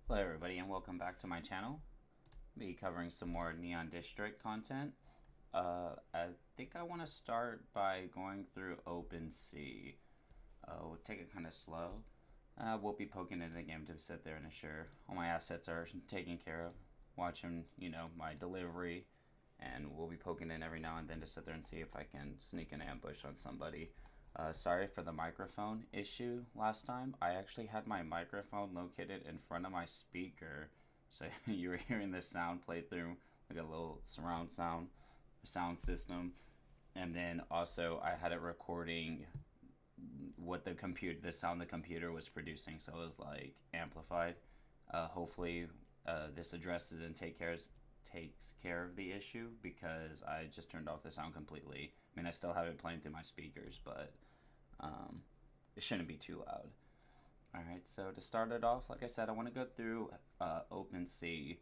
Hello everybody and welcome back to my channel. I'll be covering some more Neon District content. I think I want to start by going through OpenSea. We'll take it kind of slow. We'll be poking into the game to sit there and ensure all my assets are taken care of. Watching, my delivery, and we'll be poking in every now and then to sit there and see if I can sneak an ambush on somebody. Sorry for the microphone issue last time. I actually had my microphone located in front of my speaker, so you were hearing the sound play through like a little surround sound system. And then also I had it recording what the sound the computer was producing, so it was like amplified. Hopefully this addresses and takes care of the issue, because I just turned off the sound completely. I mean, I still have it playing through my speakers, but it shouldn't be too loud. Alright, so to start it off, like I said, I want to go through OpenSea.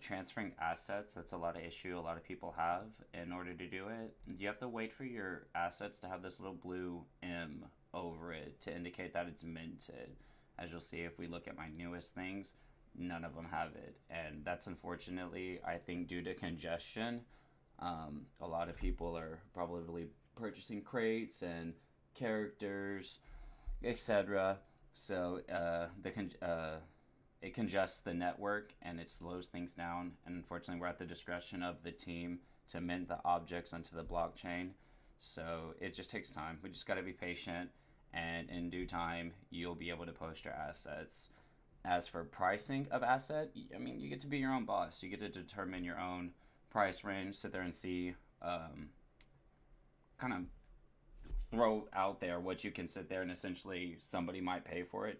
Transferring assets, that's a lot of issue a lot of people have. In order to do it, you have to wait for your assets to have this little blue M over it to indicate that it's minted. As you'll see, if we look at my newest things, none of them have it, and that's unfortunately, I think, due to congestion. A lot of people are probably purchasing crates and characters, etc. So it congests the network and it slows things down. And unfortunately, we're at the discretion of the team to mint the objects onto the blockchain. So it just takes time. We just got to be patient, and in due time, you'll be able to post your assets. As for pricing of asset, I mean, you get to be your own boss. You get to determine your own price range, sit there and see, kind of throw out there what you can sit there and essentially somebody might pay for it.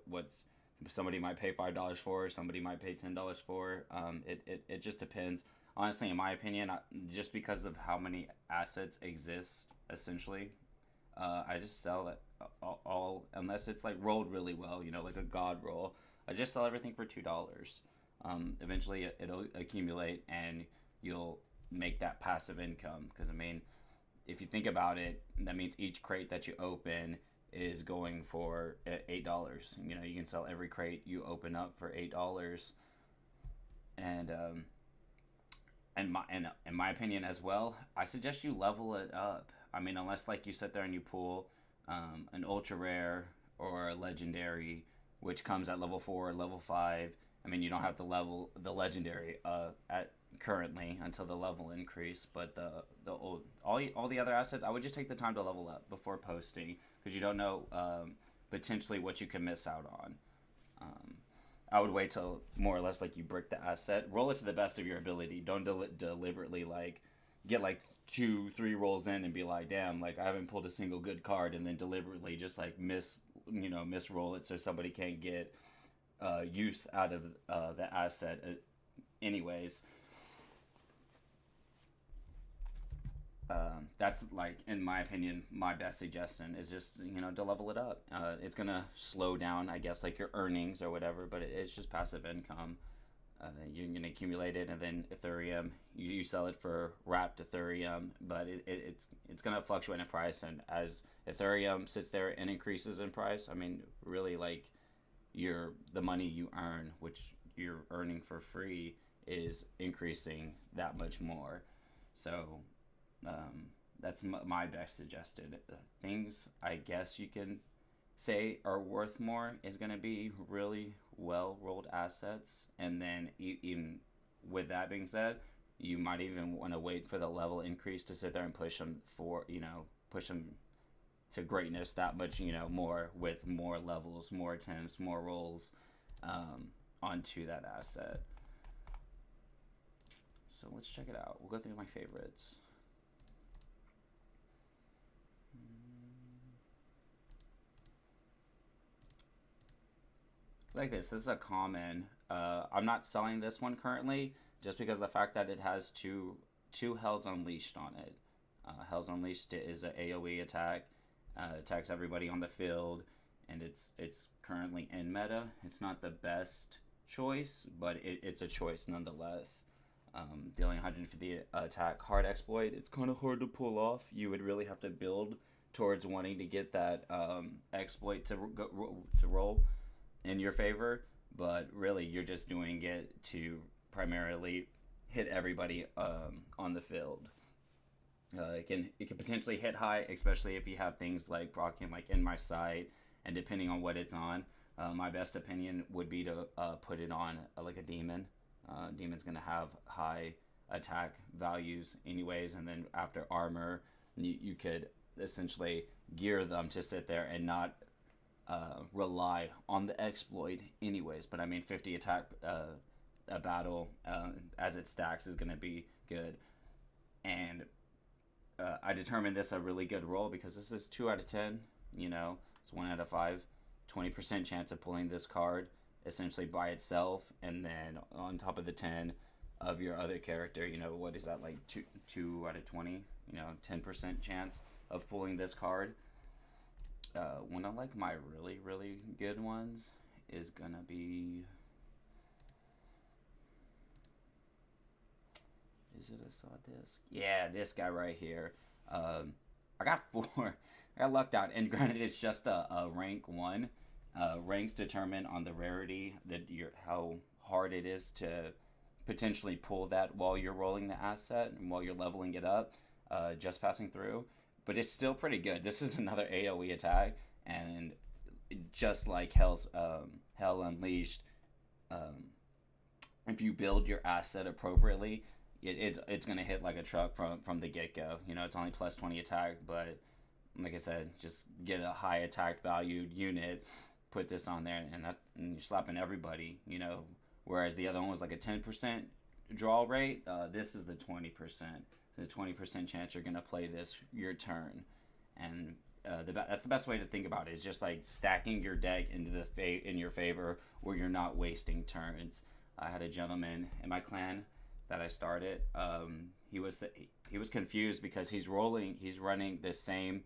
What's somebody might pay $5 for, somebody might pay $10 for. It just depends. Honestly, in my opinion, just because of how many assets exist, essentially, I just sell it all unless it's like rolled really well, like a god roll. I just sell everything for $2. Eventually, it'll accumulate, and you'll make that passive income. Because I mean, if you think about it, that means each crate that you open is going for $8. You can sell every crate you open up for $8, and in my opinion as well, I suggest you level it up. I mean, unless like you sit there and you pull an ultra rare or a legendary, which comes at level 4 or level 5. I mean, you don't have to level the legendary at currently until the level increase, but all the other assets, I would just take the time to level up before posting, because you don't know potentially what you can miss out on. I would wait till more or less like you brick the asset, roll it to the best of your ability. Don't deliberately like get like 2-3 rolls in and be like, damn, like I haven't pulled a single good card, and then deliberately just like misroll it so somebody can't get use out of the asset. Anyways, that's like, in my opinion, my best suggestion is just to level it up. It's gonna slow down, I guess, like your earnings or whatever, but it's just passive income. You're gonna accumulate it, and then Ethereum, you sell it for wrapped Ethereum, but it's gonna fluctuate in price, and as Ethereum sits there and increases in price, I mean, really, like the money you earn, which you're earning for free, is increasing that much more. So that's my best suggested things, I guess you can say, are worth more is going to be really well rolled assets. And then even with that being said, you might even want to wait for the level increase to sit there and push them to greatness that much, more, with more levels, more attempts, more rolls onto that asset. So let's check it out. We'll go through my favorites. Like this is a common. I'm not selling this one currently, just because of the fact that it has two Hells Unleashed on it. Hells Unleashed is an AoE attack, attacks everybody on the field, and it's currently in meta. It's not the best choice, but it's a choice nonetheless. Dealing 150 attack, hard exploit. It's kind of hard to pull off. You would really have to build towards wanting to get that exploit to roll in your favor, but really you're just doing it to primarily hit everybody on the field. It can potentially hit high, especially if you have things like proccing like in my sight, and depending on what it's on. My best opinion would be to put it on like a demon. Demon's gonna have high attack values anyways, and then after armor, you could essentially gear them to sit there and not rely on the exploit anyways. But I mean, 50 attack a battle as it stacks is gonna be good, and I determined this a really good roll because this is 2 out of 10. It's 1 out of 5. 20% chance of pulling this card essentially by itself, and then on top of the 10 of your other character. What is that, like 2 out of 20? 10% chance of pulling this card. One of like my really, really good ones is gonna be. Is it a saw disc? Yeah, this guy right here. I got 4. I got lucked out, and granted, it's just a rank 1. Ranks determine on the rarity how hard it is to potentially pull that while you're rolling the asset and while you're leveling it up, just passing through. But it's still pretty good. This is another AoE attack, and just like Hell Unleashed, if you build your asset appropriately, it's gonna hit like a truck from the get go. It's only plus 20 attack, but like I said, just get a high attack valued unit, put this on there, and you're slapping everybody. Whereas the other one was like a 10% draw rate. This is the 20%. The 20% chance you're gonna play this your turn, and that's the best way to think about it. Is just like stacking your deck into in your favor, where you're not wasting turns. I had a gentleman in my clan that I started. He was confused because he's running the same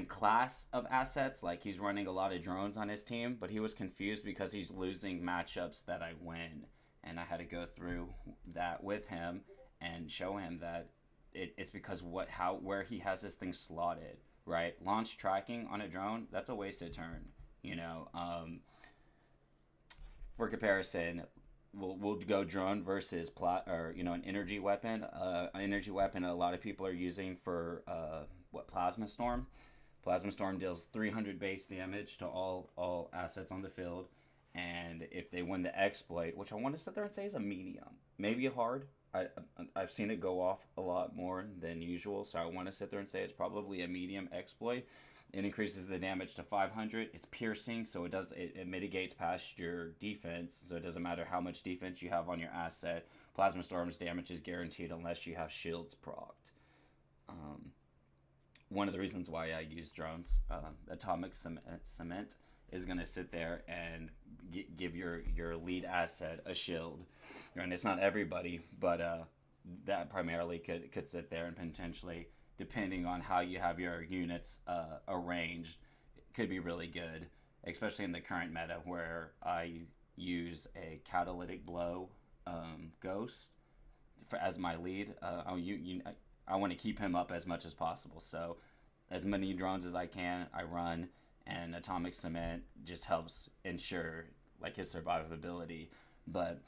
class of assets. Like, he's running a lot of drones on his team, but he was confused because he's losing matchups that I win, and I had to go through that with him and show him that it's because where he has this thing slotted, right? Launch tracking on a drone, that's a wasted turn. For comparison, we'll go drone versus an energy weapon. An energy weapon a lot of people are using for Plasma Storm. Plasma Storm deals 300 base damage to all assets on the field, and if they win the exploit, which I want to sit there and say is a medium, maybe a hard. I've seen it go off a lot more than usual, so I want to sit there and say it's probably a medium exploit. It increases the damage to 500. It's piercing, so it mitigates past your defense, so it doesn't matter how much defense you have on your asset. Plasma Storm's damage is guaranteed unless you have shields procced. One of the reasons why I use drones, Atomic Cement is going to sit there and give your lead asset a shield. And it's not everybody, but that primarily could sit there and potentially, depending on how you have your units arranged, could be really good, especially in the current meta where I use a Catalytic Blow Ghost as my lead. I want to keep him up as much as possible, so as many drones as I can I run, and Atomic Cement just helps ensure like his survivability. But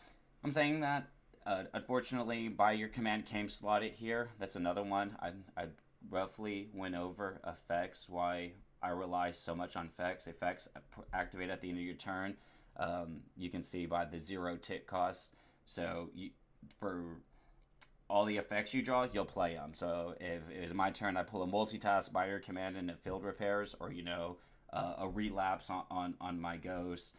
I'm saying that unfortunately By Your Command came slotted here. That's another one. I roughly went over effects, why I rely so much on effects. Effects activate at the end of your turn. You can see by the 0 tick cost. So for all the effects you draw, you'll play them. So if it's my turn, I pull a multitask By Your Command into field repairs, or a relapse on my ghost,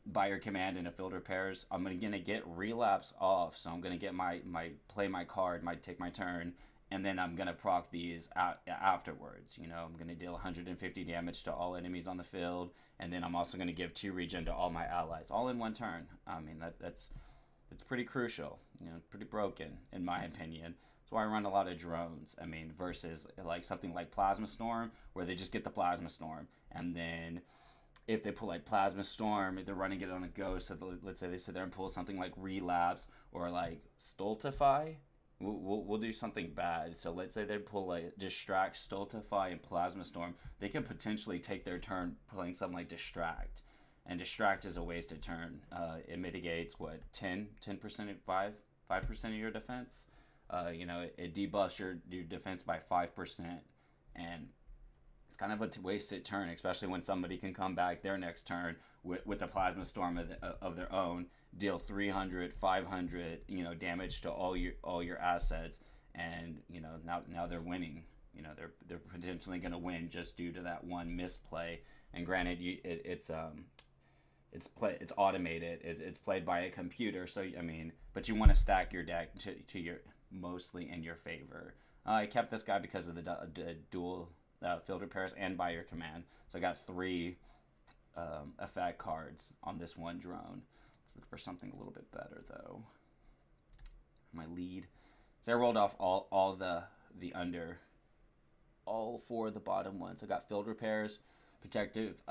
By Your Command into field repairs. I'm gonna get relapse off, so I'm gonna get my play my card, take my turn, and then I'm gonna proc these afterwards. I'm gonna deal 150 damage to all enemies on the field, and then I'm also gonna give 2 regen to all my allies, all in one turn. I mean, that's pretty crucial. Pretty broken in my opinion. That's why I run a lot of drones. I mean, versus like something like Plasma Storm, where they just get the Plasma Storm, and then if they pull like Plasma Storm, if they're running it on a ghost, so let's say they sit there and pull something like Relapse or like Stultify, we'll do something bad. So let's say they pull like Distract, Stultify, and Plasma Storm. They can potentially take their turn playing something like Distract. And distract is a wasted turn. It mitigates what 10% of 5% of your defense. It debuffs your defense by 5%, and it's kind of a wasted turn, especially when somebody can come back their next turn with a plasma storm of their own, deal 300, 500, damage to all your assets, and now they're winning. They're potentially going to win just due to that one misplay. And granted, it's automated. It's played by a computer, so but you want to stack your deck to your mostly in your favor. I kept this guy because of the dual field repairs and by your command. So I got 3 effect cards on this one drone. Let's look for something a little bit better though. My lead. So I rolled off all all 4 of the bottom ones. I got field repairs, protective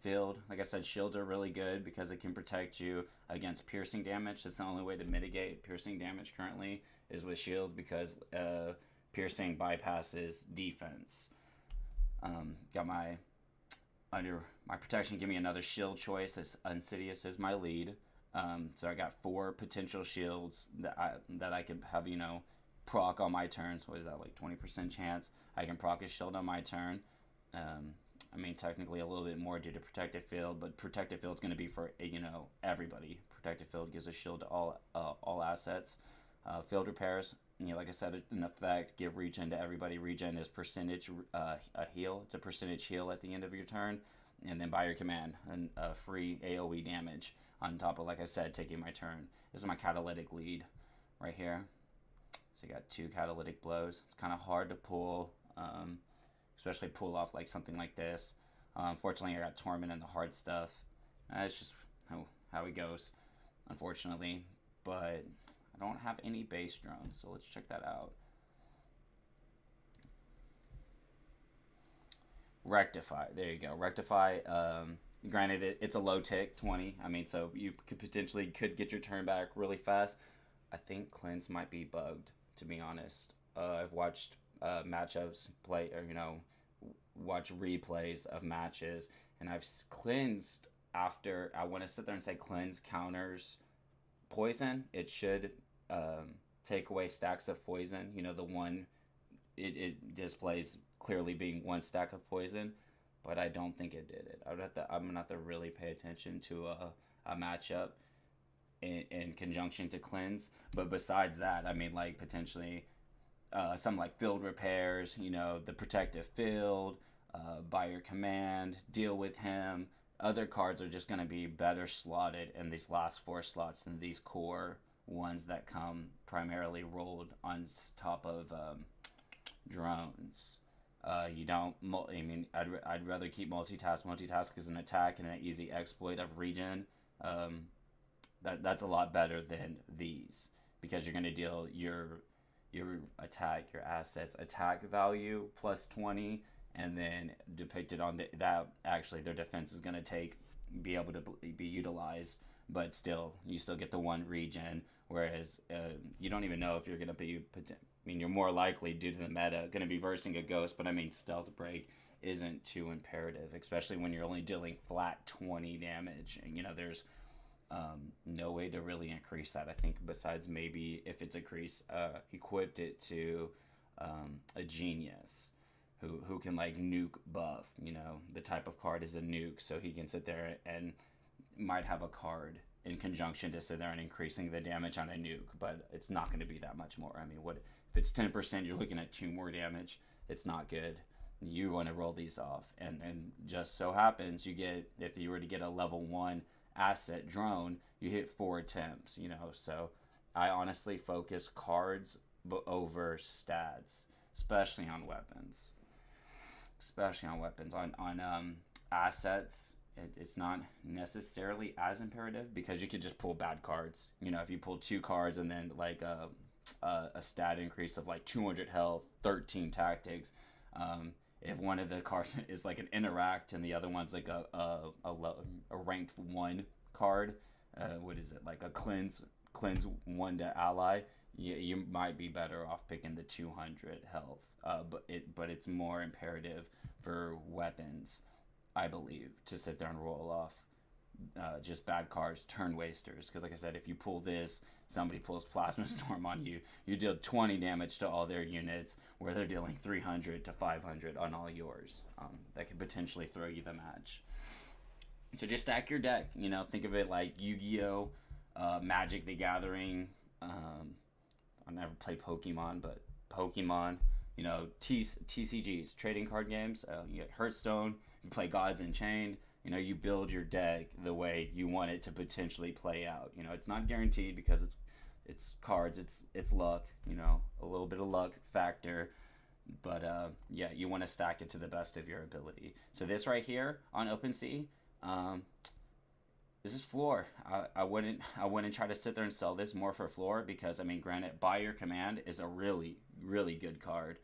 field. Like I said, shields are really good because it can protect you against piercing damage. That's the only way to mitigate piercing damage currently is with shield, because piercing bypasses defense. Got my protection. Give me another shield choice. This Insidious is my lead. So I got 4 potential shields that I could have proc on my turn. So what is that, like 20% chance I can proc a shield on my turn? Technically a little bit more due to protective field, but protective field is going to be for everybody. Protective field gives a shield to all assets. Field repairs, like I said, in effect, give regen to everybody. Regen is percentage a heal. It's a percentage heal at the end of your turn, and then by your command, and free AOE damage on top of, like I said, taking my turn. This is my catalytic lead right here. So you got 2 catalytic blows. It's kind of hard to pull, especially pull off like something like this. Unfortunately, I got Torment and the hard stuff. It's just how it goes, unfortunately. But I don't have any base drones, so let's check that out. Rectify. There you go. Rectify. Granted, it's a low tick, 20. So you potentially could get your turn back really fast. I think Cleanse might be bugged, to be honest. I've watched matchups play, or watch replays of matches, and I've cleansed after. I want to sit there and say cleanse counters poison. It should take away stacks of poison. The one it displays clearly being 1 stack of poison, but I don't think it did it. I'm gonna have to really pay attention to a matchup in conjunction to cleanse. But besides that, potentially some like field repairs, the protective field, by your command, deal with him. Other cards are just going to be better slotted in these last 4 slots than these core ones that come primarily rolled on top of drones. You don't. I'd rather keep multitask. Multitask is an attack and an easy exploit of regen. That's a lot better than these, because you're going to deal your attack, your assets attack value plus 20, and then depicted on that actually their defense is going to be able to be utilized, but you still get the 1 regen, whereas you don't even know if you're going to be, you're more likely due to the meta going to be versing a ghost, but stealth break isn't too imperative, especially when you're only dealing flat 20 damage, and there's no way to really increase that. I think besides maybe if it's equipped it to a genius who can like nuke buff. The type of card is a nuke, so he can sit there and might have a card in conjunction to sit there and increasing the damage on a nuke, but it's not going to be that much more. What if it's 10%? You're looking at 2 more damage. It's not good. You want to roll these off, and just so happens if you were to get a level 1 asset drone, you hit 4 attempts. So I honestly focus cards over stats, especially on weapons. On assets, it's not necessarily as imperative, because you could just pull bad cards. If you pull 2 cards and then like a stat increase of like 200 health, 13 tactics, if one of the cards is like an interact and the other one's like a ranked 1 card, what is it, like a cleanse 1 to ally, you might be better off picking the 200 health. But it's more imperative for weapons, I believe, to sit there and roll off just bad cards, turn wasters. Because like I said, if you pull this, somebody pulls Plasma Storm on you, you deal 20 damage to all their units, where they're dealing 300 to 500 on all yours. That could potentially throw you the match. So just stack your deck. You know, think of it like Yu-Gi-Oh, Magic the Gathering. I never play Pokemon, but Pokemon. You know, TCGs, trading card games. You get Hearthstone. You play Gods Unchained. You know, you build your deck the way you want it to potentially play out. You know, it's not guaranteed because it's cards, it's luck. You know, a little bit of luck factor, but yeah, you want to stack it to the best of your ability. So this right here on OpenSea, this is floor. I wouldn't try to sit there and sell this more for floor, because I mean, granted, Buy Your Command is a really good card.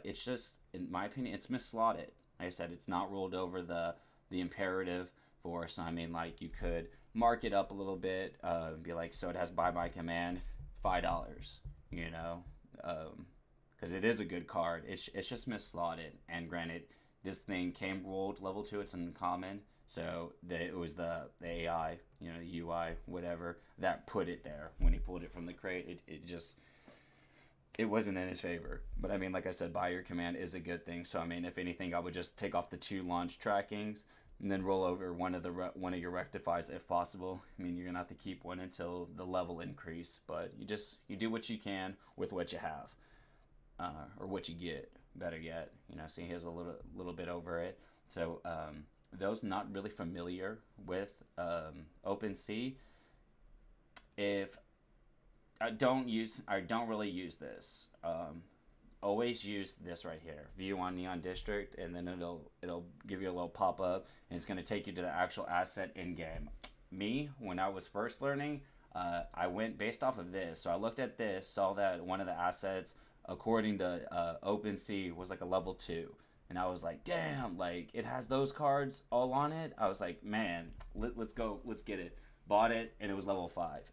It's just, in my opinion, it's misslotted. Like I said, it's not rolled over the imperative force. I mean, like, you could mark it up a little bit, be like, so it has buy my command, $5, you know, because it is a good card. It's just misslotted. And granted, this thing came rolled level 2. It's uncommon, so it was the AI, you know, UI, whatever, that put it there. When he pulled it from the crate, it wasn't in his favor. But I mean, like I said, Buy Your Command is a good thing. So I mean, if anything, I would just take off the 2 launch trackings and then roll over one of your rectifies if possible. I mean, you're gonna have to keep one until the level increase, but you do what you can with what you have, or what you get. Better yet, you know. See, he has a little bit over it. So those not really familiar with OpenSea, if I don't really use this. Always use this right here, view on Neon District, and then it'll give you a little pop up, and it's going to take you to the actual asset in game. Me, when I was first learning, I went based off of this. So I looked at this, saw that one of the assets, according to OpenSea, was like a level 2, and I was like, damn, like, it has those cards all on it. I was like, man, let's go, let's get it. Bought it, and it was level 5.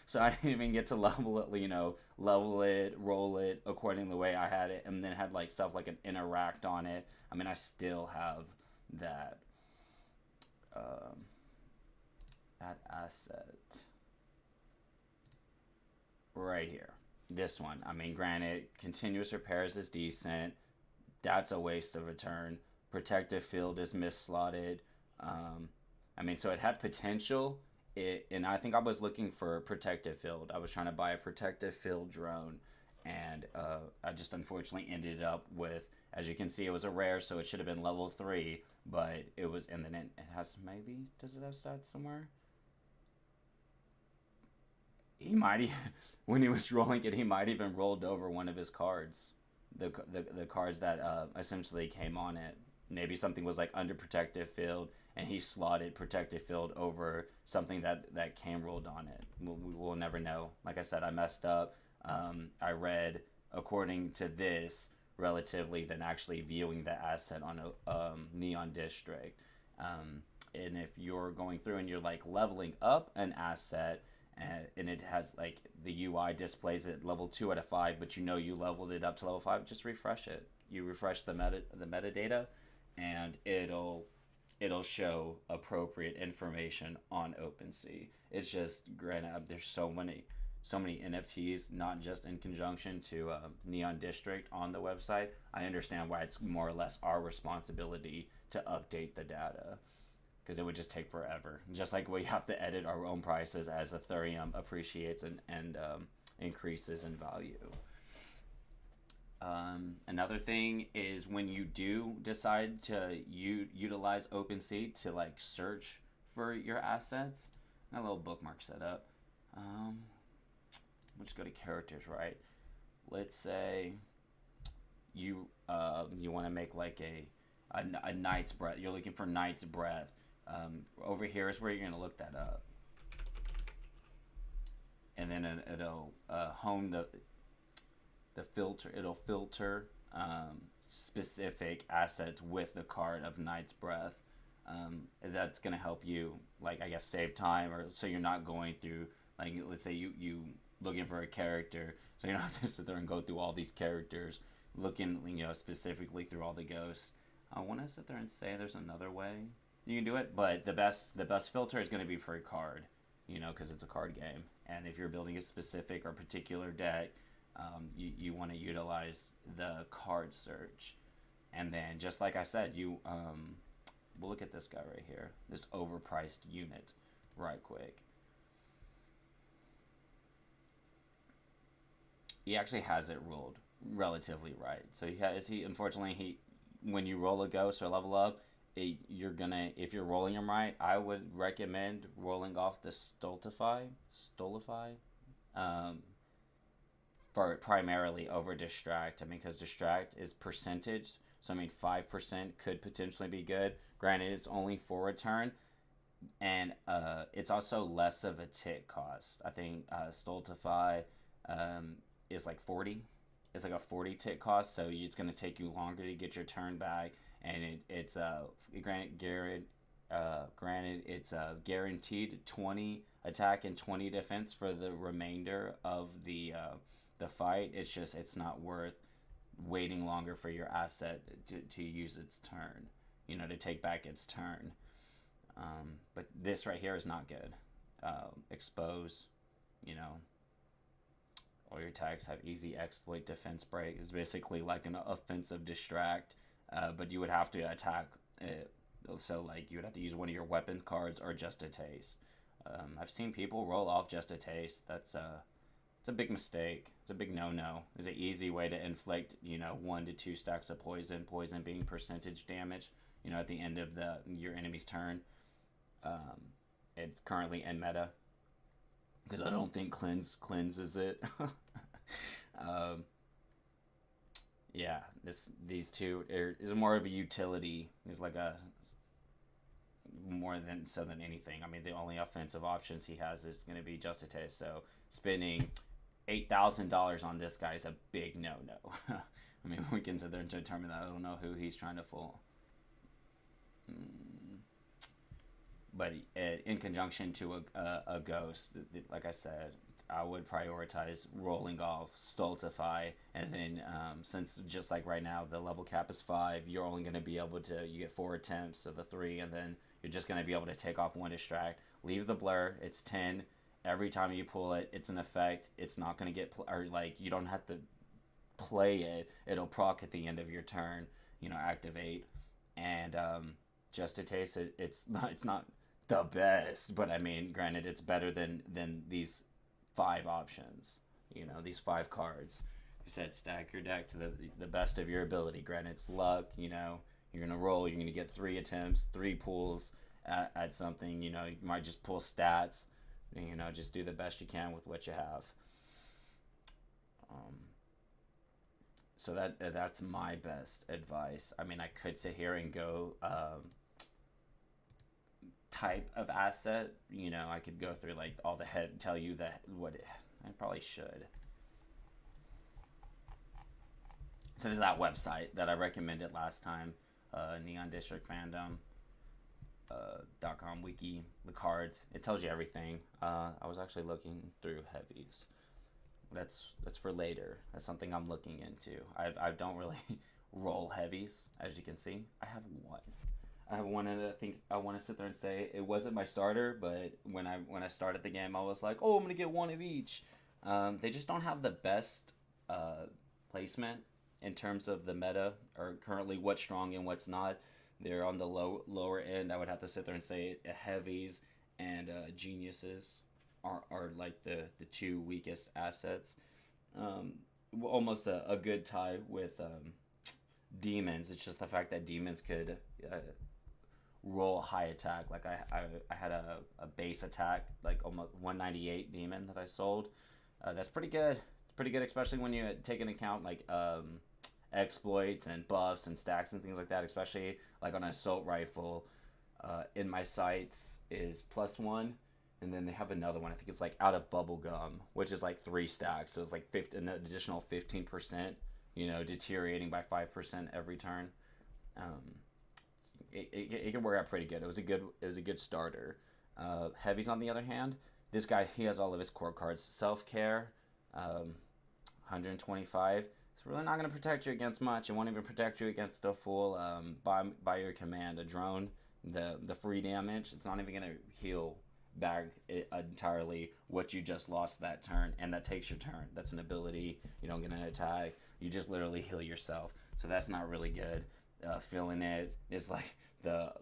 So I didn't even get to level it, you know, level it, roll it according to the way I had it, and then had like stuff like an interact on it. I mean, I still have that that asset right here. This one. I mean, granted, continuous repairs is decent. That's a waste of a turn. Protective field is misslotted. I mean, so it had potential. And I think I was looking for a protective field. I was trying to buy a protective field drone, and I just unfortunately ended up with, as you can see, it was a rare, so it should have been level 3, but it was, and then it has, maybe, does it have stats somewhere? He might, when he was rolling it, he might even rolled over one of his cards, the cards that essentially came on it. Maybe something was like under protective field, and he slotted protective field over something that came rolled on it. We'll never know. Like I said, I messed up. I read according to this relatively than actually viewing the asset on Neon District. And if you're going through and you're like leveling up an asset, and it has like the UI displays it level 2 out of 5, but you know you leveled it up to level 5, just refresh it. You refresh the metadata, and it'll show appropriate information on OpenSea. It's just, granted, there's so many NFTs, not just in conjunction to Neon District on the website. I understand why it's more or less our responsibility to update the data, because it would just take forever. Just like we have to edit our own prices as Ethereum appreciates and increases in value. Another thing is when you do decide to utilize OpenSea to like search for your assets. Got a little bookmark set up. We'll just go to characters, right? Let's say you want to make like a Knight's Breath. You're looking for Knight's Breath. Over here is where you're gonna look that up, and then it'll hone the filter. It'll filter specific assets with the card of Knight's Breath. That's gonna help you, like, I guess, save time, or so you're not going through, like, let's say you looking for a character, so you don't have to sit there and go through all these characters looking, you know, specifically through all the ghosts. I want to sit there and say there's another way. you can do it. But the best filter is going to be for a card, you know, because it's a card game. And if you're building a specific or particular deck, you want to utilize the card search. And then, just like I said, we'll look at this guy right here, this overpriced unit, right quick. He actually has it ruled relatively right. So unfortunately when you roll a ghost or level up, if you're rolling them right, I would recommend rolling off the Stultify, um, for primarily over distract. I mean, because distract is percentage, so I mean 5% could potentially be good. Granted, it's only for a turn, and it's also less of a tick cost. I think Stultify um, is like 40. It's like a 40 tick cost, so it's going to take you longer to get your turn back, and it's granted it's guaranteed 20 attack and 20 defense for the remainder of the fight. It's not worth waiting longer for your asset to use its turn, you know, to take back its turn. But this right here is not good. Expose, you know, all your attacks have easy exploit, defense break. It's basically like an offensive distract, but you would have to attack it. So like you would have to use one of your weapon cards or just a taste. I've seen people roll off just a taste. It's a big mistake. It's a big no-no. It's an easy way to inflict, you know, 1 to 2 stacks of poison. Poison being percentage damage, you know, at the end of your enemy's turn. It's currently in meta because I don't think cleanses it. Yeah, these two is more of a utility. It's like a more than anything. I mean, the only offensive options he has is going to be just a taste. So spending $8,000 on this guy is a big no. I mean, we can sit there and determine that. I don't know who he's trying to fool. But in conjunction to a ghost, like I said, I would prioritize rolling off Stultify, and then since just like right now the level cap is 5, you're only going to be able to, you get 4 attempts of the 3, and then you're just going to be able to take off 1 distract. Leave the blur, it's 10. Every time you pull it, it's an effect. It's not going to get or like you don't have to play it. It'll proc at the end of your turn, you know, activate. And just to taste it, it's not the best, but I mean, granted, it's better than these 5 options. You know, these 5 cards. You said stack your deck to the best of your ability. Granted, it's luck. You know, you're gonna roll. You're gonna get 3 attempts, 3 pulls at something. You know, you might just pull stats. You know, just do the best you can with what you have. So that's my best advice. I mean, I could sit here and go type of asset. You know, I could go through like all the tell you that what I probably should. So there's that website that I recommended last time, Neon District Fandom. .com wiki, the cards. It tells you everything. I was actually looking through heavies. That's for later. That's something I'm looking into. I don't really roll heavies, as you can see. I have one, and I think I want to sit there and say it wasn't my starter, but when I started the game, I was like, oh, I'm gonna get 1 of each. They just don't have the best placement in terms of the meta, or currently what's strong and what's not. They're on the lower end. I would have to sit there and say heavies and geniuses are like the 2 weakest assets. Almost a good tie with demons. It's just the fact that demons could roll high attack. Like I had a base attack, like almost 198 demon that I sold. That's pretty good. It's pretty good, especially when you take into account like exploits and buffs and stacks and things like that, especially like on an assault rifle. In my sights is +1, and then they have another one, I think it's like out of bubblegum, which is like 3 stacks, so it's like an additional 15%, you know, deteriorating by 5% every turn. It can work out pretty good. It was a good starter. Heavies on the other hand, this guy, he has all of his core cards. Self-care, 125. It's really not going to protect you against much. It won't even protect you against a full by your command. A drone the free damage. It's not even gonna heal back entirely what you just lost that turn, and that takes your turn. That's an ability. You don't get an attack. You just literally heal yourself. So that's not really good. Filling it is like the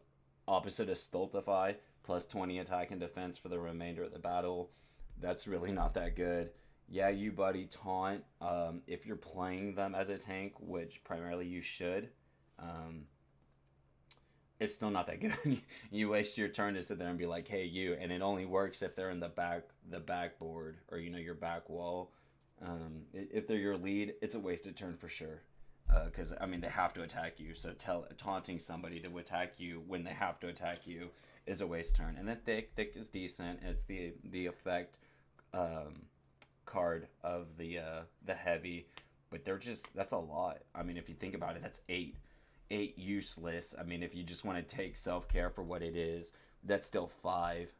opposite of Stultify, plus 20 attack and defense for the remainder of the battle. That's really not that good. Yeah, you buddy, taunt. If you're playing them as a tank, which primarily you should, it's still not that good. You waste your turn to sit there and be like, "Hey, you," and it only works if they're in the backboard, or your back wall. If they're your lead, it's a wasted turn for sure. Because I mean, they have to attack you. So taunting somebody to attack you when they have to attack you is a waste turn. And then thick is decent. It's the effect card of the heavy, but that's a lot. I mean, if you think about it, that's eight useless. I mean, if you just want to take self-care for what it is, that's still 5.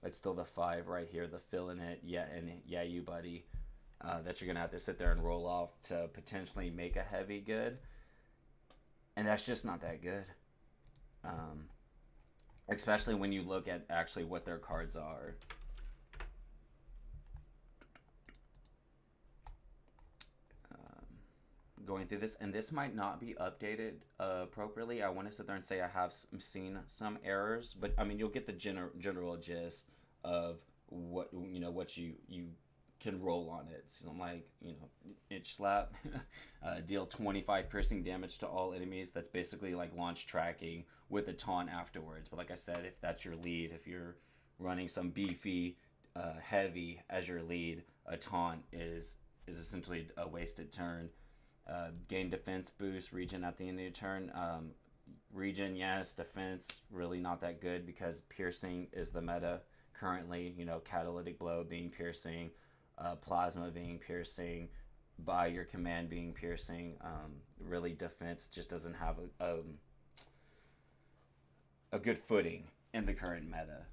That's still the 5 right here, the filling it. Yeah, and yeah, you buddy. That you're gonna have to sit there and roll off to potentially make a heavy good, and that's just not that good. Especially when you look at actually what their cards are. Going through this, and this might not be updated appropriately. I want to sit there and say I have seen some errors, but I mean, you'll get the general gist of what you can roll on it. So I'm like, itch slap, deal 25 piercing damage to all enemies. That's basically like launch tracking with a taunt afterwards. But like I said, if that's your lead, if you're running some beefy heavy as your lead, a taunt is essentially a wasted turn. Gain defense boost, regen at the end of your turn. Regen, yes. Defense, really not that good because piercing is the meta currently. Catalytic blow being piercing, plasma being piercing, by your command being piercing. Really, defense just doesn't have a good footing in the current meta.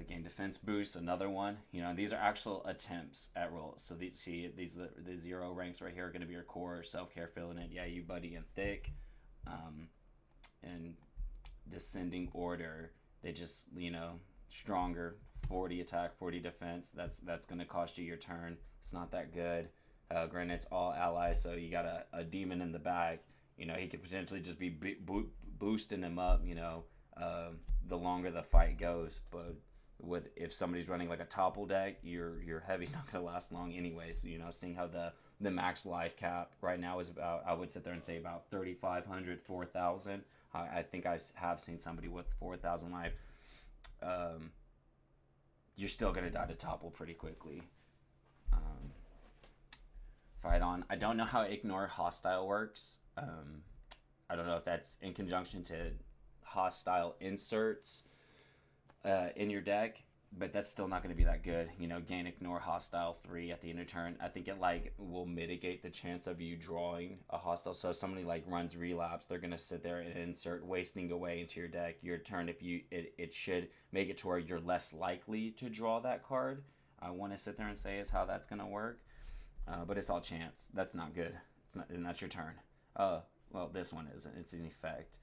Gain defense boost, another one. These are actual attempts at rolls. So the 0 ranks right here are going to be your core, self-care, filling it. Yeah, you buddy, and thick. And descending order, they just, stronger, 40 attack, 40 defense. That's going to cost you your turn. It's not that good. Granted, it's all allies, so you got a demon in the back. He could potentially just be boosting him up, the longer the fight goes. But if somebody's running like a topple deck, your heavy's not going to last long anyways. Seeing how the max life cap right now is about, I would sit there and say about 3,500, 4,000. I think I have seen somebody with 4,000 life. You're still going to die to topple pretty quickly. Fight on. I don't know how ignore hostile works. I don't know if that's in conjunction to hostile inserts in your deck, but that's still not going to be that good. Gain ignore hostile 3 at the end of turn. I think it will mitigate the chance of you drawing a hostile. So if somebody runs relapse, they're going to sit there and insert wasting away into your deck. Your turn, if it should make it to where you're less likely to draw that card. I want to sit there and say is how that's going to work, but it's all chance. That's not good. It's not, and that's your turn. Well, this one isn't. It's an effect.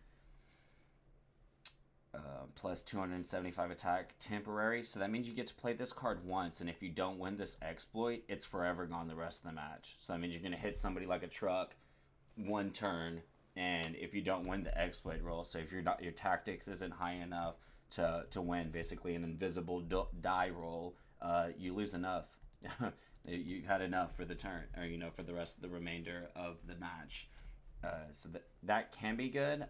Plus 275 attack, temporary. So that means you get to play this card once, and if you don't win this exploit, it's forever gone the rest of the match. So that means you're going to hit somebody like a truck one turn, and if you don't win the exploit roll, so if your tactics isn't high enough to win, basically an invisible die roll, you lose enough. You had enough for the turn, or for the rest of the remainder of the match. So that can be good.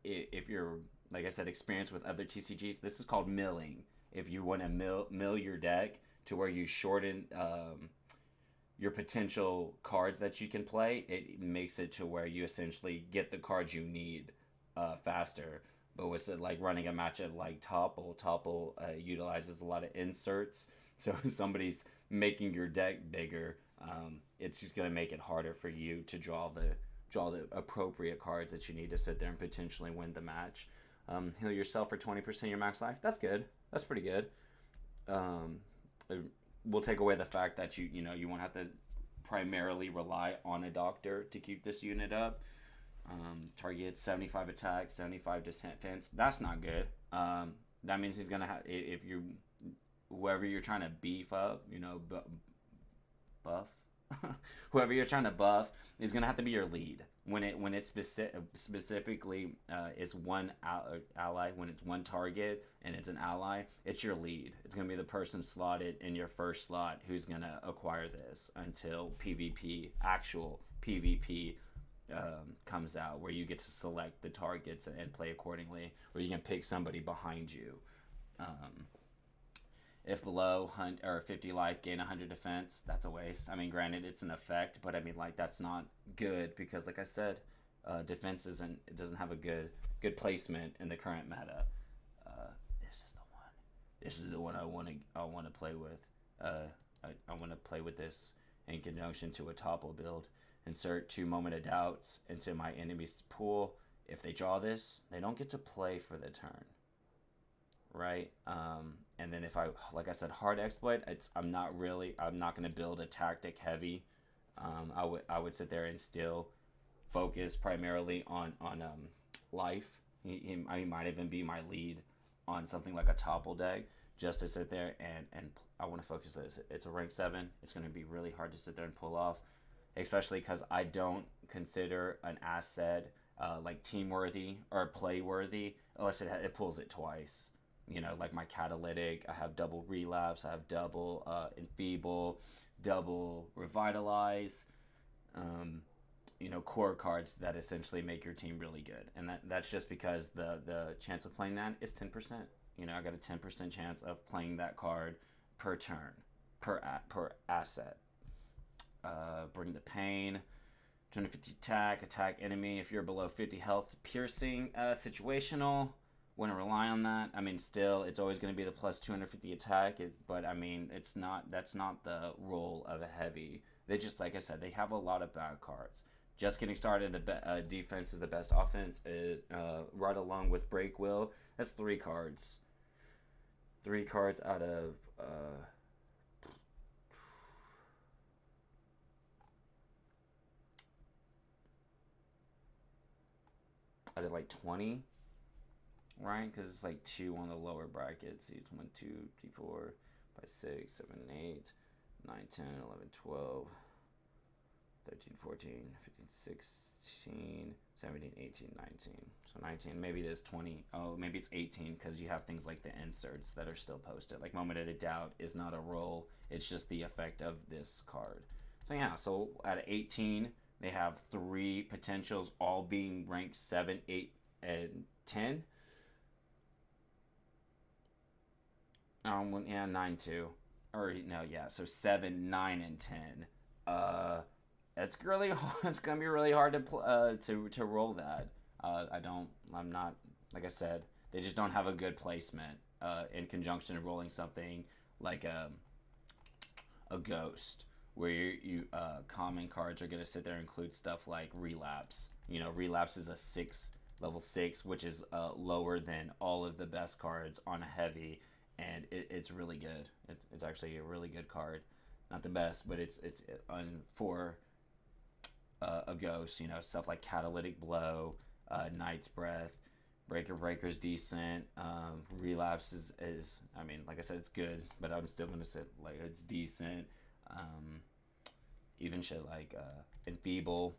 If you're, like I said, experienced with other TCGs, this is called milling. If you want to mill your deck to where you shorten your potential cards that you can play, it makes it to where you essentially get the cards you need faster. But with it running a matchup like Topple utilizes a lot of inserts. So if somebody's making your deck bigger, it's just going to make it harder for you to draw the appropriate cards that you need to sit there and potentially win the match. Heal yourself for 20% of your max life. That's good. That's pretty good. We'll take away the fact that you won't have to primarily rely on a doctor to keep this unit up. Target 75 attack, 75 defense. That's not good. That means he's gonna have, if you, whoever you're trying to beef up, buff, whoever you're trying to buff is gonna have to be your lead. When it specifically is one ally, when it's one target and it's an ally, it's your lead. It's gonna be the person slotted in your first slot who's gonna acquire this until actual PvP comes out, where you get to select the targets and play accordingly, or you can pick somebody behind you. If below 50 life, gain 100 defense, that's a waste. I mean, granted, it's an effect, but I mean, like, that's not good because, like I said, defense doesn't have a good placement in the current meta. This is the one. This is the one I want to play with. I want to play with this in conjunction to a topple build. Insert 2 Moment of Doubts into my enemy's pool. If they draw this, they don't get to play for the turn, right? And then if like I said, hard exploit, I'm not going to build a tactic heavy. I would sit there and still focus primarily on life. He might even be my lead on something like a topple deck, just to sit there and I want to focus this. It's a rank 7. It's going to be really hard to sit there and pull off, especially because I don't consider an asset like team worthy or play worthy unless it pulls it twice. Like my catalytic, I have double relapse, I have double enfeeble, double revitalize, core cards that essentially make your team really good. And that's just because the chance of playing that is 10%. I got a 10% chance of playing that card per turn, per asset. Bring the Pain, 250 attack enemy. If you're below 50 health, piercing, situational. Wouldn't rely on that. I mean, still, it's always going to be the plus 250 attack, but I mean, that's not the role of a heavy. They just, like I said, they have a lot of bad cards. Just getting started, the defense is the best offense, right along with Break Will. That's 3 cards. 3 cards out of like 20. Right, because it's like 2 on the lower brackets. See, it's 1, 2, 3, 4, 5, 6, 7, 8, 9, 10, 11, 12, 13, 14, 15, 16, 17, 18, 19. So 19, maybe it is 20. Oh, maybe it's 18 because you have things like the inserts that are still posted. Like Moment of Doubt is not a roll. It's just the effect of this card. So yeah, so at 18, they have 3 potentials, all being ranked 7, 8, and 10. Yeah, 9 too, or no, yeah. So 7, 9, and 10. It's really hard. It's gonna be really hard to roll that. I'm not, like I said, they just don't have a good placement. In conjunction of rolling something like a ghost, where you common cards are gonna sit there and include stuff like relapse. Relapse is a level 6, which is lower than all of the best cards on a heavy. And it's really good. It's actually a really good card. Not the best, but it's for a ghost. Stuff like Catalytic Blow, Night's Breath, Breaker's decent. Relapse is I mean, like I said, it's good, but I'm still gonna say like it's decent. Even shit like Enfeeble.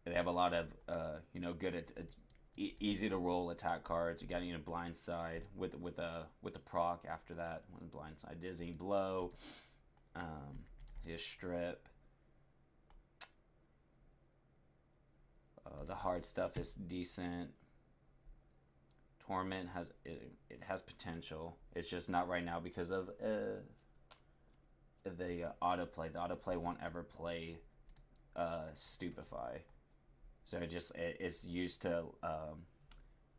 They have a lot of good easy to roll attack cards. You got Blindside with a proc after that. One Blindside, Dizzying Blow, Strip. The hard stuff is decent. Torment has potential. It's just not right now because of the autoplay. The autoplay won't ever play Stupefy. So it's used to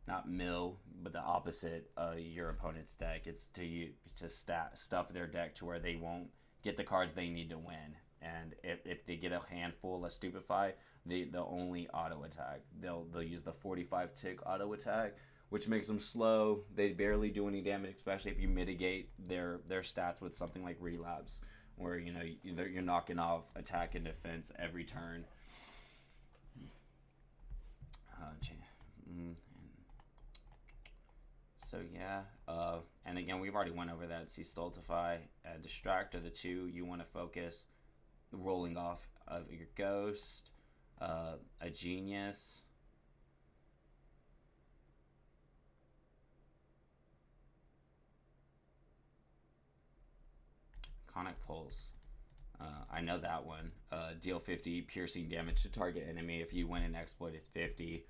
not mill, but the opposite your opponent's deck. It's to stuff their deck to where they won't get the cards they need to win. And if they get a handful of Stupefy, they'll only auto attack. They'll use the 45 tick auto attack, which makes them slow. They barely do any damage, especially if you mitigate their stats with something like Relapse, where you're knocking off attack and defense every turn. So yeah, and again, we've already went over that. See, Stultify and Distract are the two you want to focus. Rolling off of your Ghost, a Genius. Iconic Pulse. I know that one. Deal 50 piercing damage to target enemy. If you win an exploit at 50,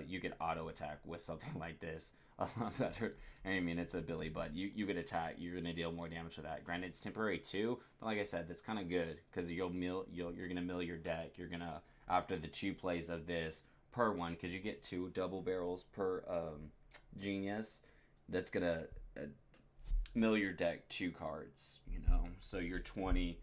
you can auto attack with something like this. A lot better. I mean, it's a Billy Butt. You could attack. You're gonna deal more damage with that. Granted, it's temporary too, but like I said, that's kind of good because you're gonna mill your deck. You're gonna, after the 2 plays of this per one, because you get 2 double barrels per Genius. That's gonna mill your deck 2 cards. So your 20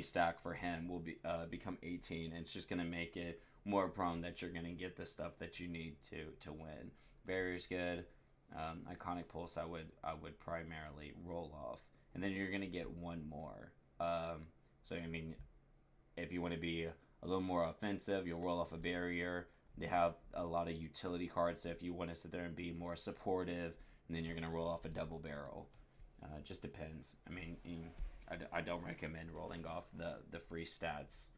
stack for him will become 18, and it's just gonna make it more prone that you're gonna get the stuff that you need to win. Barrier's good. Iconic Pulse I would primarily roll off, and then you're gonna get 1 more. So I mean, if you want to be a little more offensive, you'll roll off a Barrier. They have a lot of utility cards, so if you want to sit there and be more supportive, and then you're gonna roll off a double barrel. It just depends. I mean, I don't recommend rolling off the free stats.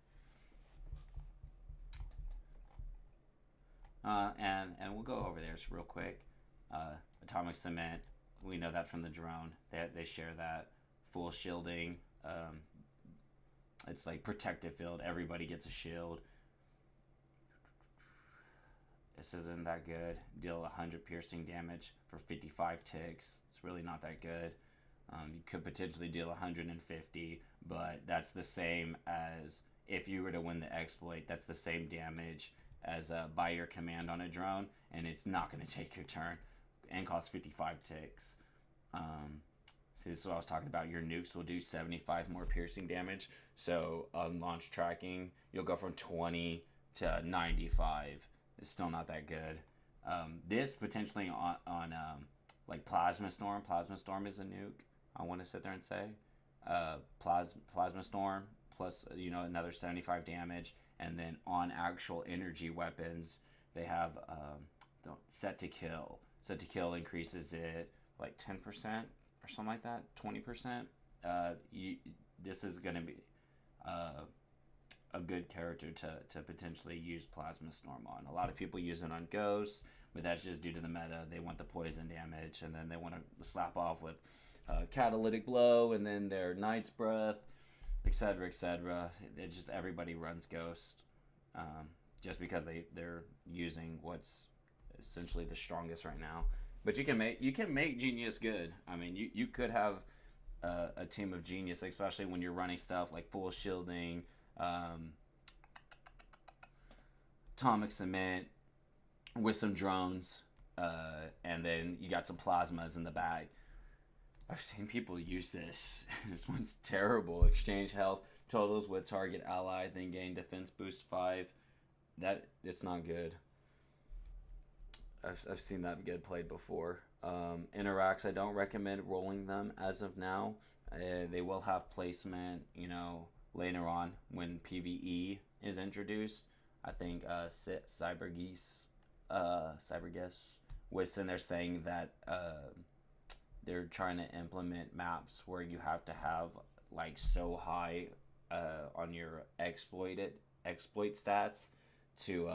And we'll go over theirs real quick. Atomic Cement, we know that from the drone. They share that. Full shielding. It's like protective field. Everybody gets a shield. This isn't that good. Deal 100 piercing damage for 55 ticks. It's really not that good. You could potentially deal 150, but that's the same as if you were to win the exploit. That's the same damage as by your command on a drone, and it's not going to take your turn and cost 55 ticks. See, this is what I was talking about. Your nukes will do 75 more piercing damage. So on launch tracking, you'll go from 20 to 95. It's still not that good. This potentially on like Plasma Storm. Plasma Storm is a nuke, I want to sit there and say. Plasma Storm plus another 75 damage. And then on actual energy weapons, they have set to kill. Set to kill increases it like 10% or something like that, 20%. This is going to be a good character to potentially use Plasma Storm on. A lot of people use it on Ghosts, but that's just due to the meta. They want the poison damage, and then they want to slap off with Catalytic Blow, and then their Knight's Breath, etc., etc. It just, everybody runs Ghost, just because they're using what's essentially the strongest right now. But you can make Genius good. I mean, you could have a team of Genius, especially when you're running stuff like full shielding, Atomic Cement with some drones, and then you got some plasmas in the bag. I've seen people use this. This one's terrible. Exchange health totals with target ally, then gain defense boost 5. It's not good. I've seen that get played before. Interacts, I don't recommend rolling them as of now. They will have placement, later on when PvE is introduced. I think Cybergeese was in there saying that they're trying to implement maps where you have to have like so high on your exploit stats to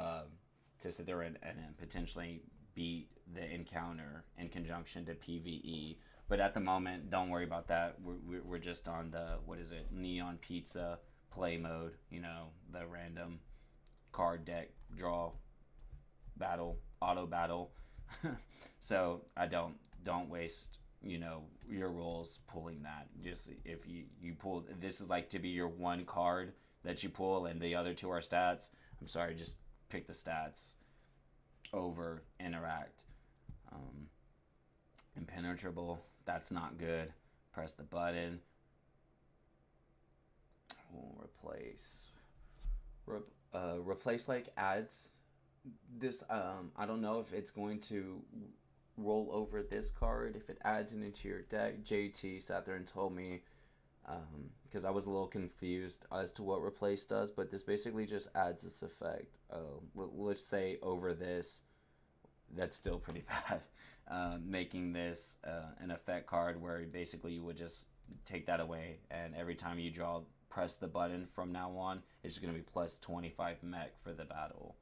sit there and potentially beat the encounter in conjunction to PvE. But at the moment, don't worry about that. We're just on the, Neon Pizza play mode, the random card deck draw battle, auto battle. So I don't waste your rolls pulling that. Just if you pull, this is like to be your one card that you pull and the other 2 are stats, I'm sorry, just pick the stats over Interact. Impenetrable, that's not good. Press the button. We'll replace like adds this. I don't know if it's going to roll over this card if it adds it into your deck. JT sat there and told me, because I was a little confused as to what replace does, but this basically just adds this effect. Let's say over this, that's still pretty bad. Making this an effect card where basically you would just take that away, and every time you draw, press the button from now on, it's just going to be plus 25 mech for the battle.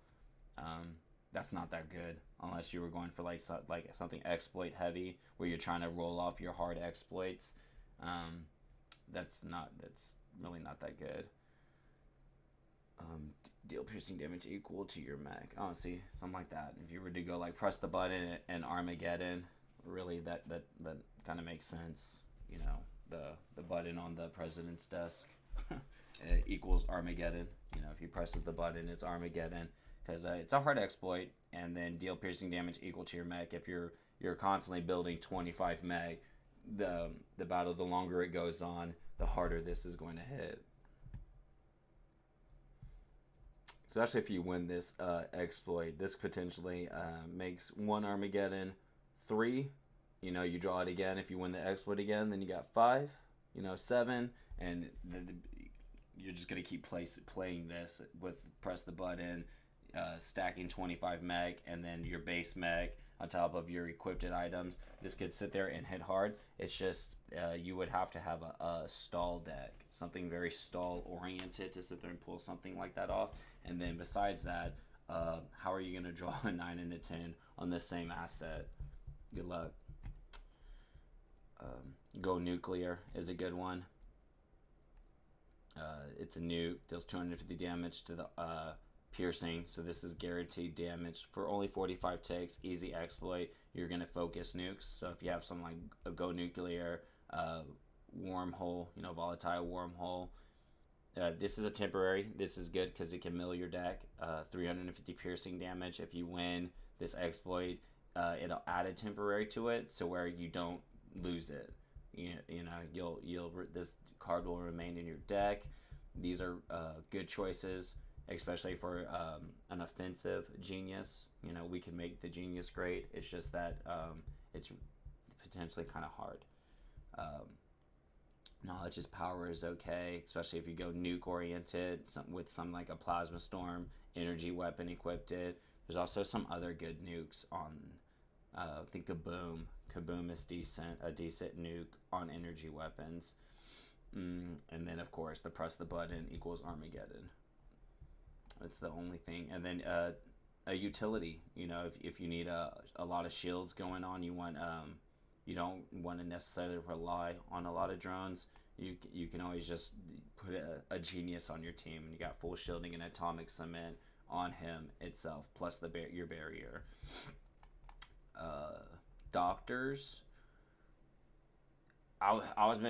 That's not that good unless you were going for like something exploit heavy where you're trying to roll off your hard exploits. That's really not that good. Deal piercing damage equal to your mech. Oh, see, something like that. If you were to go like press the button and Armageddon, really that kind of makes sense. You know, the button on the president's desk equals Armageddon. You know, if he presses the button, it's Armageddon because it's a hard exploit. And then deal piercing damage equal to your mech. If you're constantly building 25 mech, the battle, the longer it goes on, the harder this is going to hit. Especially if you win this exploit, this potentially makes 1 Armageddon 3. You know, you draw it again. If you win the exploit again, then you got 5. You know, 7, and you're just gonna keep playing this with press the button, stacking 25 mech, and then your base mech on top of your equipped items. This could sit there and hit hard. It's just you would have to have a stall deck, something very stall oriented to sit there and pull something like that off. And then besides that, how are you going to draw a 9 and a 10 on the same asset? Good luck. Go nuclear is a good one. It's a nuke, deals 250 damage to the piercing, so this is guaranteed damage for only 45 ticks. Easy exploit. You're going to focus nukes, so if you have something like a go nuclear, wormhole, you know, volatile wormhole, this is a temporary. This is good because it can mill your deck. 350 piercing damage. If you win this exploit, it'll add a temporary to it, so where you don't lose it. You know, this card will remain in your deck. These are good choices, especially for an offensive genius. You know, we can make the genius great. It's just that it's potentially kind of hard. Knowledge's power is okay, especially if you go nuke oriented, with some like a plasma storm energy weapon equipped. There's also some other good nukes on. I think Kaboom is a decent nuke on energy weapons. And then of course the press the button equals Armageddon. That's the only thing. And then a utility. You know, if you need a lot of shields going on, you don't want to necessarily rely on a lot of drones. You can always just put a genius on your team, and you got full shielding and atomic cement on him itself, plus your barrier. Doctors. I've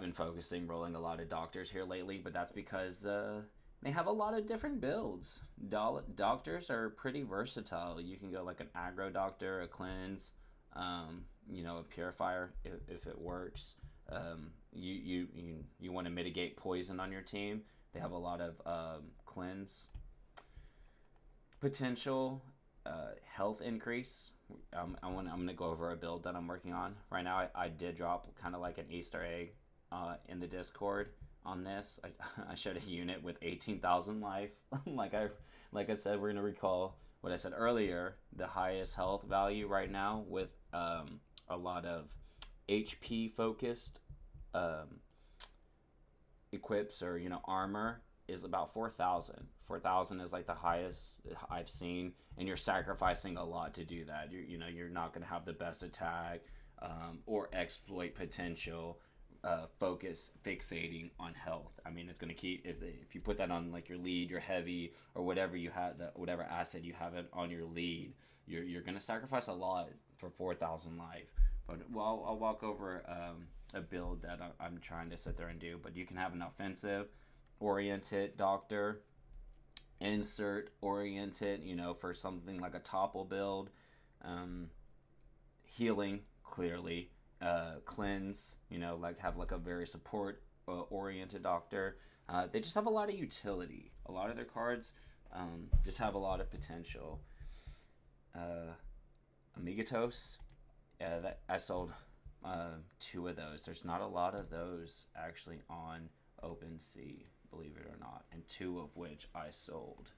been focusing rolling a lot of doctors here lately, but that's because they have a lot of different builds. Doctors are pretty versatile. You can go like an aggro doctor, a cleanse, you know, a purifier if it works. You want to mitigate poison on your team. They have a lot of cleanse potential, health increase. I'm gonna go over a build that I'm working on right now. I did drop kind of like an Easter egg in the Discord on this. I showed a unit with 18,000 life. like I said, we're gonna recall what I said earlier. The highest health value right now with a lot of HP focused equips or, you know, armor is about 4,000. 4,000 is like the highest I've seen, and you're sacrificing a lot to do that. You're not going to have the best attack or exploit potential. Focus fixating on health. I mean, it's going to keep if you put that on like your lead, your heavy, or whatever you have, whatever asset you have it on your lead, you're going to sacrifice a lot for 4,000 life. But I'll walk over a build that I'm trying to sit there and do. But you can have an offensive oriented doctor, insert oriented, you know, for something like a topple build, healing clearly, cleanse, you know, like have like a very support oriented doctor. They just have a lot of utility. A lot of their cards just have a lot of potential. Amigatos, that I sold 2 of those. There's not a lot of those actually on OpenSea, believe it or not, and 2 of which I sold.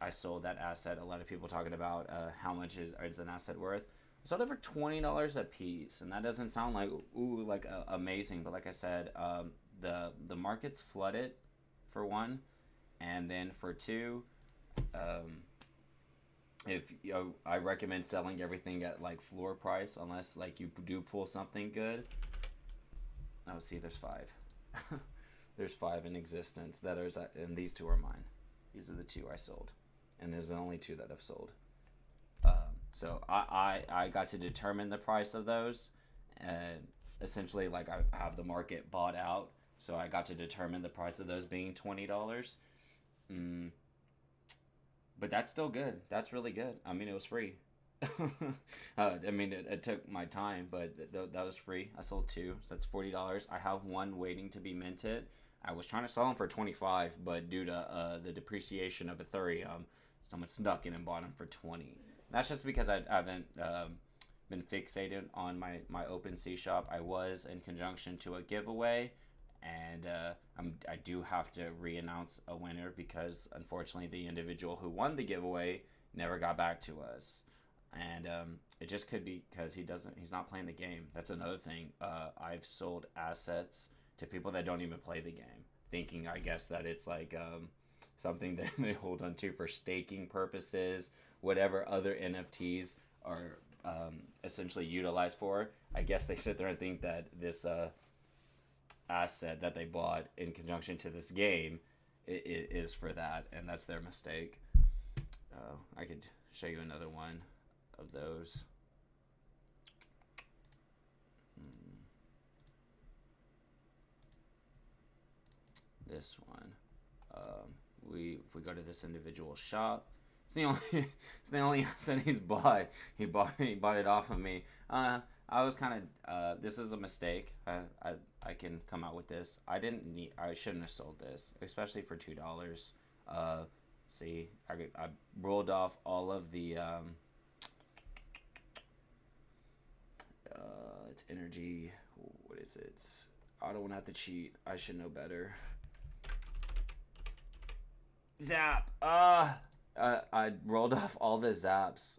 I sold that asset. A lot of people talking about how much is an asset worth. I sold it for $20 a piece, and that doesn't sound like ooh like amazing, but like I said, the market's flooded for one, and then for two, if I recommend selling everything at like floor price unless like you do pull something good. Oh, see, there's 5. There's 5 in existence that are, and these 2 are mine. These are the 2 I sold, and there's only 2 that I've sold. So I got to determine the price of those, and essentially like I have the market bought out, so I got to determine the price of those being $20. But that's still good. That's really good. I mean, it was free. I mean, it took my time, but that was free. I sold 2, so that's $40. I have 1 waiting to be minted. I was trying to sell them for 25, but due to the depreciation of Ethereum, someone snuck in and bought them for 20. That's just because I haven't been fixated on my OpenSea shop. I was in conjunction to a giveaway, and I do have to re-announce a winner because unfortunately the individual who won the giveaway never got back to us. And it just could be because he's not playing the game. That's another thing. I've sold assets to people that don't even play the game, thinking, I guess, that it's like something that they hold on to for staking purposes, whatever other NFTs are essentially utilized for. I guess they sit there and think that this asset that they bought in conjunction to this game is for that, and that's their mistake. I could show you another one of those. This one. If we go to this individual shop, it's the only asset he's bought. He bought it off of me. I was kind of this is a mistake. I can come out with this. I shouldn't have sold this, especially for $2. See, I rolled off all of the it's energy. What is it? I don't want to have to cheat. I should know better. Zap. I rolled off all the zaps,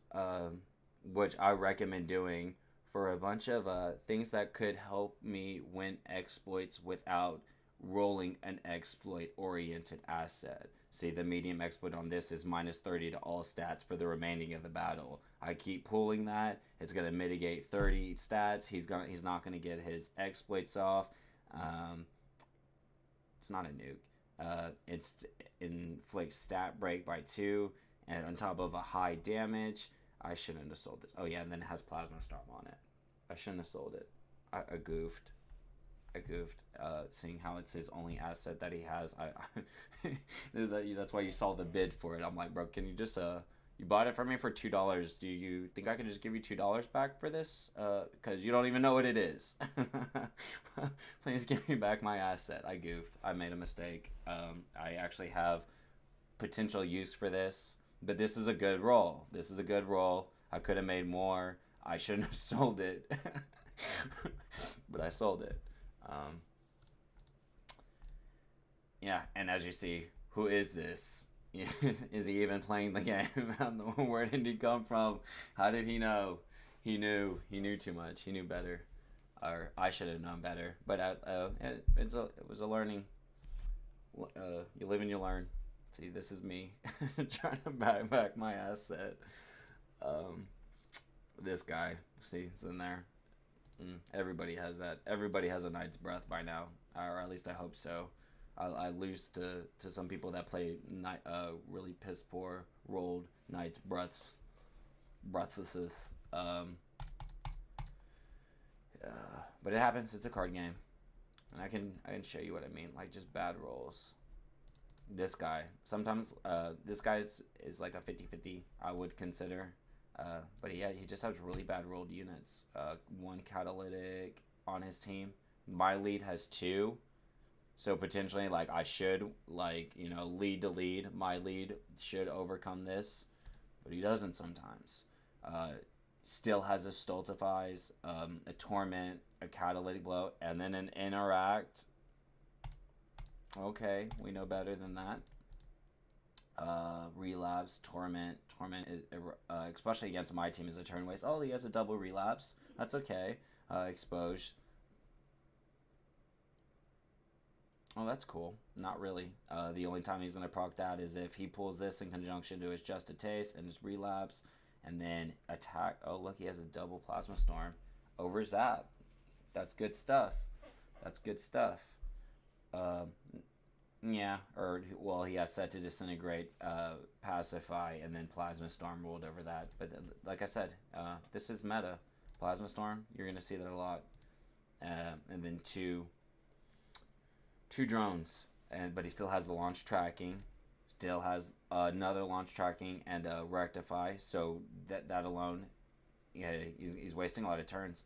which I recommend doing for a bunch of things that could help me win exploits without rolling an exploit-oriented asset. See, the medium exploit on this is -30 to all stats for the remaining of the battle. I keep pulling that. It's gonna mitigate 30 stats. He's not gonna get his exploits off. It's not a nuke. It's inflicts stat break by 2, and on top of a high damage. I shouldn't have sold this. Oh yeah, and then it has plasma storm on it. I shouldn't have sold it. I goofed. Seeing how it's his only asset that he has. That's why you saw the bid for it. I'm like, bro, can you just you bought it for me for $2. Do you think I can just give you $2 back for this? Because you don't even know what it is. Please give me back my asset. I goofed. I made a mistake. I actually have potential use for this, but this is a good roll. I could have made more. I shouldn't have sold it, but I sold it. Yeah, and as you see, who is this? Is he even playing the game? Where did he come from? How did he know? He knew too much. He knew better, or I should have known better. But it was a learning. You live and you learn. See, this is me trying to buy back my asset. This guy, see, it's in there. Everybody has that. Everybody has a Knight's Breath by now, or at least I hope so. I lose to some people that play really piss poor rolled Knight's Breaths. But it happens. It's a card game, and I can show you what I mean. Like just bad rolls. This guy sometimes this guy is like a 50-50. I would consider. But he just has really bad rolled units. 1 catalytic on his team. My lead has 2. So potentially, like, I should, like, lead to lead. My lead should overcome this. But he doesn't sometimes. Still has a Stultifies, a Torment, a Catalytic Blow, and then an Interact. Okay, we know better than that. Relapse, Torment. Torment, is, especially against my team, is a turn waste. Oh, he has a double relapse. That's okay. Expose. Oh, that's cool. Not really. The only time he's going to proc that is if he pulls this in conjunction to his Just a Taste and his relapse, and then attack. Oh, look, he has a double Plasma Storm over Zap. That's good stuff. That's good stuff. Yeah, or, well, he has set to Disintegrate, Pacify, and then Plasma Storm ruled over that. But like I said, this is meta. Plasma Storm, you're going to see that a lot. And then two drones, but he still has the launch tracking, still has another launch tracking and rectify. So that alone, yeah, he's wasting a lot of turns.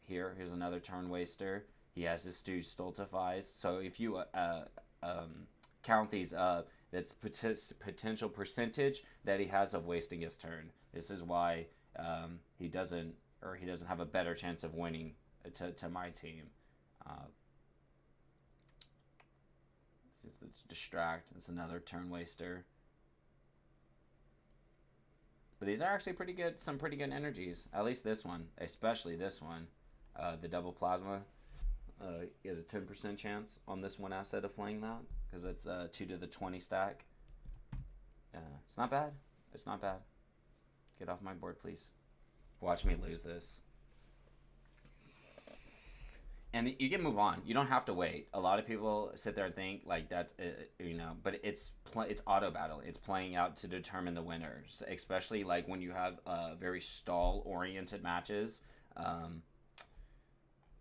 Here's another turn waster. He has his Stooge Stultifies. So if you count these up, that's potential percentage that he has of wasting his turn. This is why he doesn't have a better chance of winning to my team. It's Distract. It's another turn waster. But these are actually pretty good. Some pretty good energies. At least this one, especially this one, the double plasma. He has a 10% chance on this one asset of flaying that because it's 2 to the 20 stack. It's not bad. It's not bad. Get off my board, please. Watch me lose this. And you can move on. You don't have to wait. A lot of people sit there and think like that's but it's auto battle. It's playing out to determine the winners, especially like when you have very stall oriented matches.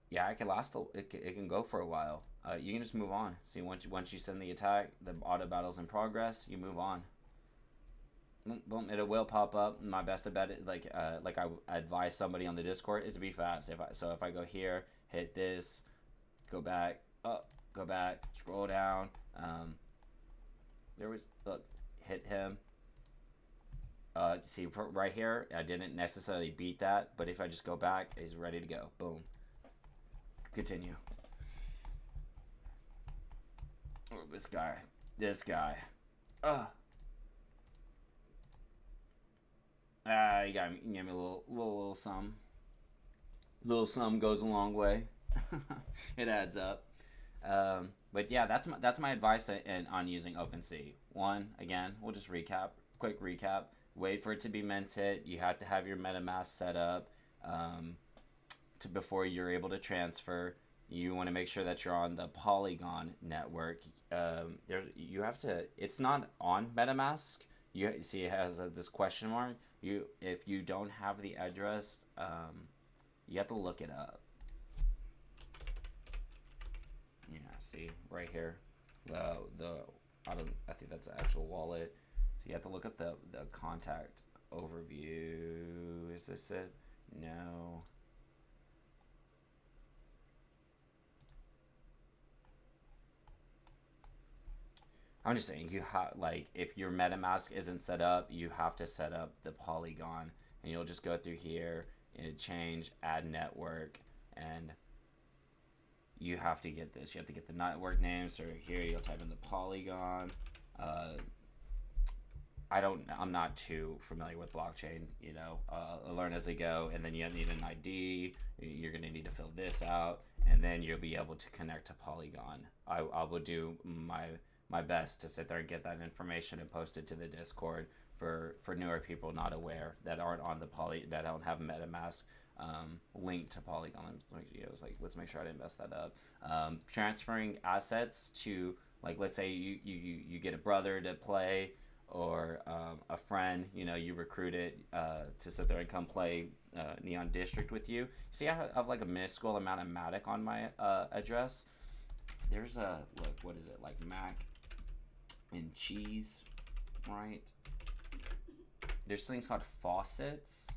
Yeah, it can last. It can go for a while. You can just move on. See, once you send the attack, the auto battle's in progress. You move on. Boom, it will pop up. My best bet, like I advise somebody on the Discord, is to be fast. If I go here, hit this, go back, up, go back, scroll down. Hit him. See right here, I didn't necessarily beat that, but if I just go back, he's ready to go. Boom. Continue. Oh, this guy. You got me. You gave me a little sum. Little sum goes a long way. It adds up. But yeah, that's my advice on using OpenSea. One, again, we'll just quick recap. Wait for it to be minted. You have to have your MetaMask set up before you're able to transfer. You want to make sure that you're on the Polygon network. You have to. It's not on MetaMask. You see, it has this question mark. If you don't have the address, you have to look it up. Yeah, see right here, I think that's the actual wallet. So you have to look up the contact overview. Is this it? No. I'm just saying, you have, like, if your MetaMask isn't set up, you have to set up the Polygon, and you'll just go through here and change, add network, and you have to get this. You have to get the network name. So here you'll type in the Polygon. I'm not too familiar with blockchain. I learn as I go, and then you need an ID. You're gonna need to fill this out, and then you'll be able to connect to Polygon. I will do my best to sit there and get that information and post it to the Discord for newer people not aware that aren't on the that don't have MetaMask linked to Polygon. Let's make sure I didn't mess that up. Transferring assets to, like, let's say you get a brother to play or a friend, you recruit it to sit there and come play Neon District with you. See, I have like a minuscule amount of Matic on my address. There's what is it, like Mac and cheese, right? There's things called faucets,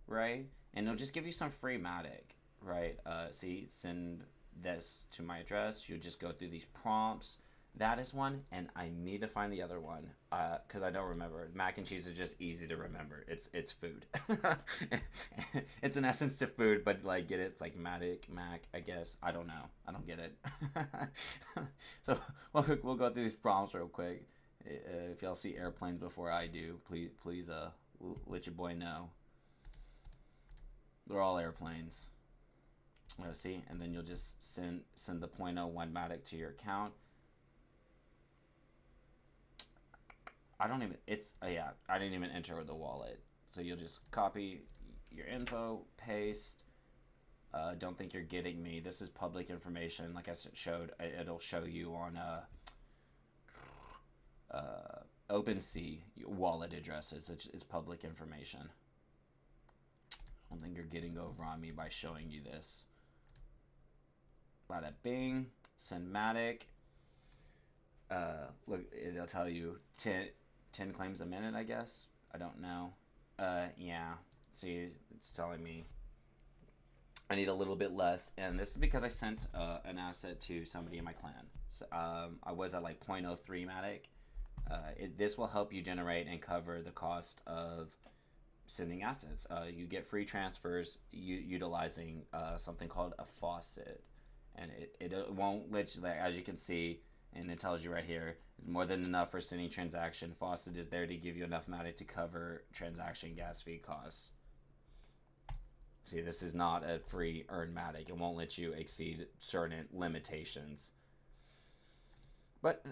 right? And it'll just give you some free Matic, right? See, send this to my address. You'll just go through these prompts. That is one, and I need to find the other one because I don't remember. Mac and cheese is just easy to remember. It's food. It's an essence to food, but like get it. It's like Mac, I guess. I don't know. I don't get it. So we'll go through these prompts real quick. If y'all see airplanes before I do, please let your boy know. They're all airplanes. See, and then you'll just send the 0.01 Matic to your account. I don't even, yeah, I didn't even enter the wallet. So you'll just copy your info, paste. Don't think you're getting me. This is public information. Like I showed, it'll show you on OpenSea wallet addresses. It's public information. I don't think you're getting over on me by showing you this. Bada bing, send Matic. Look, it'll tell you 10 claims a minute, I guess. I don't know. Yeah. See, it's telling me I need a little bit less, and this is because I sent an asset to somebody in my clan. So, I was at like 0.03 Matic. This will help you generate and cover the cost of sending assets. You get free transfers utilizing something called a faucet, and it won't let you, like, as you can see, and it tells you right here, more than enough for sending transaction. Faucet is there to give you enough Matic to cover transaction gas fee costs. See, this is not a free earned Matic. It won't let you exceed certain limitations. But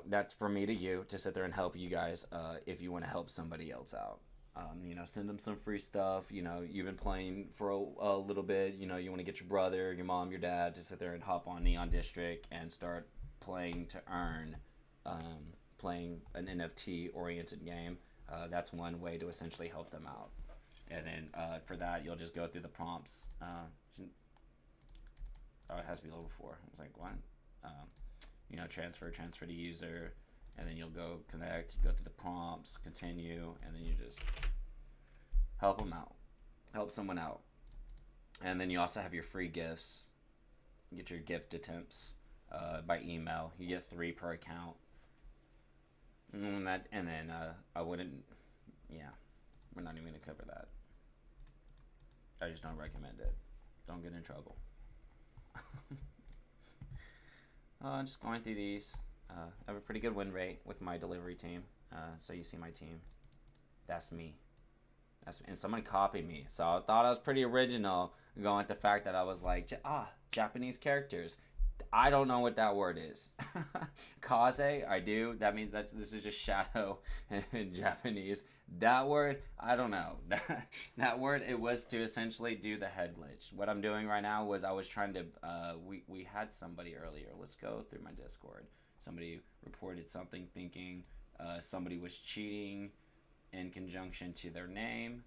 that's for me to you to sit there and help you guys if you want to help somebody else out. You know, send them some free stuff. You know, you've been playing for a little bit. You know, you want to get your brother, your mom, your dad to sit there and hop on Neon District and start playing to earn, playing an NFT-oriented game. That's one way to essentially help them out. And then for that, you'll just go through the prompts. Oh, it has to be level 4. I was like, what? You know, transfer to user, and then you'll go connect, go through the prompts, continue, and then you just help them out. Help someone out. And then you also have your free gifts. You get your gift attempts by email. You get 3 per account. And then I wouldn't, yeah, we're not even going to cover that. I just don't recommend it. Don't get in trouble. Just going through these. I have a pretty good win rate with my delivery team. So you see my team. That's me. And somebody copied me. So I thought I was pretty original going with the fact that I was like, Japanese characters. I don't know what that word is. Kaze, I do. That means this is just shadow in Japanese. That word, I don't know. That word, it was to essentially do the head glitch. What I'm doing right now was I was trying to, we had somebody earlier. Let's go through my Discord. Somebody reported something thinking somebody was cheating in conjunction to their name.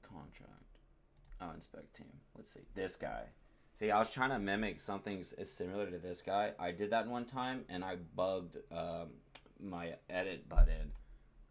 Contract. Oh, inspect team. Let's see. This guy. See, I was trying to mimic something similar to this guy. I did that one time, and I bugged my edit button.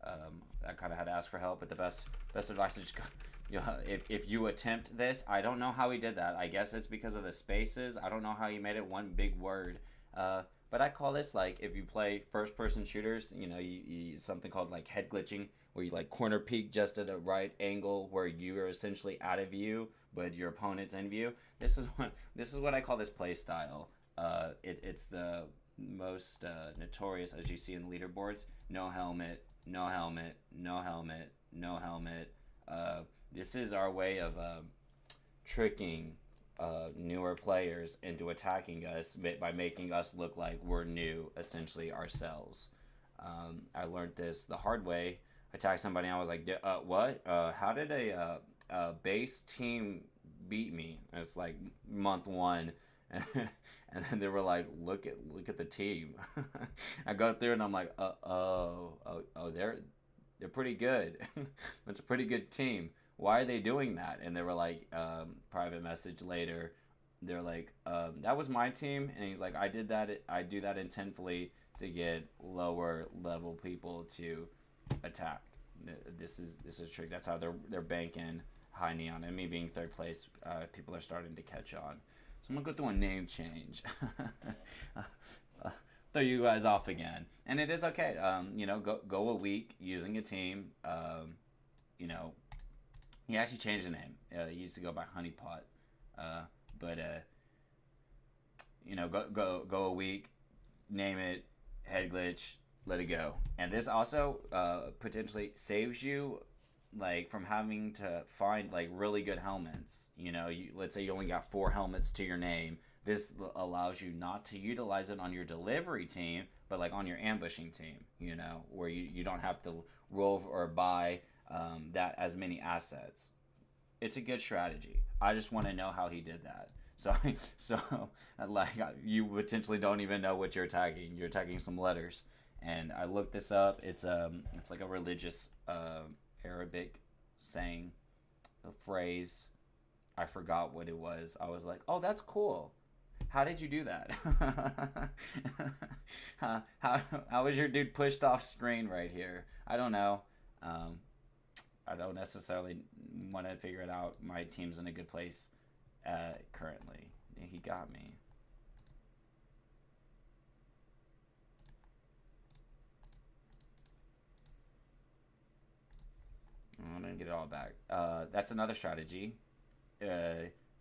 I kind of had to ask for help, but the best advice is just go. You know, if you attempt this, I don't know how he did that. I guess it's because of the spaces. I don't know how he made it one big word. But I call this, like, if you play first-person shooters, you know, you something called like head glitching, where you like corner peek just at a right angle where you are essentially out of view, but your opponent's in view. This is what I call this play style. It's the most notorious, as you see in leaderboards. No helmet, no helmet, no helmet, no helmet. This is our way of tricking newer players into attacking us by making us look like we're new, essentially, ourselves. I learned this the hard way. Attack somebody, and I was like, what? How did a base team beat me? And it's like month 1, and then they were like, look at the team. I go through and I'm like, they're pretty good. It's a pretty good team. Why are they doing that? And they were like, private message later, they're like, that was my team, and he's like, I do that intentfully to get lower level people to attack. This is a trick. That's how they're banking high neon. And me being 3rd place, people are starting to catch on. So I'm gonna go through a name change. Throw you guys off again, and it is okay. Go a week using a team. You know, he actually changed the name. He used to go by Honeypot, but go a week, name it, head glitch, let it go. And this also potentially saves you like from having to find like really good helmets. Let's say you only got 4 helmets to your name. This allows you not to utilize it on your delivery team, but like on your ambushing team, where you don't have to roll or buy that as many assets. It's a good strategy. I just want to know how he did that. So like you potentially don't even know what you're attacking. You're attacking some letters, and I looked this up. It's like a religious Arabic saying, a phrase. I forgot what it was. I was like, oh, that's cool. How did you do that? How was your dude pushed off screen right here? I don't know. I don't necessarily want to figure it out. My team's in a good place currently. He got me. I'm gonna get it all back. That's another strategy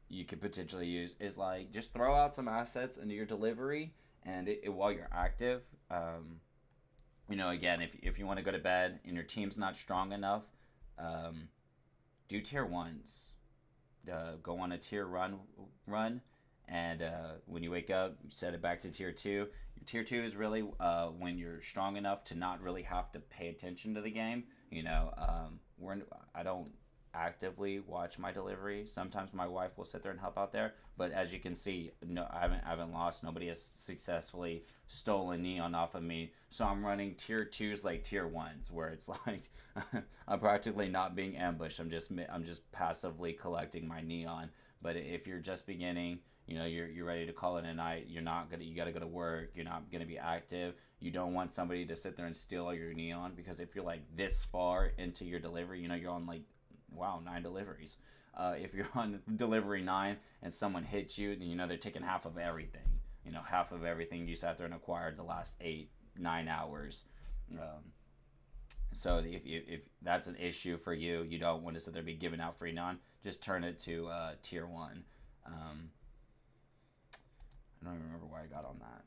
you could potentially use, is like just throw out some assets into your delivery, and while you're active, again, if you want to go to bed and your team's not strong enough, do tier 1s. Go on a tier run, and when you wake up, set it back to tier 2. Tier 2 is really when you're strong enough to not really have to pay attention to the game. I don't actively watch my delivery. Sometimes my wife will sit there and help out there, but as you can see, no, I haven't lost. Nobody has successfully stolen neon off of me. So I'm running tier 2s like tier 1s, where it's like I'm practically not being ambushed. I'm just passively collecting my neon. But if you're just beginning, you're ready to call it a night. You got to go to work. You're not gonna be active. You don't want somebody to sit there and steal all your neon, because if you're like this far into your delivery, you're on like, wow, 9 deliveries. If you're on delivery 9 and someone hits you, then they're taking half of everything. Half of everything you sat there and acquired the last 8-9 hours. So if that's an issue for you, you don't want to sit there and be giving out free neon. Just turn it to tier 1. I don't even remember why I got on that.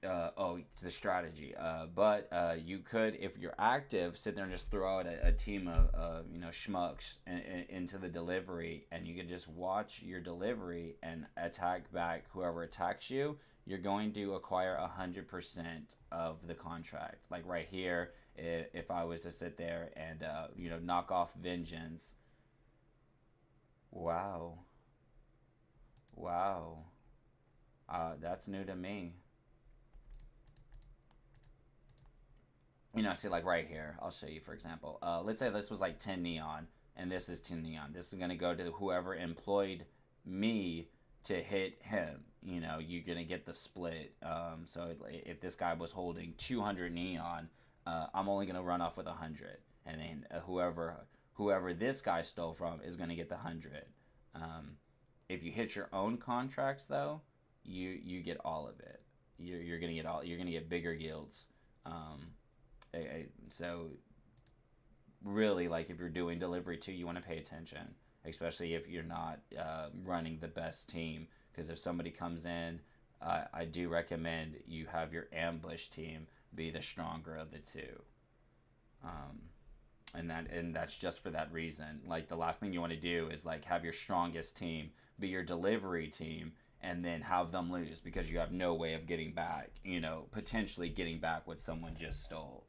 It's the strategy. But you could, if you're active, sit there and just throw out a team of schmucks into the delivery, and you could just watch your delivery and attack back whoever attacks you. You're going to acquire 100% of the contract. Like right here, if I was to sit there and knock off vengeance. Wow. That's new to me. See, like right here, I'll show you, for example. Let's say this was like 10 neon, and this is 10 neon. This is going to go to whoever employed me to hit him. You're going to get the split. So if this guy was holding 200 neon, I'm only going to run off with 100. And then whoever this guy stole from is going to get the 100. If you hit your own contracts, though, you get all of it. You're going to get bigger yields. So really, like, if you're doing delivery 2, you want to pay attention, especially if you're not running the best team, because if somebody comes in, I do recommend you have your ambush team be the stronger of the 2. And that's just for that reason. Like, the last thing you want to do is like have your strongest team be your delivery team, and then have them lose because you have no way of getting back, potentially getting back what someone just stole.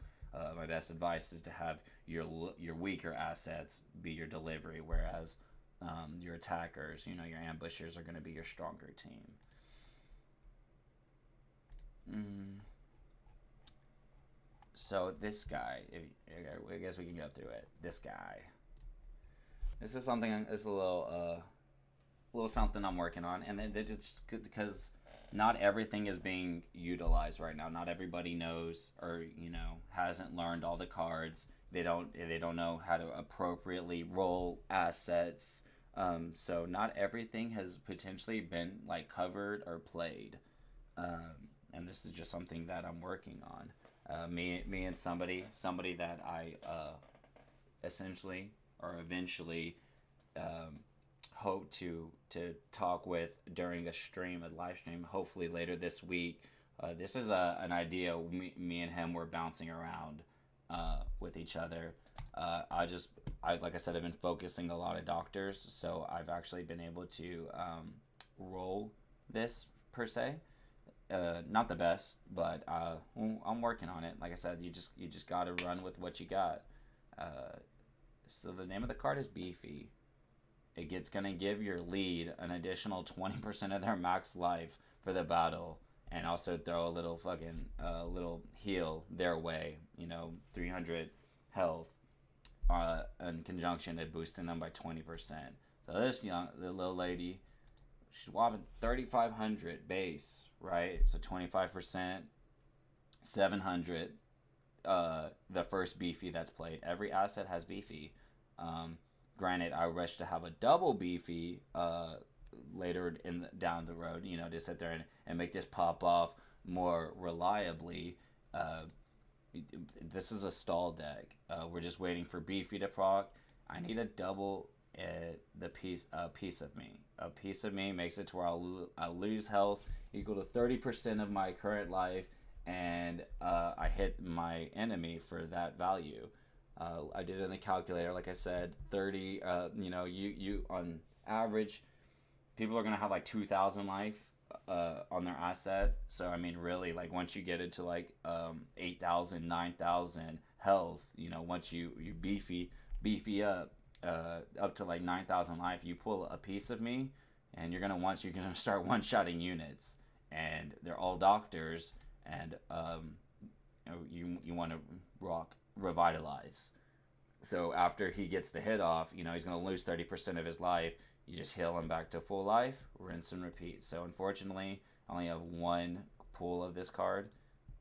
My best advice is to have your weaker assets be your delivery, whereas your attackers, your ambushers, are going to be your stronger team. So this guy, I guess we can go through it. This guy. This is something. It's a little something I'm working on, and then it's because not everything is being utilized right now. Not everybody knows, or hasn't learned all the cards. They don't know how to appropriately roll assets. So not everything has potentially been like covered or played, and this is just something that I'm working on. Me and somebody that I essentially or eventually hope to talk with during a stream, a live stream, hopefully later this week. This is an idea me and him were bouncing around with each other. Like I said, I've been focusing a lot of doctors, so I've actually been able to roll this per se. Not the best, but I'm working on it. Like I said, you just gotta run with what you got. So the name of the card is Beefy. It's gonna give your lead an additional 20% of their max life for the battle, and also throw a little fucking little heal their way. 300 health, in conjunction to boosting them by 20%. So the little lady, she's whopping 3,500 base, right? So 25%, 700. The first Beefy that's played. Every asset has Beefy. Granted, I wish to have a double Beefy later down the road, to sit there and make this pop off more reliably. This is a stall deck. We're just waiting for Beefy to proc. I need a double a piece of me. A piece of me makes it to where I'll lose health equal to 30% of my current life, and I hit my enemy for that value. I did it in the calculator, like I said, 30. You on average, people are gonna have like 2,000 life on their asset. So I mean, really, like once you get into like 8,000, 9,000 health, once you beefy up to like 9,000 life, you pull a piece of me, and you're gonna start one shotting units, and they're all doctors, and you want to rock revitalize. So after he gets the hit off, he's going to lose 30% of his life. You just heal him back to full life, rinse and repeat. So unfortunately, I only have one pull of this card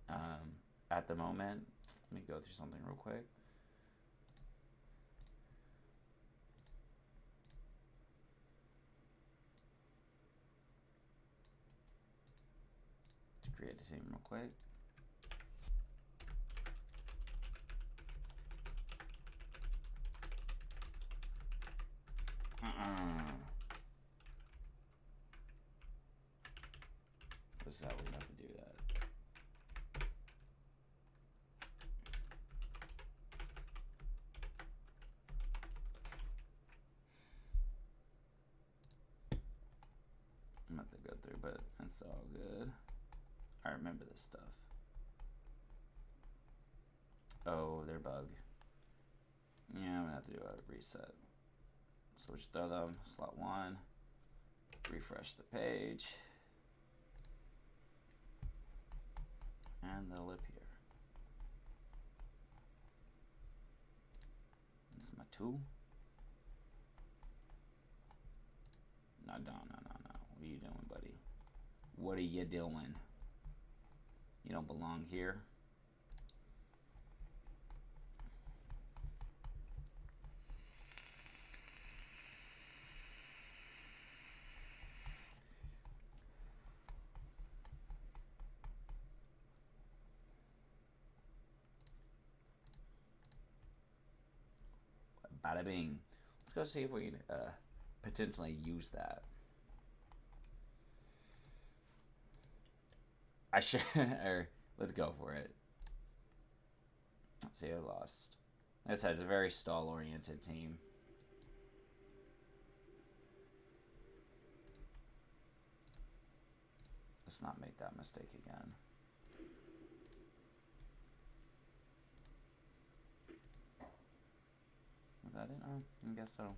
at the moment. Let me go through something real quick. Let's create a team real quick. This is how we have to do that. I'm gonna have to go through, but it's all good. I remember this stuff. Oh, they're bug. Yeah, I'm gonna have to do a reset. So just throw them slot 1, refresh the page, and they'll appear. This is my tool. No. What are you doing, buddy? What are you doing? You don't belong here. Bada bing. Let's go see if we can potentially use that. I should, or let's go for it. Let's see, I lost. Like I said, it's a very stall-oriented team. Let's not make that mistake again. Was that it? Oh, I guess so.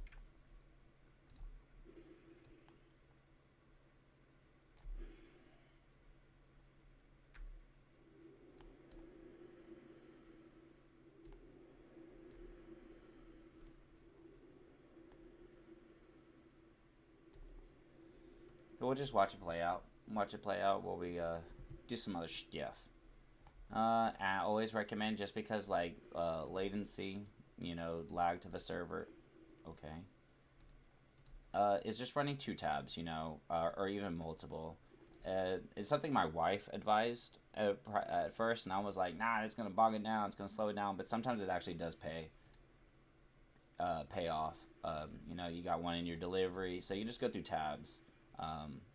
But we'll just watch it play out. Watch it play out while we do some other stuff. I always recommend, just because like latency, lag to the server. Okay. is just running 2 tabs, or even multiple. It's something my wife advised at first, and I was like, nah, it's gonna bog it down, it's gonna slow it down. But sometimes it actually does pay off. You got one in your delivery, so you just go through tabs.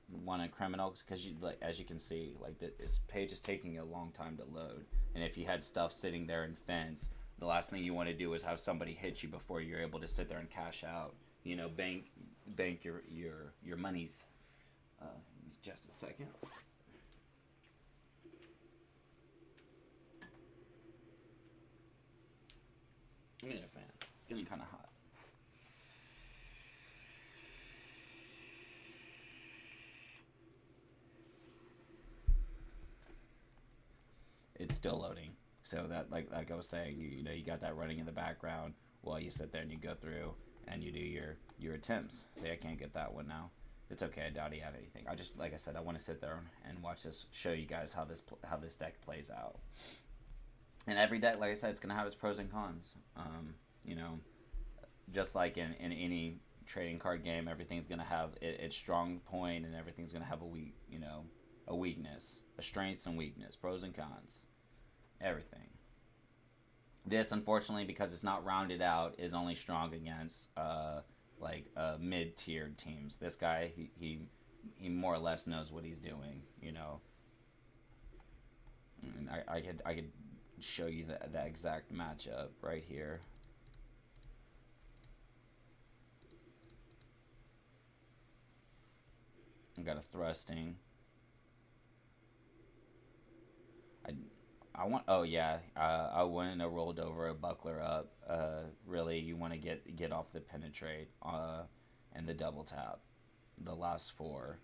One in criminals, because as you can see, like this page is taking a long time to load, and if you had stuff sitting there in fence, the last thing you want to do is have somebody hit you before you're able to sit there and cash out. Bank your monies. Just a second. I need a fan. It's getting kind of hot. It's still loading. So that, like I was saying, you got that running in the background while you sit there and you go through and you do your attempts. Say I can't get that one now. It's okay. I doubt he had anything. I just, like I said, I want to sit there and watch this, show you guys how this deck plays out. And every deck, like I said, it's gonna have its pros and cons. Just like in any trading card game, everything's gonna have its strong point, and everything's gonna have a weakness, a strengths and weakness, pros and cons, everything. This, unfortunately, because it's not rounded out, is only strong against mid-tiered teams. This guy, he more or less knows what he's doing. And I could show you the exact matchup right here. I got a thrusting. I went and I rolled over a buckler up. Really, you want to get off the penetrate and the double tap, the last 4.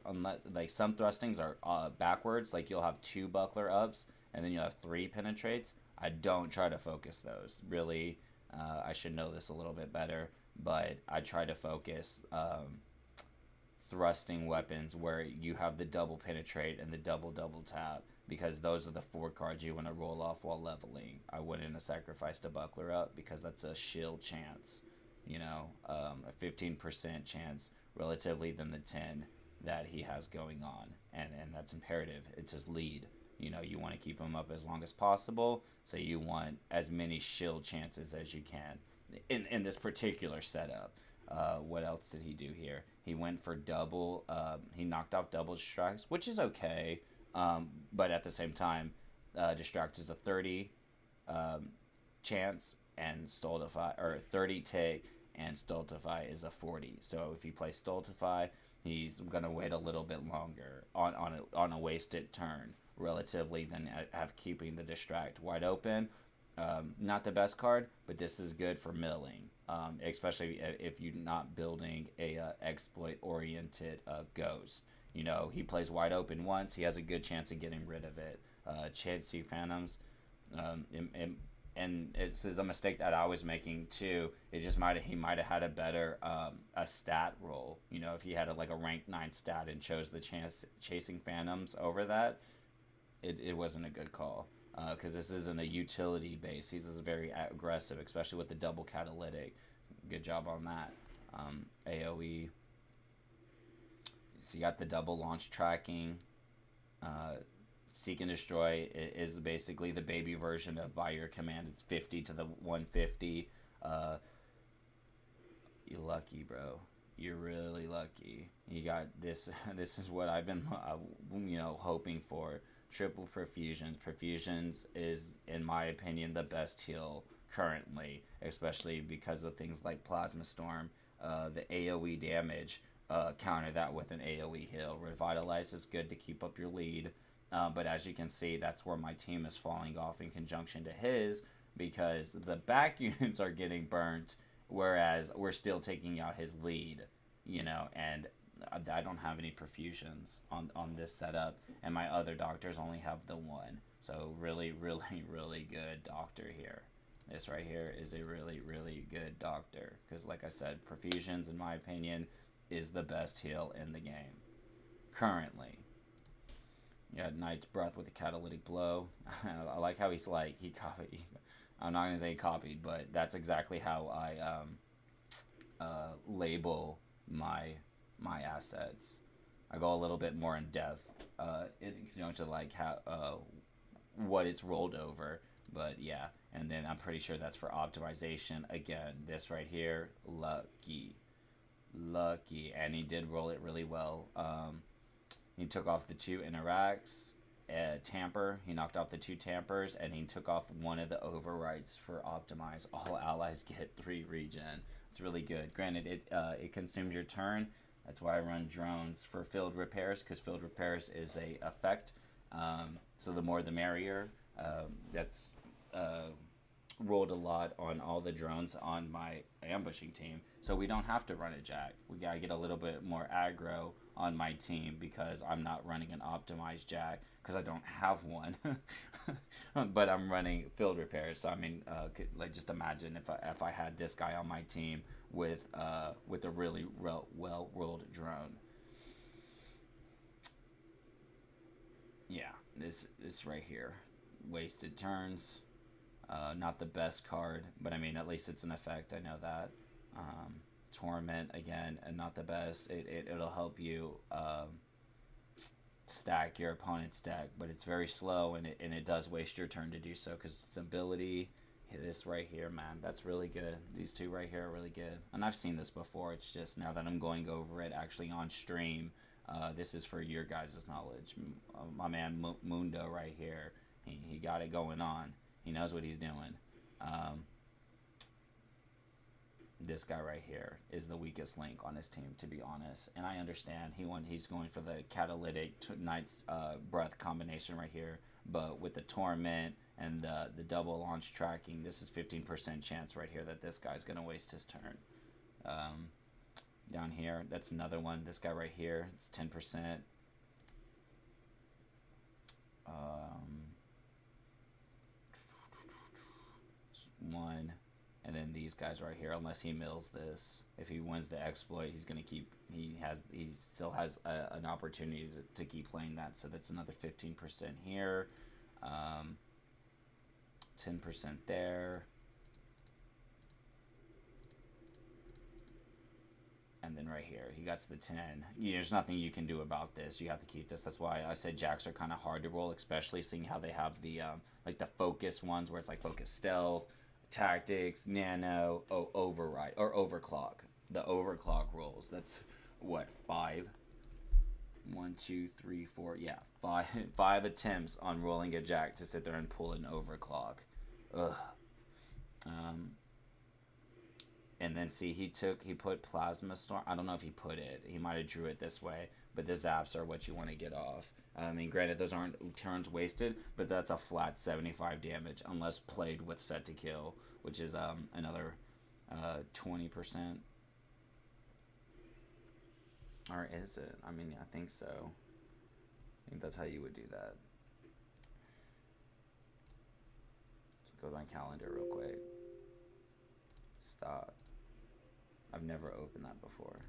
Unless, like, some thrustings are backwards, like you'll have 2 buckler ups and then you'll have 3 penetrates. I don't try to focus those. Really, I should know this a little bit better, but I try to focus thrusting weapons where you have the double penetrate and the double tap, because those are the 4 cards you want to roll off while leveling. I wouldn't have sacrificed a buckler up because that's a shield chance, a 15% chance relatively than the 10 that he has going on, and that's imperative. It's his lead. You want to keep him up as long as possible, so you want as many shield chances as you can in this particular setup. What else did he do here? He went for double. He knocked off double distracts, which is okay. But at the same time, distract is a 30 chance, and stultify, or 30 take, and stultify is a 40. So if you play stultify, he's gonna wait a little bit longer on a wasted turn relatively than have keeping the distract wide open. Not the best card, but this is good for milling, especially if you're not building a exploit oriented ghost. He plays wide open once, he has a good chance of getting rid of it. Chansey Phantoms, and it's a mistake that I was making too. It just he might have had a better a stat roll. If he had a rank 9 stat and chose the Chasing Phantoms over that, it wasn't a good call. Because this isn't a utility base. He's very aggressive, especially with the double catalytic. Good job on that. AoE. So you got the double launch tracking. Seek and Destroy is basically the baby version of by your command. It's 50 to the 150. You're lucky, bro. You're really lucky. You got this. This is what I've been, hoping for. Triple Perfusions. Perfusions is, in my opinion, the best heal currently, especially because of things like Plasma Storm. The AoE damage, counter that with an AoE heal. Revitalize is good to keep up your lead, but as you can see, that's where my team is falling off in conjunction to his, because the back units are getting burnt, whereas we're still taking out his lead, and I don't have any perfusions on this setup, and my other doctors only have the 1. So really, really, really good doctor here. This right here is a really, really good doctor, because like I said, perfusions, in my opinion, is the best heal in the game currently. You got Knight's Breath with a catalytic blow. I like how he copied. I'm not gonna say he copied, but that's exactly how I label my assets. I go a little bit more in depth in conjunction like how what it's rolled over, but yeah. And then I'm pretty sure that's for optimization. Again, this right here, lucky, and he did roll it really well. He took off the two interacts, tamper. He knocked off the two tampers, and he took off one of the overwrites for optimize. All allies get 3 regen. It's really good. Granted, it consumes your turn. That's why I run drones for field repairs, because field repairs is a effect. So the more the merrier. That's rolled a lot on all the drones on my ambushing team, so we don't have to run a jack. We gotta get a little bit more aggro on my team because I'm not running an optimized jack because I don't have one. But I'm running field repairs. So I mean, like just imagine if I had this guy on my team with a really well rolled drone. Yeah, this right here, wasted turns. Not the best card, but I mean, at least it's an effect. I know that. Torment, again, and not the best. It'll help you stack your opponent's deck, but it's very slow, and it does waste your turn to do so because its ability. This right here, man, that's really good. These two right here are really good. And I've seen this before. It's just now that I'm going over it actually on stream, this is for your guys' knowledge. My man Mundo right here, he got it going on. He knows what he's doing. This guy right here is the weakest link on his team, to be honest. And I understand he's going for the catalytic Knight's Breath combination right here. But with the Torment and the double launch tracking, this is 15% chance right here that this guy's going to waste his turn. Down here, that's another one. This guy right here, it's 10%. One, and then these guys right here, unless he mills this, if he wins the exploit, he's gonna keep, he still has an opportunity to keep playing that. So that's another 15% here, 10% there, and then right here he got to the 10. There's nothing you can do about this. You have to keep this. That's why I said jacks are kind of hard to roll, especially seeing how they have the like the focus ones where it's like focus stealth, tactics, nano, override, or overclock. The overclock rolls, that's what, 5? 1, 2, 3, 4, yeah, 5 attempts on rolling a jack to sit there and pull an overclock. Ugh. And then see, he put Plasma Storm. I don't know if he put it. He might have drew it this way, but the zaps are what you want to get off. I mean, granted, those aren't turns wasted, but that's a flat 75 damage unless played with set to kill, which is another 20%. Or is it? I mean, I think so. I think that's how you would do that. Let's go to my calendar real quick. Stop. I've never opened that before.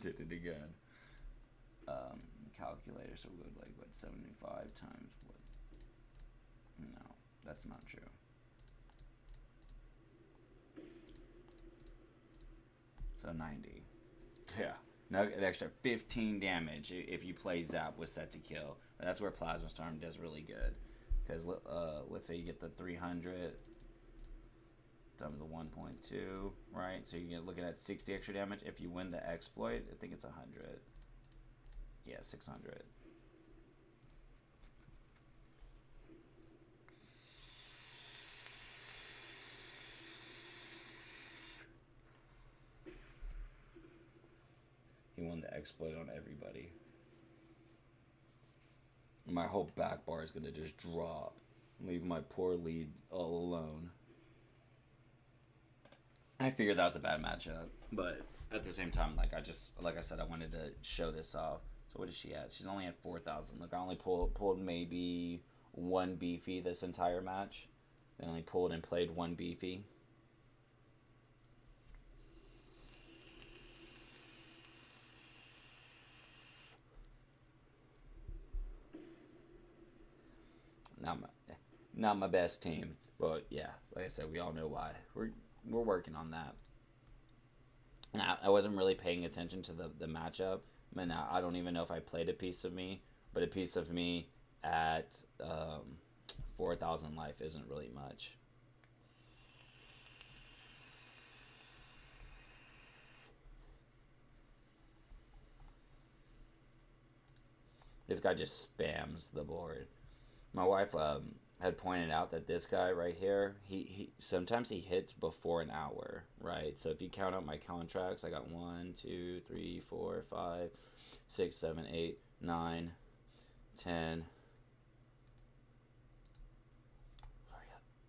Did it again. Calculator, so we would like, what, 75 times what? No, that's not true. So 90. Yeah. Now an extra 15 damage if you play Zap with set to kill. That's where Plasma Storm does really good. Because let's say you get the 300 times the 1.2, right? So you're looking at 60 extra damage. If you win the exploit, I think it's 100. Yeah, 600. He won the exploit on everybody. My whole back bar is gonna just drop, leave my poor lead all alone. I figured that was a bad matchup, but at the same time, like I said, I wanted to show this off. So what is she at? She's only at 4,000. Look, I only pulled maybe one beefy this entire match. I only pulled and played one beefy. Not my best team, but yeah, like I said, we all know why. We're working on that. And I wasn't really paying attention to the matchup. And I don't even know if I played a piece of me, but a piece of me at 4,000 life isn't really much. This guy just spams the board. My wife had pointed out that this guy right here, he sometimes he hits before an hour, right? So if you count out my contracts, I got 1, 2, 3, 4, 5, 6, 7, 8, 9, 10,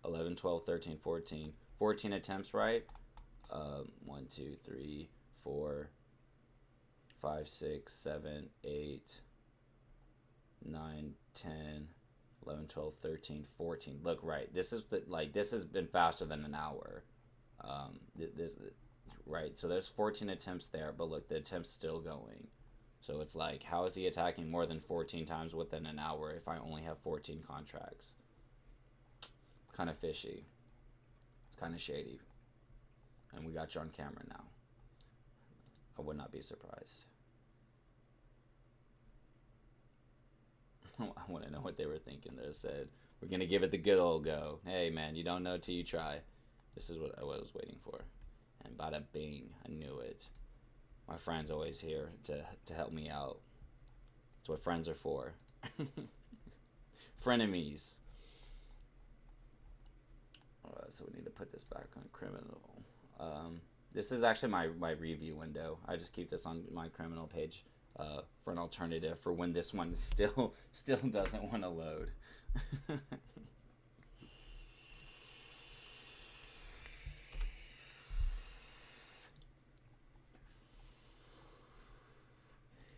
11, 12, 13, 14. 14 attempts, right? 1, 2, 3, 4, 5, 6, 7, 8, 9, 10, 11, 12, 13, 14. Look, right. This is this has been faster than an hour. This right. So there's 14 attempts there, but look, the attempt's still going. So it's like, how is he attacking more than 14 times within an hour if I only have 14 contracts? Kind of fishy. It's kind of shady. And we got you on camera now. I would not be surprised. I want to know what they were thinking. They said, we're going to give it the good old go. Hey, man, you don't know till you try. This is what I was waiting for. And bada bing, I knew it. My friend's always here to help me out. That's what friends are for. Frenemies. So we need to put this back on criminal. This is actually my review window. I just keep this on my criminal page for an alternative for when this one still doesn't want to load.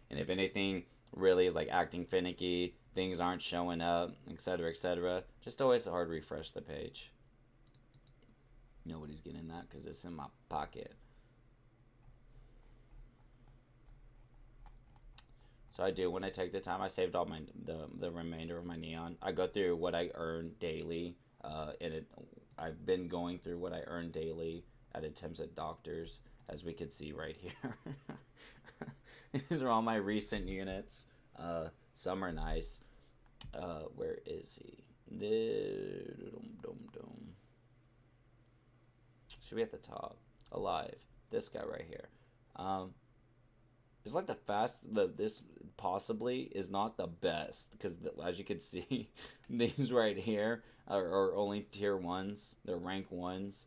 And if anything really is like acting finicky, things aren't showing up, etc., just always hard refresh the page. Nobody's getting that because it's in my pocket. So I do, when I take the time, I saved all the remainder of my neon. I go through what I earn daily, I've been going through what I earn daily at attempts at doctors, as we can see right here. These are all my recent units. Some are nice. Where is he? Should be at the top. Alive. This guy right here. It's like this possibly is not the best, because as you can see, these right here are only tier 1s. They're rank 1s.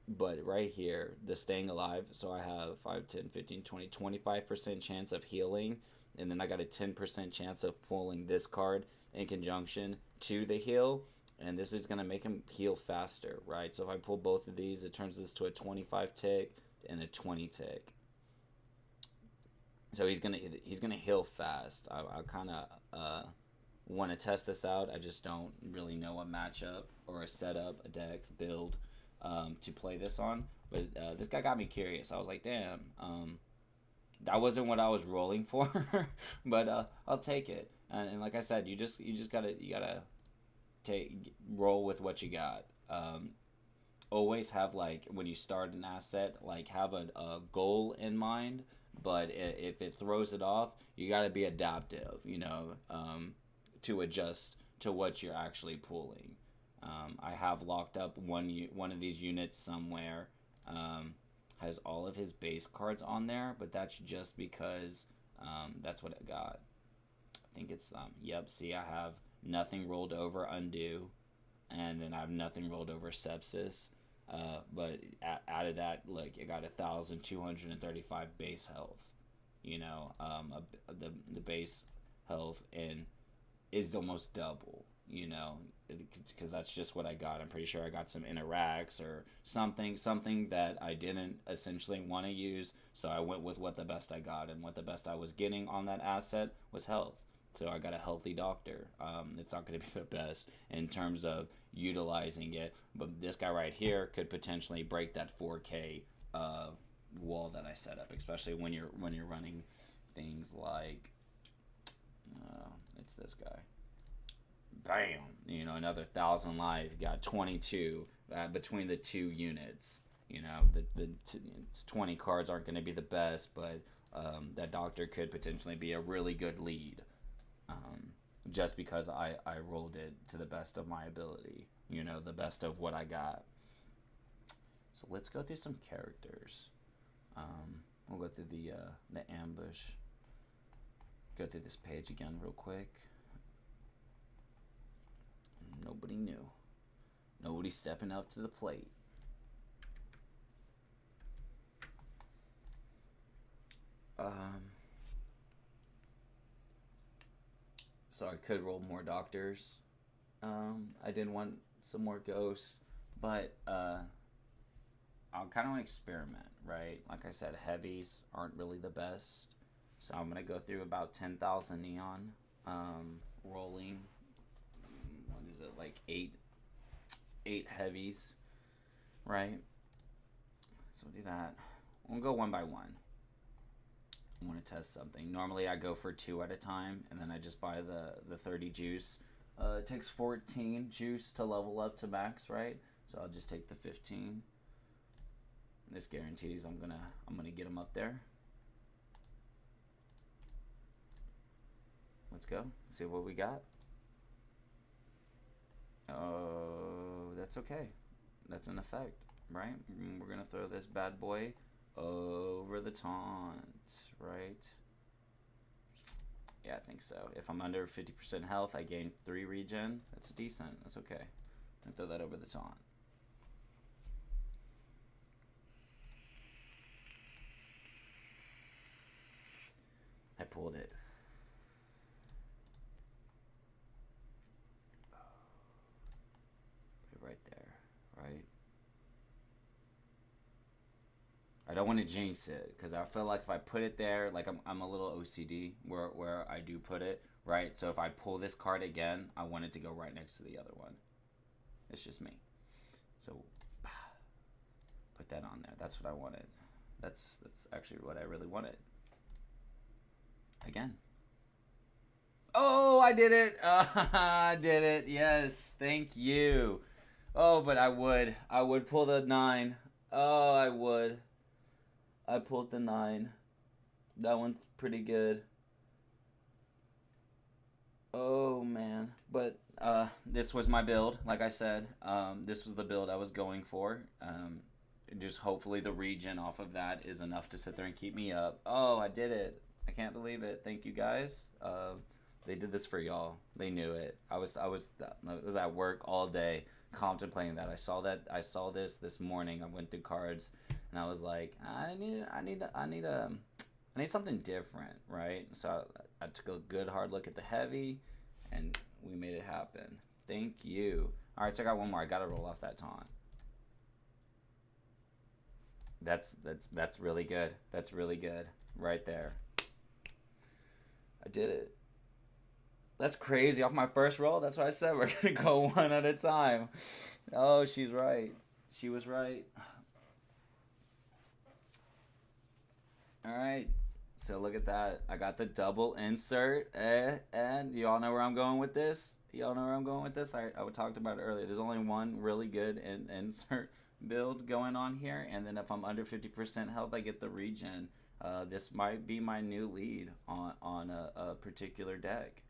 But right here, the staying alive, so I have 5, 10, 15, 20, 25% chance of healing, and then I got a 10% chance of pulling this card in conjunction to the heal, and this is going to make him heal faster, right? So if I pull both of these, it turns this to a 25 tick and a 20 tick. So he's gonna heal fast. I kind of want to test this out. I just don't really know a matchup or a setup, a deck, build to play this on. But this guy got me curious. I was like, damn, that wasn't what I was rolling for, but I'll take it. And like I said, you gotta roll with what you got. Always have, like, when you start an asset, like, have a goal in mind. But if it throws it off, you got to be adaptive, to adjust to what you're actually pulling. I have locked up one of these units somewhere, has all of his base cards on there, but that's just because that's what it got. I think it's yep. See, I have nothing rolled over undo, and then I have nothing rolled over sepsis. But out of that, like, it got 1,235 base health. The base health and is almost double. Because that's just what I got. I'm pretty sure I got some interacts or something that I didn't essentially want to use. So I went with what the best I got, and what the best I was getting on that asset was health. So I got a healthy doctor. It's not going to be the best in terms of utilizing it, but this guy right here could potentially break that 4K wall that I set up, especially when you're running things like it's this guy. Bam! Another 1,000 life. You got 22 between the two units. You know, the 20 cards aren't going to be the best, but that doctor could potentially be a really good lead. Just because I rolled it to the best of my ability, you know, the best of what I got. So let's go through some characters. We'll go through the ambush. Go through this page again real quick. Nobody new. Nobody stepping up to the plate. So I could roll more doctors. I did want some more ghosts, but I kind of want to experiment, right? Like I said, heavies aren't really the best. So I'm going to go through about 10,000 neon, rolling, what is it, like eight heavies, right? So we'll do that. We'll go one by one. I want to test something. Normally I go for 2 at a time, and then I just buy the 30 juice. It takes 14 juice to level up to max, right? So I'll just take the 15. This guarantees I'm gonna get them up there. Let's go. See what we got. Oh, that's okay. That's an effect, right? We're gonna throw this bad boy over the taunt, right? Yeah, I think so. If I'm under 50% health, I gain 3 regen. That's decent. That's okay. I throw that over the taunt. I pulled it. Put it right there, right? I don't want to jinx it, because I feel like if I put it there, like I'm a little OCD where I do put it, right? So if I pull this card again, I want it to go right next to the other one. It's just me. So put that on there. That's what I wanted. That's actually what I really wanted. Again. Oh, I did it. I did it. Yes, thank you. Oh, but I would pull the 9. Oh, I would. I pulled the 9. That one's pretty good. Oh man, but this was my build. Like I said, this was the build I was going for. Just hopefully the regen off of that is enough to sit there and keep me up. Oh, I did it. I can't believe it. Thank you guys. They did this for y'all. They knew it. I was at work all day contemplating that. I saw this morning. I went through cards and I was like, I need something different, right? So I took a good hard look at the heavy and we made it happen. Thank you. All right, so I got one more. I got to roll off that taunt. That's really good. That's really good right there. I did it. That's crazy. Off my first roll, that's what I said. We're going to go one at a time. Oh, she's right. She was right. All right. So look at that. I got the double insert. And you all know where I'm going with this? Y'all know where I'm going with this? I talked about it earlier. There's only one really good insert build going on here. And then if I'm under 50% health, I get the regen. This might be my new lead on a particular deck.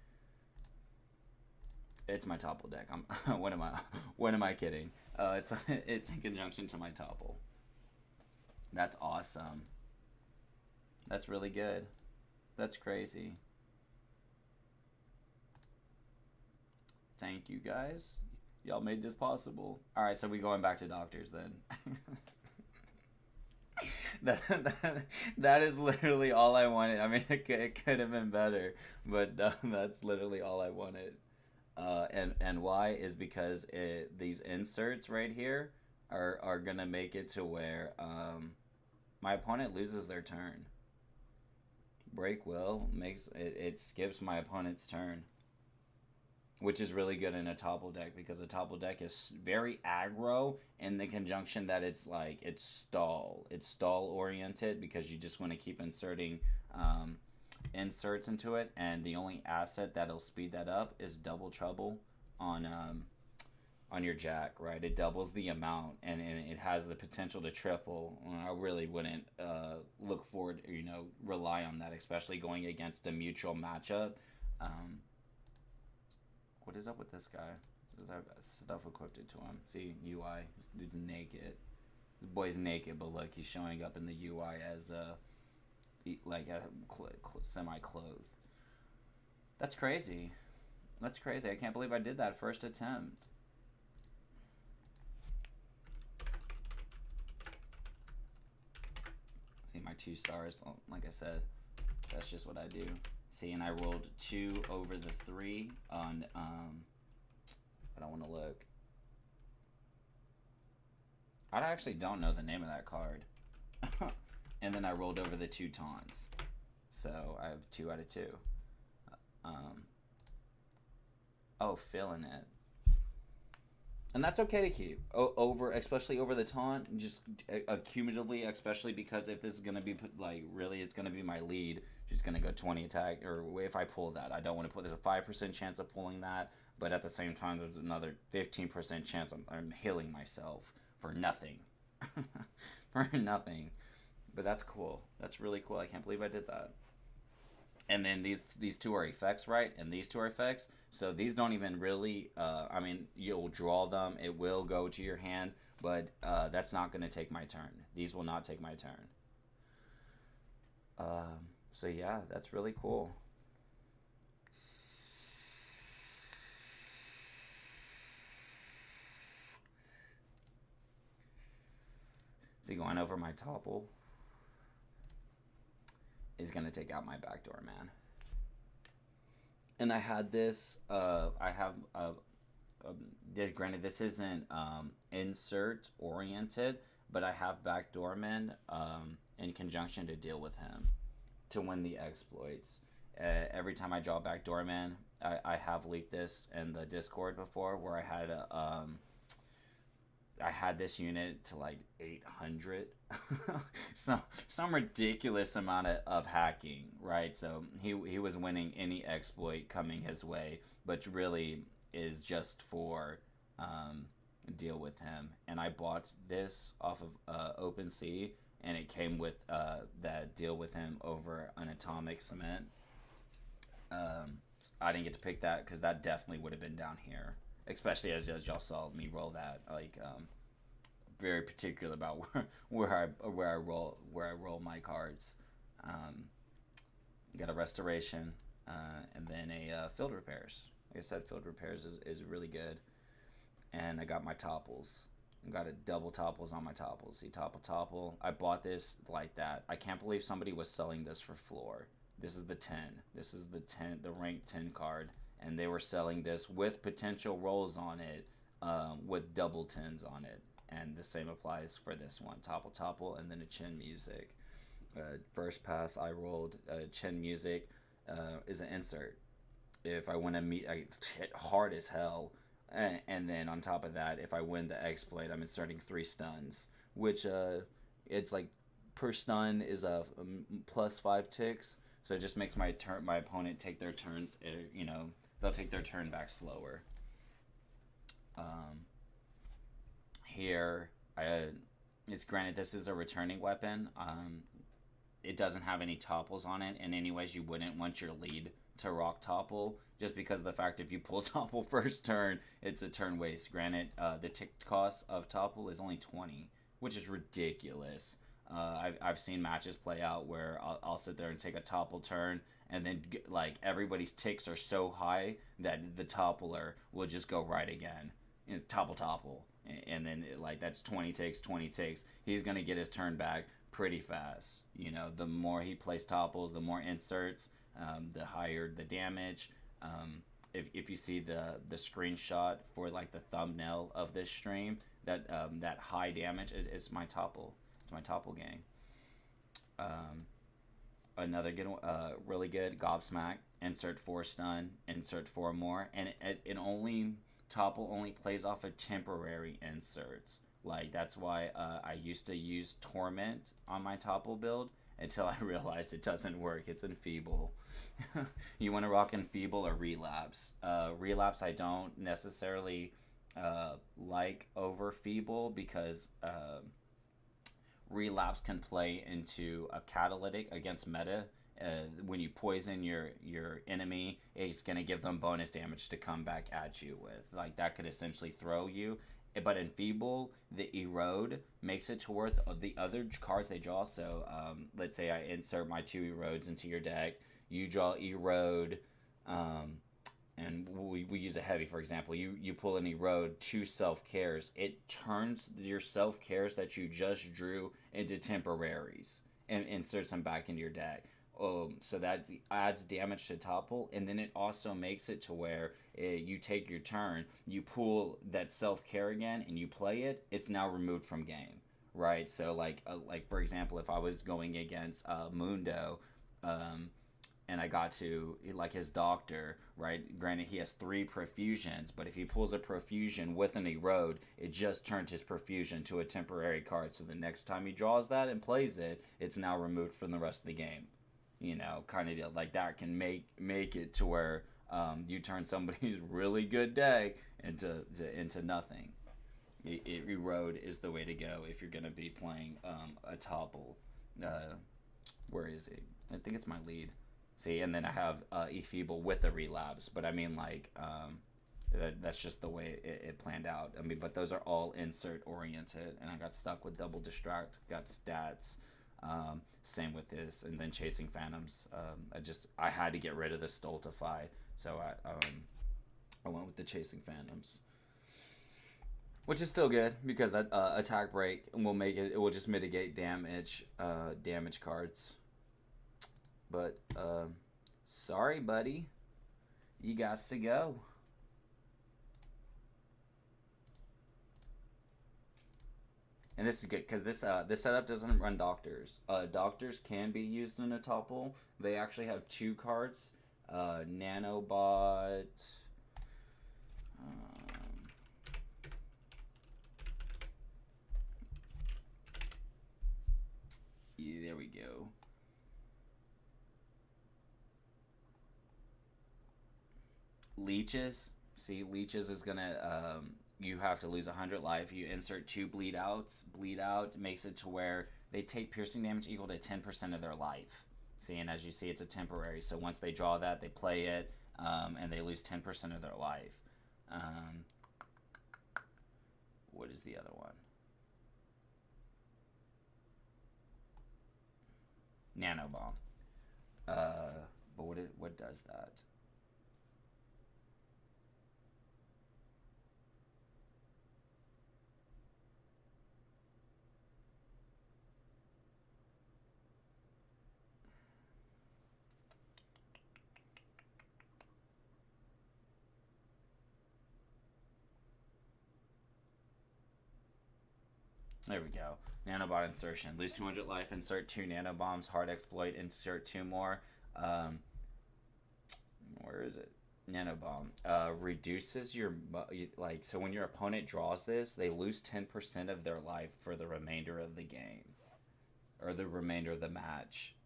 It's my topple deck. What am I kidding? It's in conjunction to my topple. That's awesome. That's really good. That's crazy. Thank you guys. Y'all made this possible. All right, so we going back to doctors then. That is literally all I wanted. I mean, it could have been better, but that's literally all I wanted. And why is because these inserts right here are gonna make it to where my opponent loses their turn. Break will makes it skips my opponent's turn, which is really good in a topple deck because a topple deck is very aggro in the conjunction that it's stall oriented because you just want to keep inserting inserts into it, and the only asset that'll speed that up is double trouble on on your jack, right? It doubles the amount, and it has the potential to triple. I really wouldn't look forward, rely on that, especially going against a mutual matchup. What is up with this guy? Does have stuff equipped to him? See, UI. This dude's naked. This boy's naked, but look, he's showing up in the UI as semi-clothed. That's crazy. That's crazy. I can't believe I did that first attempt. See, my 2 stars, like I said, that's just what I do. See, and I rolled 2 over the 3 on, I don't want to look. I actually don't know the name of that card. And then I rolled over the 2 taunts. So I have 2 out of 2. Oh, feeling it. And that's okay to keep especially over the taunt, just cumulatively, especially because if this is gonna be really, it's gonna be my lead. She's gonna go 20 attack, or if I pull that, I don't want to put. There's a 5% chance of pulling that, but at the same time, there's another 15% chance I'm healing myself for nothing, for nothing. But that's cool. That's really cool. I can't believe I did that. And then these 2 are effects, right? And these 2 are effects. So these don't even really, I mean, you'll draw them. It will go to your hand, but that's not going to take my turn. These will not take my turn. So yeah, that's really cool. Is he going over my topple? Is going to take out my backdoor man. And I had this, granted this isn't insert oriented, but I have backdoor men in conjunction to deal with him to win the exploits. Every time I draw backdoor man, I have leaked this in the Discord before, where I had this unit to like 800. So some ridiculous amount of hacking, right? So he was winning any exploit coming his way, but really is just for deal with him. And I bought this off of OpenSea, and it came with that deal with him over an atomic cement. I didn't get to pick that because that definitely would have been down here, especially as y'all saw me roll that. Like very particular about where I roll my cards. Got a restoration, and then a field repairs. Like I said, field repairs is really good. And I got my topples. I got a double topples on my topples. See, topple. I bought this like that. I can't believe somebody was selling this for floor. This is the 10. This is the 10, the rank 10 card, and they were selling this with potential rolls on it, with double 10s on it. And the same applies for this one. Topple, and then a chin music. First pass, I rolled chin music is an insert. If I win I hit hard as hell. And then on top of that, if I win the exploit, I'm inserting 3 stuns. Which, it's like, per stun is a plus 5 ticks. So it just makes my opponent take their turns, they'll take their turn back slower. Here, it's granted this is a returning weapon. It doesn't have any topples on it, and anyways, you wouldn't want your lead to rock topple, just because of the fact if you pull topple first turn, it's a turn waste. Granted, the tick cost of topple is only 20, which is ridiculous. I've seen matches play out where I'll sit there and take a topple turn, and then like everybody's ticks are so high that the toppler will just go right again. Topple. And then like that's 20 ticks. He's going to get his turn back pretty fast. The more he plays topples, the more inserts, the higher the damage. If you see the screenshot for like the thumbnail of this stream, that high damage is my topple. It's my topple gang. Another good, really good gobsmack. Insert 4 stun. Insert 4 more, and topple only plays off of temporary inserts. Like that's why I used to use torment on my topple build until I realized it doesn't work. It's enfeeble. You want to rock enfeeble or relapse. Relapse I don't necessarily like over feeble because relapse can play into a catalytic against meta. When you poison your enemy, it's gonna give them bonus damage to come back at you with. Like that could essentially throw you. But in feeble, the erode makes it to worth of the other cards they draw. So let's say I insert my 2 erodes into your deck. You draw erode. And we use a heavy, for example. You pull an erode, 2 self-cares. It turns your self-cares that you just drew into temporaries and inserts them back into your deck. So that adds damage to topple, and then it also makes it to where you take your turn, you pull that self-care again, and you play it. It's now removed from game, right? So like for example, if I was going against Mundo, and I got to like his doctor, right? Granted, he has 3 profusions, but if he pulls a profusion with an erode, it just turned his profusion to a temporary card. So the next time he draws that and plays it, it's now removed from the rest of the game. You know, kind of deal. Like that can make it to where you turn somebody's really good day into nothing. Erode is the way to go if you're gonna be playing a topple. Where is he? I think it's my lead. See, and then I have E-Feeble with a relapse, but I mean, like, that's just the way it planned out. I mean, but those are all insert oriented, and I got stuck with double distract, got stats, same with this, and then chasing phantoms. I had to get rid of the stultify, so I went with the chasing phantoms, which is still good because that attack break will make it. It will just mitigate damage cards. But, sorry, buddy. You got to go. And this is good because this setup doesn't run doctors. Doctors can be used in a topple. They actually have 2 cards. Nanobot. Yeah, there we go. Leeches. See, leeches is gonna you have to lose 100 life. You insert 2 bleed outs. Bleed out makes it to where they take piercing damage equal to 10% of their life. See, and as you see, it's a temporary. So once they draw that, they play it, and they lose 10% of their life. What is the other one? Nanobomb. But what does that? There we go. Nanobot insertion. Lose 200 life, insert 2 nanobombs. Hard exploit, insert 2 more. Where is it? Nanobomb. Reduces your... Like, so when your opponent draws this, they lose 10% of their life for the remainder of the game. Or the remainder of the match.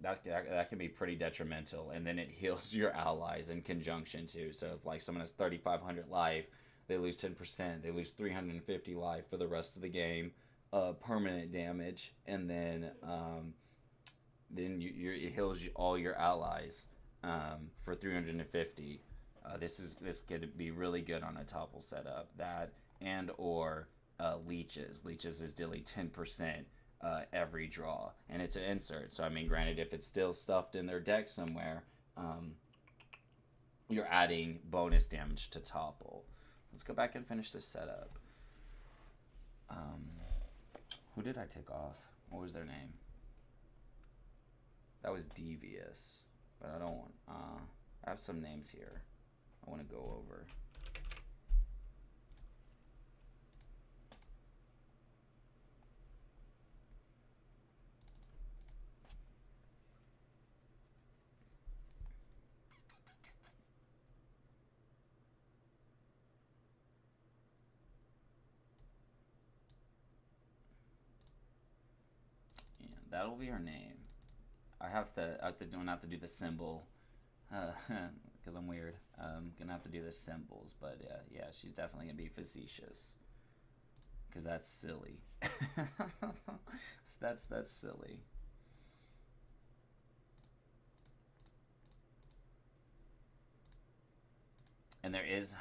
That can be pretty detrimental. And then it heals your allies in conjunction, too. So if, like, someone has 3,500 life... They lose 10%. They lose 350 life for the rest of the game. Permanent damage. And then it heals all your allies for 350. This could be really good on a topple setup. That and or leeches. Leeches is dealing 10% every draw. And it's an insert. So, I mean, granted, if it's still stuffed in their deck somewhere, you're adding bonus damage to topple. Let's go back and finish this setup. Who did I take off? What was their name? That was Devious. But I don't want... I have some names here I want to go over. That'll be her name. I have to do the symbol. because I'm weird. Gonna have to do the symbols, but yeah, she's definitely gonna be facetious, because that's silly. That's silly. And there is.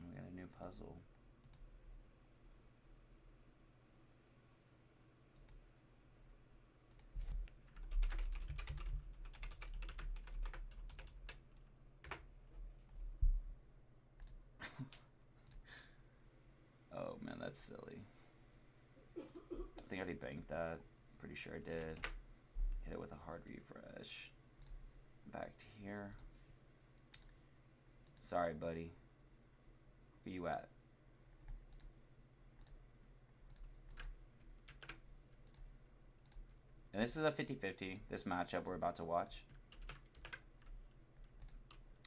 We got a new puzzle. Oh man, that's silly. I think I already banked that. Pretty sure I did. Hit it with a hard refresh. Back to here. Sorry, buddy. Where you at? And this is a 50-50, this matchup we're about to watch.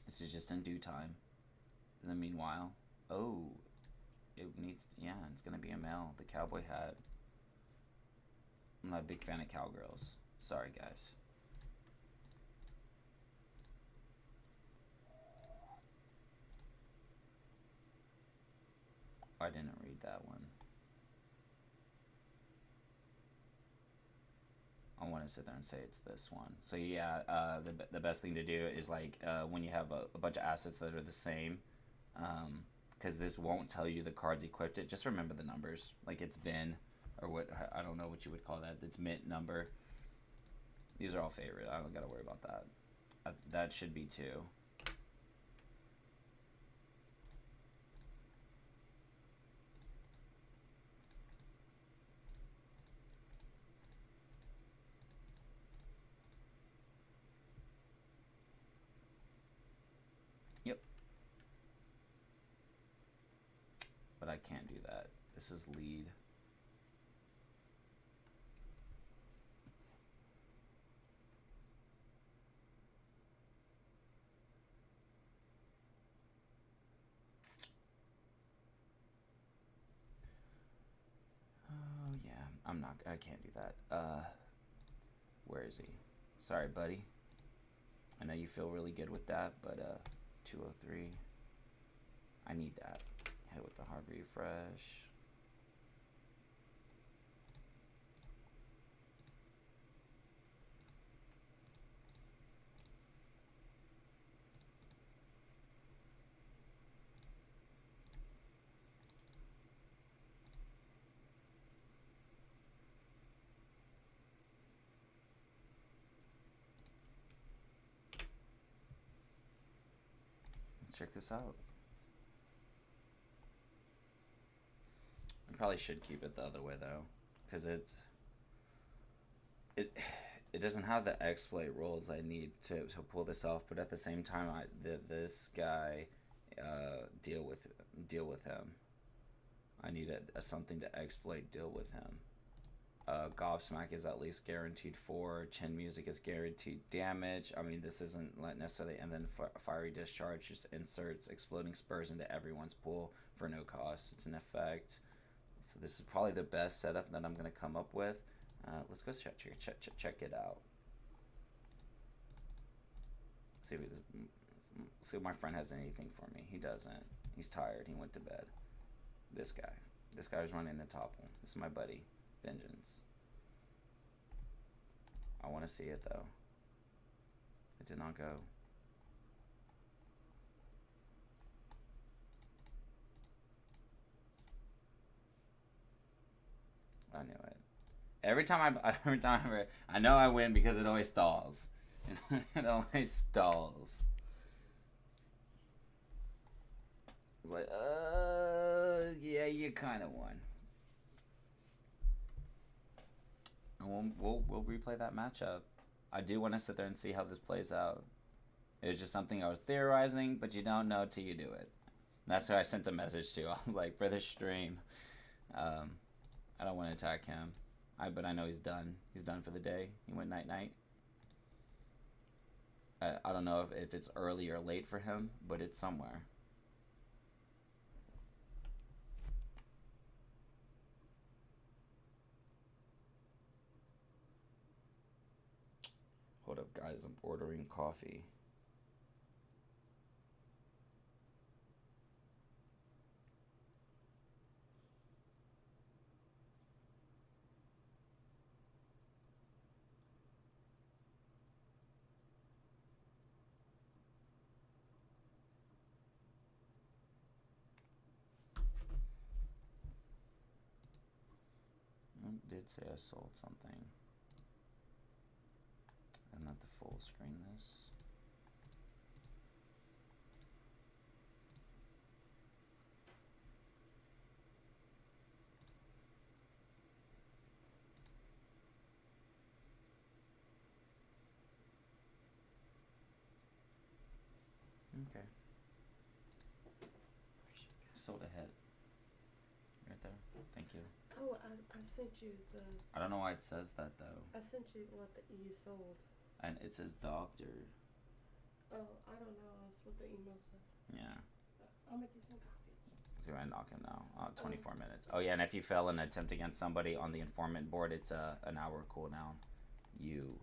This is just in due time. In the meanwhile, oh, it needs, yeah, it's gonna be a male. The cowboy hat. I'm not a big fan of cowgirls. Sorry, guys. I didn't read that one. I want to sit there and say it's this one. So yeah, the best thing to do is like when you have a bunch of assets that are the same, because this won't tell you the cards equipped it. Just remember the numbers, like it's VIN or what, I don't know what you would call that. It's mint number. These are all favorite. I don't gotta worry about that. That should be 2. Yep. But I can't do that. This is lead. Oh yeah, I can't do that. Where is he? Sorry, buddy. I know you feel really good with that, but 203. I need that. Hit it with the hard refresh. Let's check this out. I probably should keep it the other way though, because it doesn't have the exploit rolls I need to pull this off. But at the same time, this guy deal with him. I need something to exploit deal with him. Gobsmack is at least guaranteed 4. Chin Music is guaranteed damage. I mean, this isn't necessarily. And then Fiery Discharge just inserts exploding spurs into everyone's pool for no cost. It's an effect. So this is probably the best setup that I'm going to come up with. Let's go check it out. See if my friend has anything for me. He doesn't. He's tired. He went to bed. This guy was running the topple. This is my buddy, Vengeance. I want to see it though. It did not go. I knew it. Every time I know I win because it always stalls. It always stalls. It's like, yeah, you kind of won. And we'll replay that matchup. I do want to sit there and see how this plays out. It was just something I was theorizing, but you don't know till you do it. And that's who I sent a message to. I was like, for this stream, I don't want to attack him. But I know he's done. He's done for the day. He went night-night. I don't know if it's early or late for him, but it's somewhere. Hold up, guys. I'm ordering coffee. I did say I sold something. I'm not the full screen this. Okay. Sold ahead. Right there. Thank you. Oh, I sent you the. I don't know why it says that though. I sent you what you sold. And it says doctor. Oh, I don't know. That's what the email said. Yeah. I'll make you some coffee. So I knock him now. 24 minutes. Oh yeah, and if you fail an attempt against somebody on the informant board, it's an hour cooldown. You.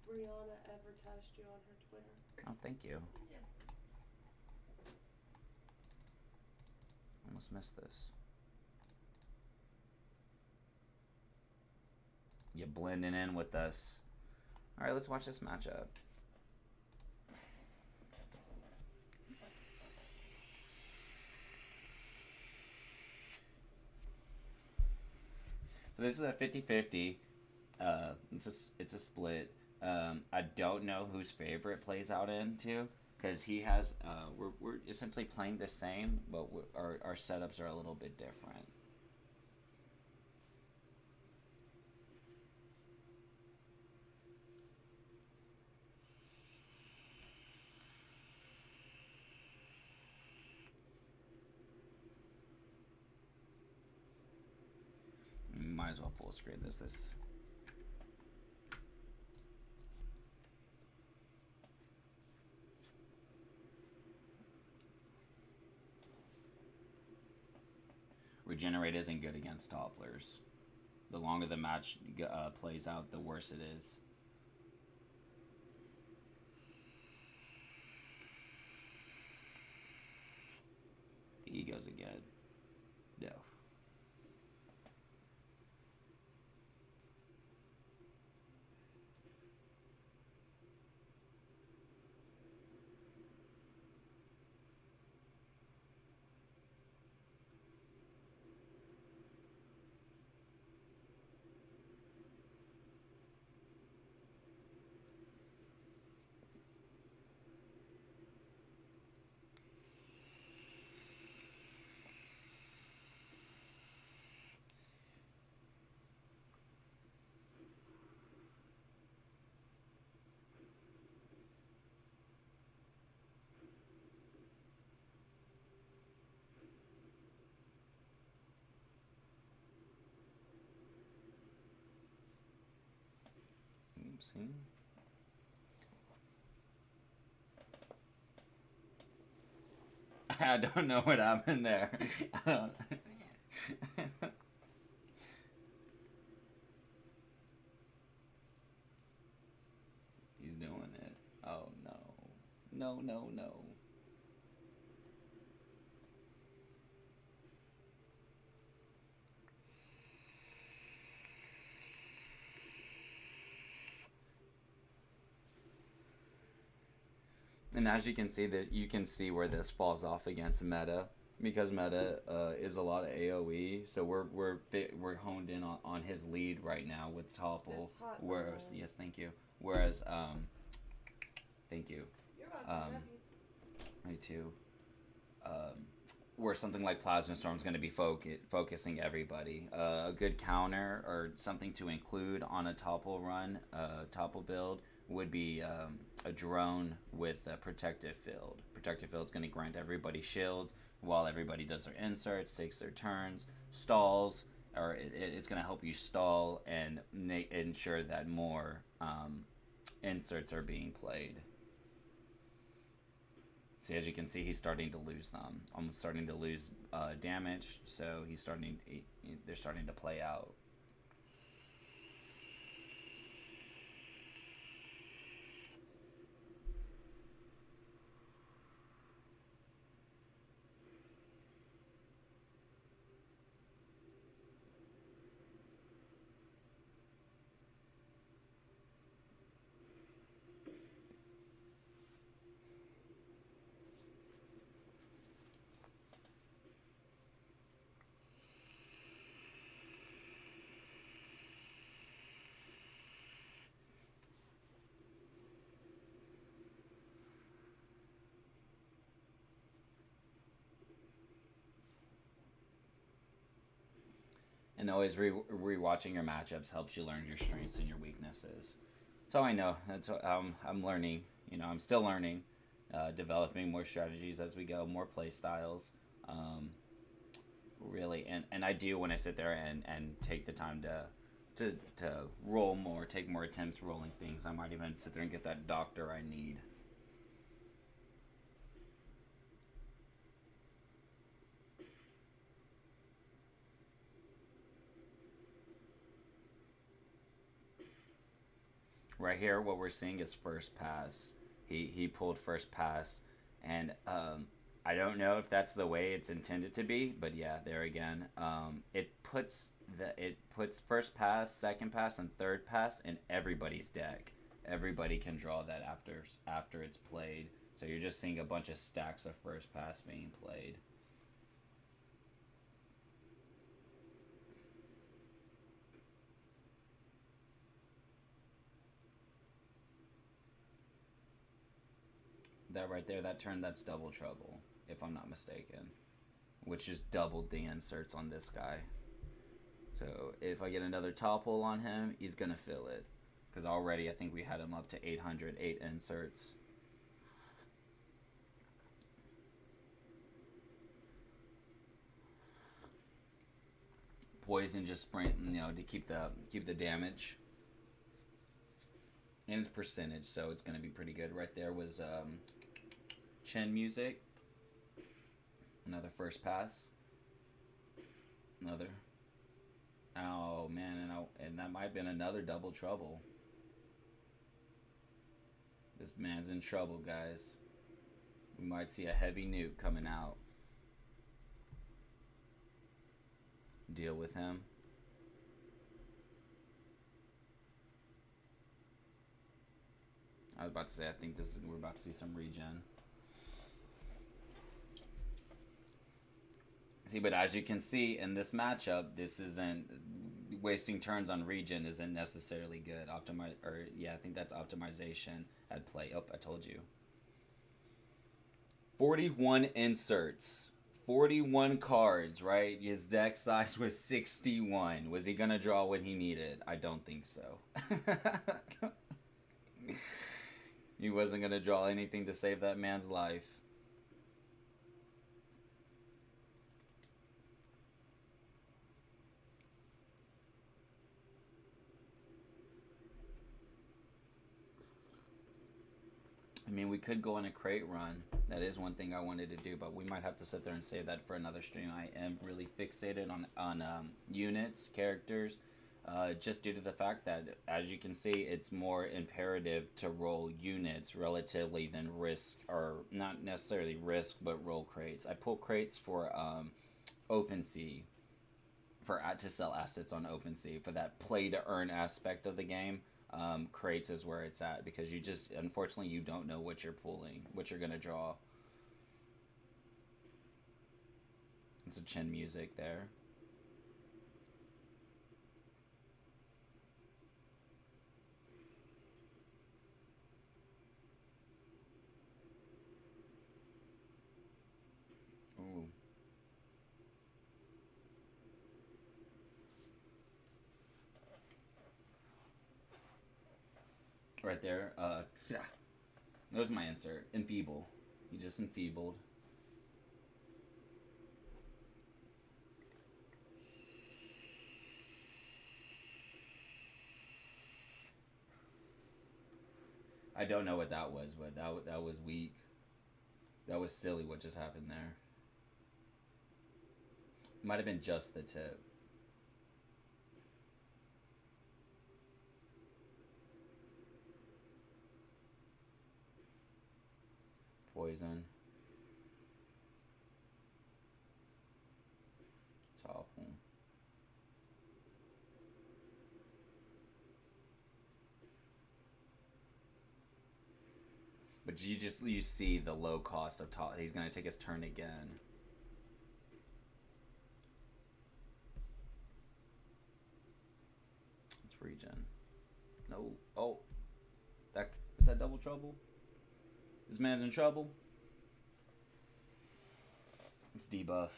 Brianna advertised you on her Twitter. Oh, thank you. Yeah. Almost missed this. You blending in with us. All right, let's watch this matchup. So this is a 50-50. It's a split. I don't know whose favorite plays out into, because he has. We're essentially playing the same, but our setups are a little bit different. Might as well full screen this. Regenerate isn't good against topplers. The longer the match plays out, the worse it is. The egos again. No. Oopsie. I don't know what happened there. I don't. He's doing it. Oh no. No, no, no. And as you can see, that you can see where this falls off against meta, because meta is a lot of AOE. So we're honed in on his lead right now with Topple. That's hot, Whereas yes, thank you. Whereas thank you. You're welcome. Me too. Where something like Plasma Storm is going to be focusing everybody. A good counter or something to include on a Topple run, Topple build, would be a drone with a protective field. Protective field is going to grant everybody shields while everybody does their inserts, takes their turns, stalls, or it's going to help you stall and ensure that more inserts are being played. See, as you can see, he's starting to lose them. Almost starting to lose damage, so they're starting to play out. And always rewatching your matchups helps you learn your strengths and your weaknesses. So I know that's what, I'm learning. You know, I'm still learning, developing more strategies as we go, more play styles. Really, and I do when I sit there and take the time to roll more, take more attempts rolling things. I might even sit there and get that doctor I need. Right here, what we're seeing is first pass. He pulled first pass, and I don't know if that's the way it's intended to be, but yeah, there again, it puts first pass, second pass, and third pass in everybody's deck. Everybody can draw that after it's played. So you're just seeing a bunch of stacks of first pass being played. That right there, that turn, that's double trouble, if I'm not mistaken. Which just doubled the inserts on this guy. So if I get another topple on him, he's going to fill it. Because already I think we had him up to 808 inserts. Poison just sprint, you know, to keep the damage. And it's percentage, so it's going to be pretty good. Right there was Chin music. Another first pass. Another. Oh man, and that might have been another double trouble. This man's in trouble, guys. We might see a heavy nuke coming out. Deal with him. I was about to say, I think we're about to see some regen. See, but as you can see in this matchup, this isn't wasting turns on regen isn't necessarily good. I think that's optimization at play. Oh, I told you. 41 inserts, 41 cards. Right, his deck size was 61. Was he gonna draw what he needed? I don't think so. He wasn't gonna draw anything to save that man's life. I mean, we could go on a crate run. That is one thing I wanted to do, but we might have to sit there and save that for another stream. I am really fixated on units, characters, just due to the fact that, as you can see, it's more imperative to roll units relatively than risk, or not necessarily risk, but roll crates. I pull crates for OpenSea, to sell assets on OpenSea for that play to earn aspect of the game. Crates is where it's at, because you just, unfortunately, you don't know what you're pulling, what you're gonna draw. It's a Chin music there. Ooh. Right there. Yeah. There's my insert. Enfeeble. He just enfeebled. I don't know what that was, but that was weak. That was silly what just happened there. Might have been just the tip. Poison. Topple. But you see the low cost of top. He's gonna take his turn again. It's regen. No. Oh, was that double trouble? This man's in trouble. It's debuff.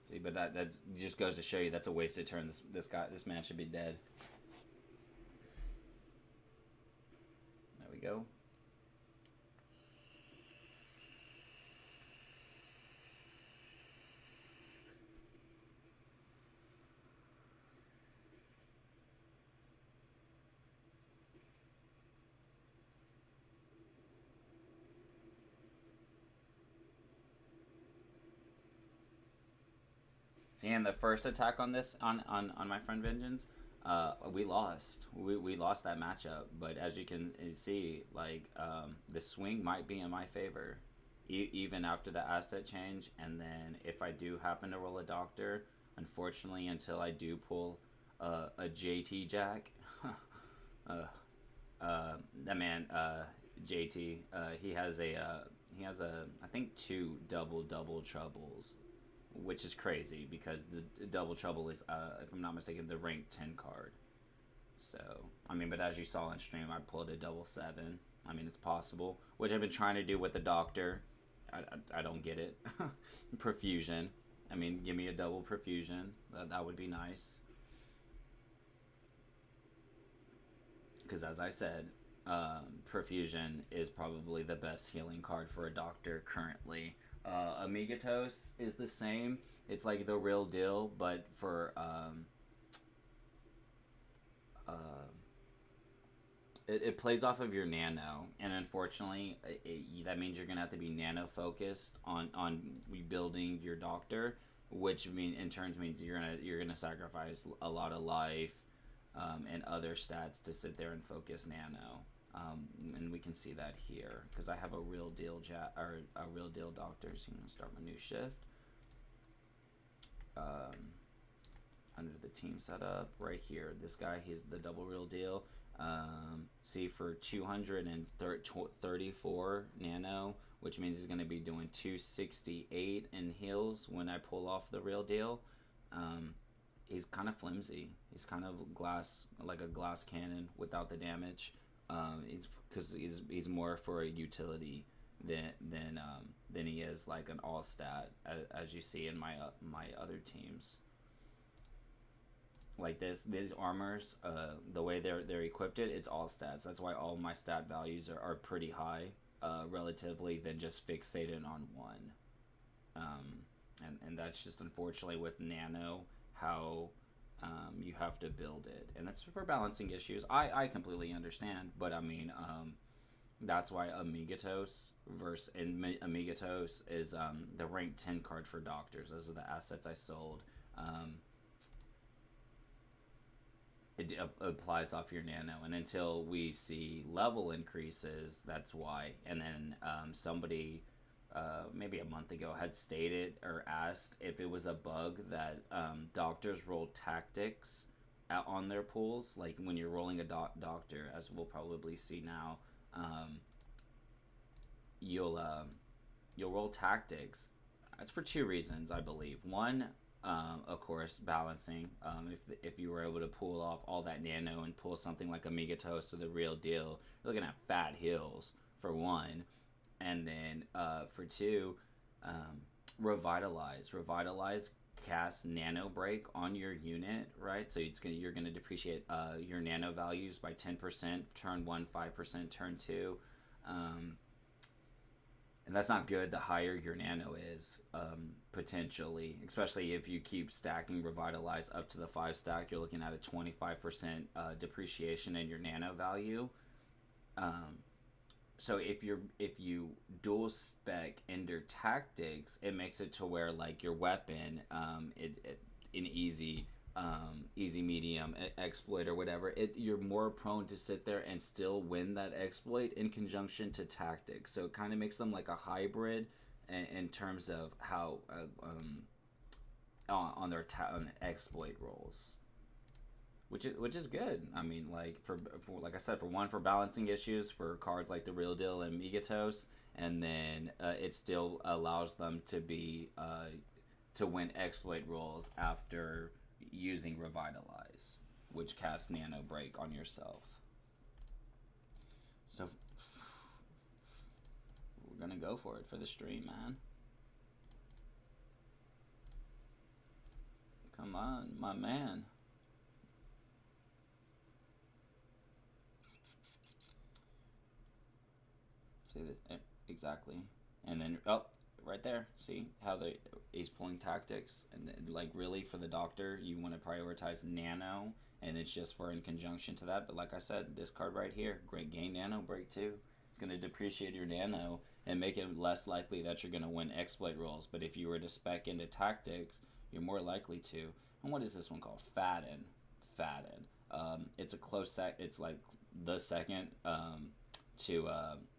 See, but that just goes to show you that's a wasted turn. This man should be dead. There we go. See, and the first attack on this on my friend Vengeance, we lost. We lost that matchup. But as you can see, like the swing might be in my favor, even after the asset change. And then if I do happen to roll a doctor, unfortunately, until I do pull a JT Jack, that man JT, he has a I think 2 double troubles, which is crazy because the double trouble is, if I'm not mistaken, the rank 10 card. So, I mean, but as you saw on stream, I pulled a double 7. I mean, it's possible, which I've been trying to do with the doctor. I don't get it. Perfusion. I mean, give me a double perfusion. That would be nice. Because as I said, perfusion is probably the best healing card for a doctor currently. Amigatos is the same. It's like the real deal, but for it plays off of your nano, and unfortunately, that means you're gonna have to be nano focused on rebuilding your doctor, which in turn means you're gonna sacrifice a lot of life and other stats to sit there and focus nano. And we can see that here because I have a real deal doctor. So I'm gonna start my new shift. Under the team setup right here, this guy, he's the double real deal. See, for 234 nano, which means he's gonna be doing 268 in heals when I pull off the real deal. He's kind of flimsy. He's kind of like a glass cannon without the damage. Because he's more for a utility than he is like an all stat, as you see in my other teams. Like these armors, the way they're equipped, it's all stats. That's why all my stat values are pretty high, relatively, than just fixated on one. And that's just unfortunately with nano how you have to build it, and that's for balancing issues. I completely understand, but I mean, that's why Amigatos is the rank 10 card for doctors. Those are the assets I sold. It applies off your nano, and until we see level increases, that's why. And then somebody maybe a month ago had stated or asked if it was a bug that doctors roll tactics on their pools. Like when you're rolling a doctor, as we'll probably see now, you'll roll tactics. That's for 2 reasons, I believe. One, of course, balancing. If you were able to pull off all that nano and pull something like Amigatos or the real deal, you're looking at fat hills for 1. And then for 2, revitalize casts nano break on your unit, right? So you're gonna depreciate your nano values by 10% turn 1, 5% turn 2, and that's not good. The higher your nano is, potentially, especially if you keep stacking revitalize up to the 5 stack, you're looking at a 25% depreciation in your nano value. So if you dual spec Ender Tactics, it makes it to where like your weapon, in easy, medium exploit or whatever, you're more prone to sit there and still win that exploit in conjunction to tactics. So it kind of makes them like a hybrid in terms of how on their on exploit rolls. Which is good. I mean, like for like I said, for balancing issues for cards like the Real Deal and Megatos, and then it still allows them to be to win exploit rolls after using Revitalize, which casts Nano Break on yourself. So we're gonna go for it for the stream, man. Come on, my man. See that exactly, and then right there. See how he's pulling tactics, and then, like really for the doctor, you want to prioritize nano, and it's just for in conjunction to that. But like I said, this card right here, great gain nano break too. It's going to depreciate your nano and make it less likely that you're going to win exploit rolls. But if you were to spec into tactics, you're more likely to. And what is this one called? Fatten. It's a close sec. It's like the second to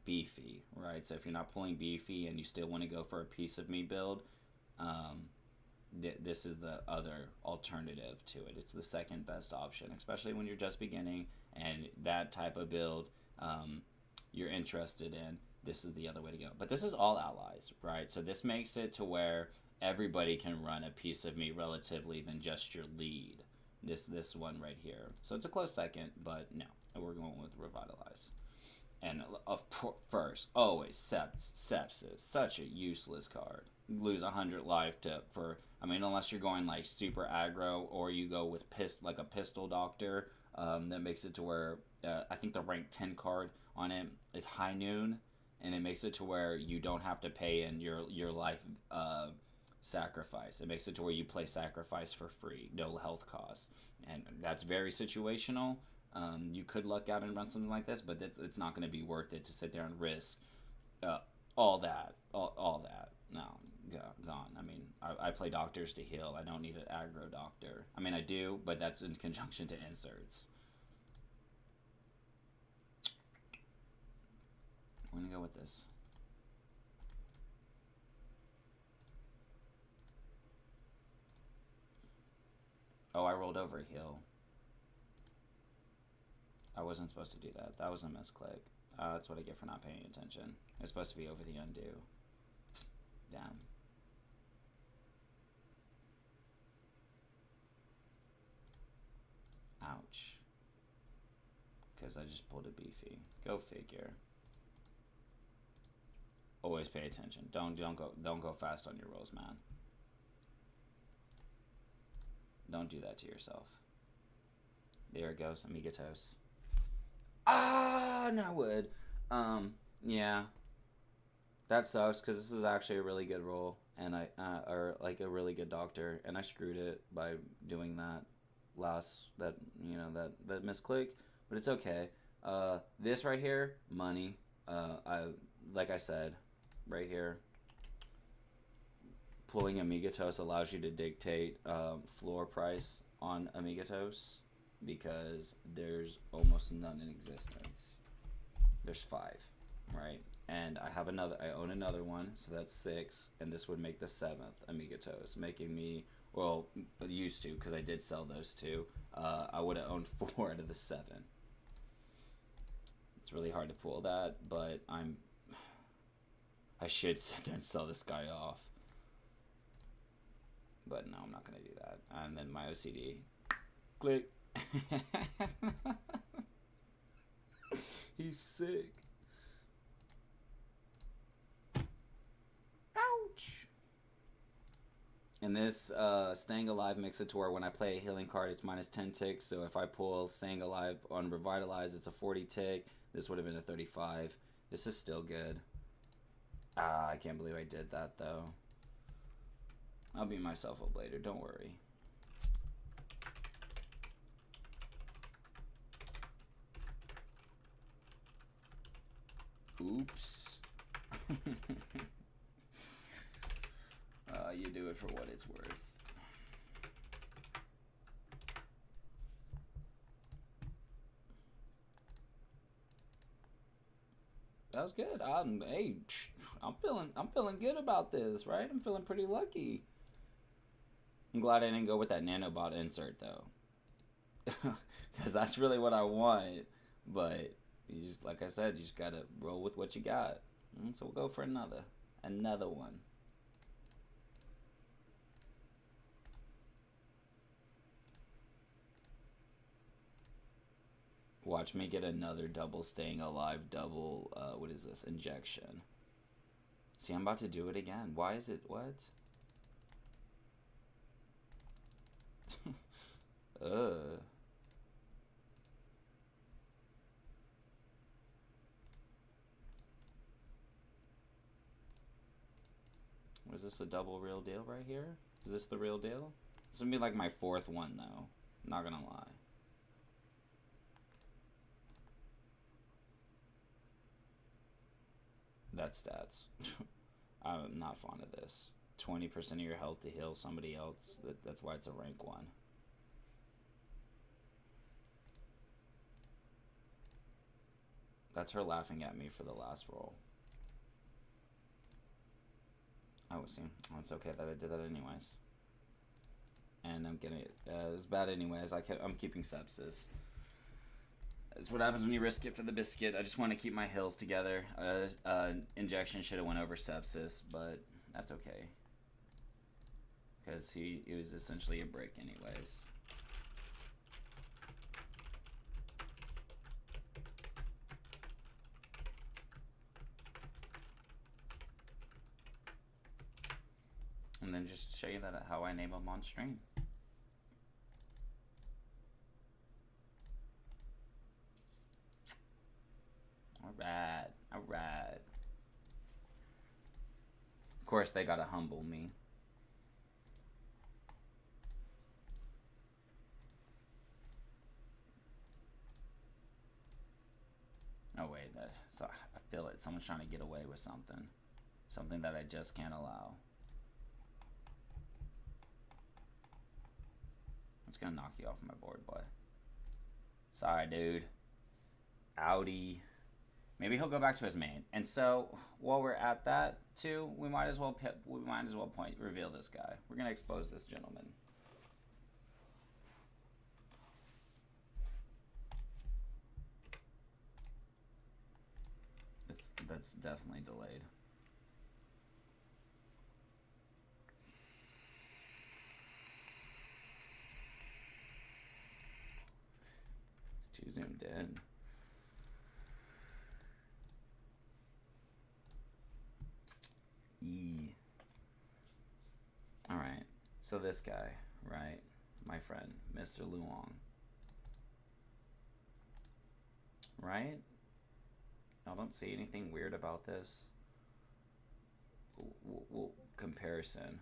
beefy, right? So if you're not pulling beefy and you still want to go for a piece of me build, this is the other alternative to it. It's the second best option, especially when you're just beginning and that type of build you're interested in. This is the other way to go. But this is all allies, right? So this makes it to where everybody can run a piece of me relatively than just your lead. This one right here. So it's a close second, but no, we're going with Revitalize. And first, always Sepsis. Such a useless card. You lose 100 life unless you're going like super aggro or you go with like a pistol doctor. That makes it to where I think the rank 10 card on it is High Noon, and it makes it to where you don't have to pay in your life sacrifice. It makes it to where you play sacrifice for free, no health cost, and that's very situational. You could luck out and run something like this, but it's not going to be worth it to sit there and risk all that. No, gone. I mean, I play doctors to heal. I don't need an aggro doctor. I mean, I do, but that's in conjunction to inserts. I'm going to go with this. Oh, I rolled over a heal. I wasn't supposed to do that. That was a misclick. That's what I get for not paying attention. It's supposed to be over the undo. Damn. Ouch. Because I just pulled a beefy. Go figure. Always pay attention. Don't go fast on your rolls, man. Don't do that to yourself. There it goes, Amigatos. No wood. Yeah. That sucks because this is actually a really good roll, and or like a really good doctor, and I screwed it by doing that that misclick, but it's okay. This right here, money. Like I said, right here, pulling Amigatos allows you to dictate floor price on Amigatos because there's almost none in existence. There's 5, right? And I own another one, so that's 6, and this would make the 7th Amigatos, making me, well, used to, because I did sell those 2. I would have owned 4 out of the 7. It's really hard to pull that, but I should sit there and sell this guy off. But no, I'm not going to do that. And then my OCD. Click. He's sick. Ouch. And this Staying Alive makes it to where when I play a healing card, it's minus 10 ticks. So if I pull Staying Alive on Revitalize, it's a 40 tick. This would have been a 35. This is still good. I can't believe I did that, though. I'll beat myself up later. Don't worry. Oops. You do it for what it's worth. That was good. Hey, I'm feeling good about this, right? I'm feeling pretty lucky. I'm glad I didn't go with that nanobot insert though, because that's really what I want. But you just, like I said, you just gotta roll with what you got. So we'll go for another one. Watch me get another double Staying Alive, double, what is this, injection. See, I'm about to do it again. Why is it, what? Was this a double real deal right here? Is this the real deal? This would be like my 4th one though. Not gonna lie. That's stats. I'm not fond of this. 20% of your health to heal somebody else. That's why it's a rank 1. That's her laughing at me for the last roll. Oh, see, it's okay that I did that anyways. And I'm getting it. It's bad anyways. I'm keeping sepsis. That's what happens when you risk it for the biscuit. I just want to keep my hills together. Injection should have went over sepsis, but that's okay. Because he was essentially a brick anyways. And then just show you that how I name them on stream. Alright, alright. Of course, they gotta humble me. Oh wait, so I feel it. Someone's trying to get away with something. Something that I just can't allow. I'm just gonna knock you off my board, boy. Sorry, dude. Audi. Maybe he'll go back to his main. And so while we're at that, too, we might as well reveal this guy. We're gonna expose this gentleman. That's definitely delayed. It's too zoomed in. Alright, so this guy, right? My friend, Mr. Luong. Right? I don't see anything weird about this. Comparison.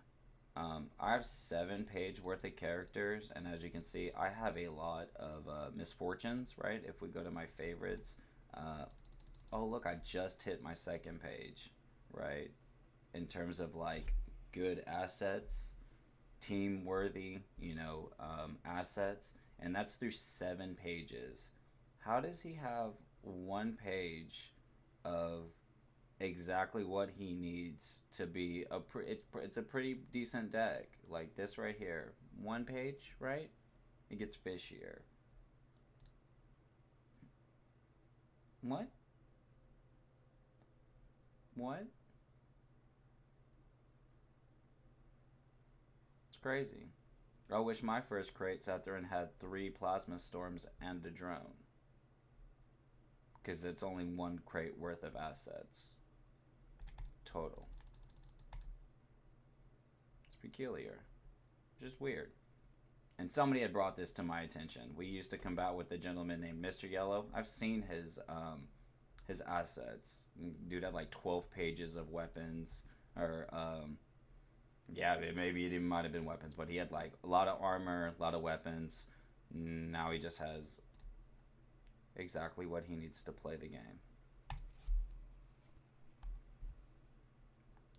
I have 7 page worth of characters, and as you can see, I have a lot of misfortunes, right? If we go to my favorites, oh look, I just hit my 2nd page, right? In terms of like good assets, team worthy, you know, assets, and that's through 7 pages. How does he have 1 page of exactly what he needs to be it's a pretty decent deck? Like this right here, 1 page, right? It gets fishier. What? It's crazy. I wish my first crate sat there and had 3 plasma storms and a drone, because it's only 1 crate worth of assets total. It's peculiar, just weird. And somebody had brought this to my attention. We used to combat with a gentleman named Mr. Yellow. I've seen his assets. Dude had like 12 pages of weapons, or yeah, maybe it even might have been weapons, but he had like a lot of armor, a lot of weapons. Now he just has exactly what he needs to play the game.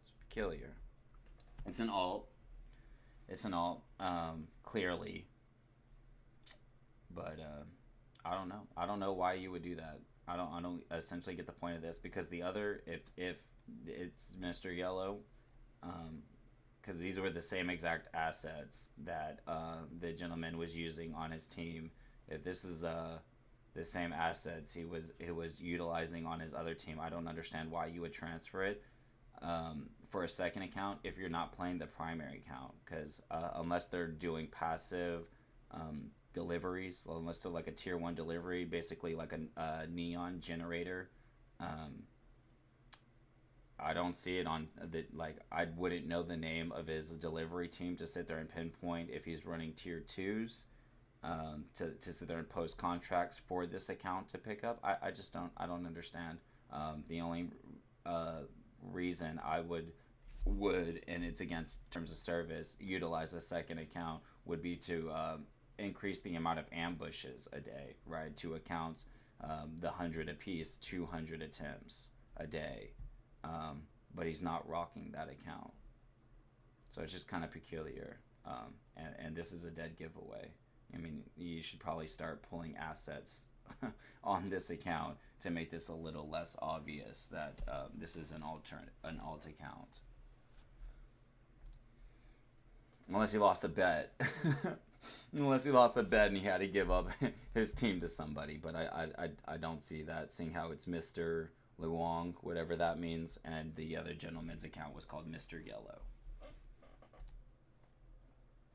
It's peculiar. It's an alt. Clearly. But I don't know. I don't know why you would do that. I don't essentially get the point of this, because the other, if it's Mr. Yellow, because these were the same exact assets that the gentleman was using on his team. If this is the same assets he was utilizing on his other team, I don't understand why you would transfer it for a second account if you're not playing the primary account, because unless they're doing passive deliveries, unless they're like a tier 1 delivery, basically like a neon generator, I don't see it on the, like, I wouldn't know the name of his delivery team to sit there and pinpoint if he's running tier 2s. to sit there and post contracts for this account to pick up. I just don't understand. The only reason I would, and it's against terms of service, utilize a second account would be to increase the amount of ambushes a day, right? To accounts, the 100 apiece, 200 attempts a day. But he's not rocking that account. So it's just kind of peculiar. And this is a dead giveaway. I mean, you should probably start pulling assets on this account to make this a little less obvious that this is an alt account. Unless he lost a bet. Unless he lost a bet and he had to give up his team to somebody. But I don't see that, seeing how it's Mr. Luong, whatever that means, and the other gentleman's account was called Mr. Yellow.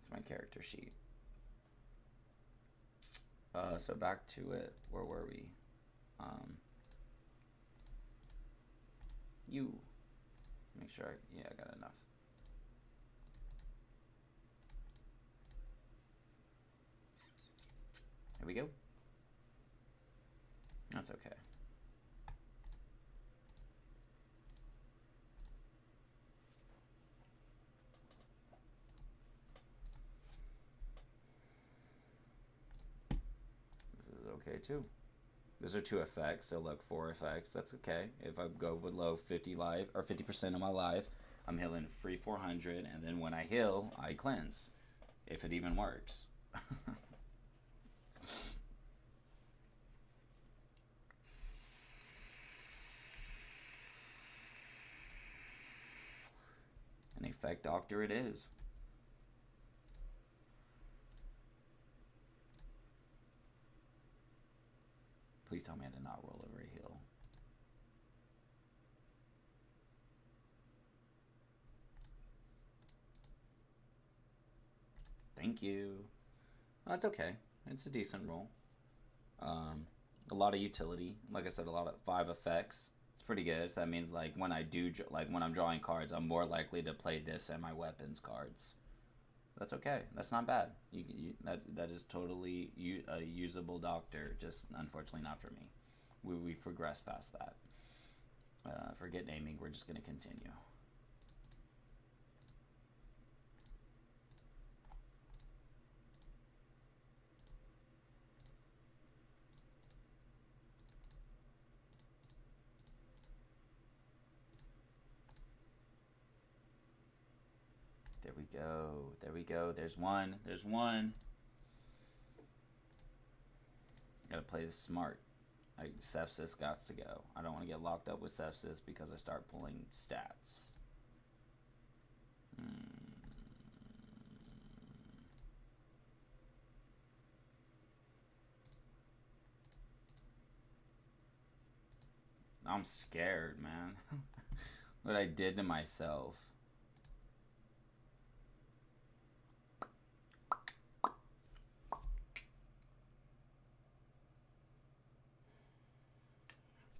It's my character sheet. So back to it. Where were we? You. Make sure. Yeah, I got enough. Here we go. That's okay. This is okay too. Those are 2 effects, so look, 4 effects. That's okay. If I go below 50 life or 50% of my life, I'm healing free 400, and then when I heal, I cleanse, if it even works. An effect doctor it is. Please tell me I did not roll over a hill. Thank you. Oh, that's okay. It's a decent roll. A lot of utility. Like I said, a lot of 5 effects. It's pretty good. So that means like when I do, like when I'm drawing cards, I'm more likely to play this and my weapons cards. That's okay. That's not bad. That is totally a usable doctor. Just unfortunately not for me. We've progressed past that. Forget naming. We're just gonna continue. There we go. There we go. There's one. There's one. Gotta play this smart. Sepsis got to go. I don't want to get locked up with sepsis because I start pulling stats. I'm scared, man. What I did to myself.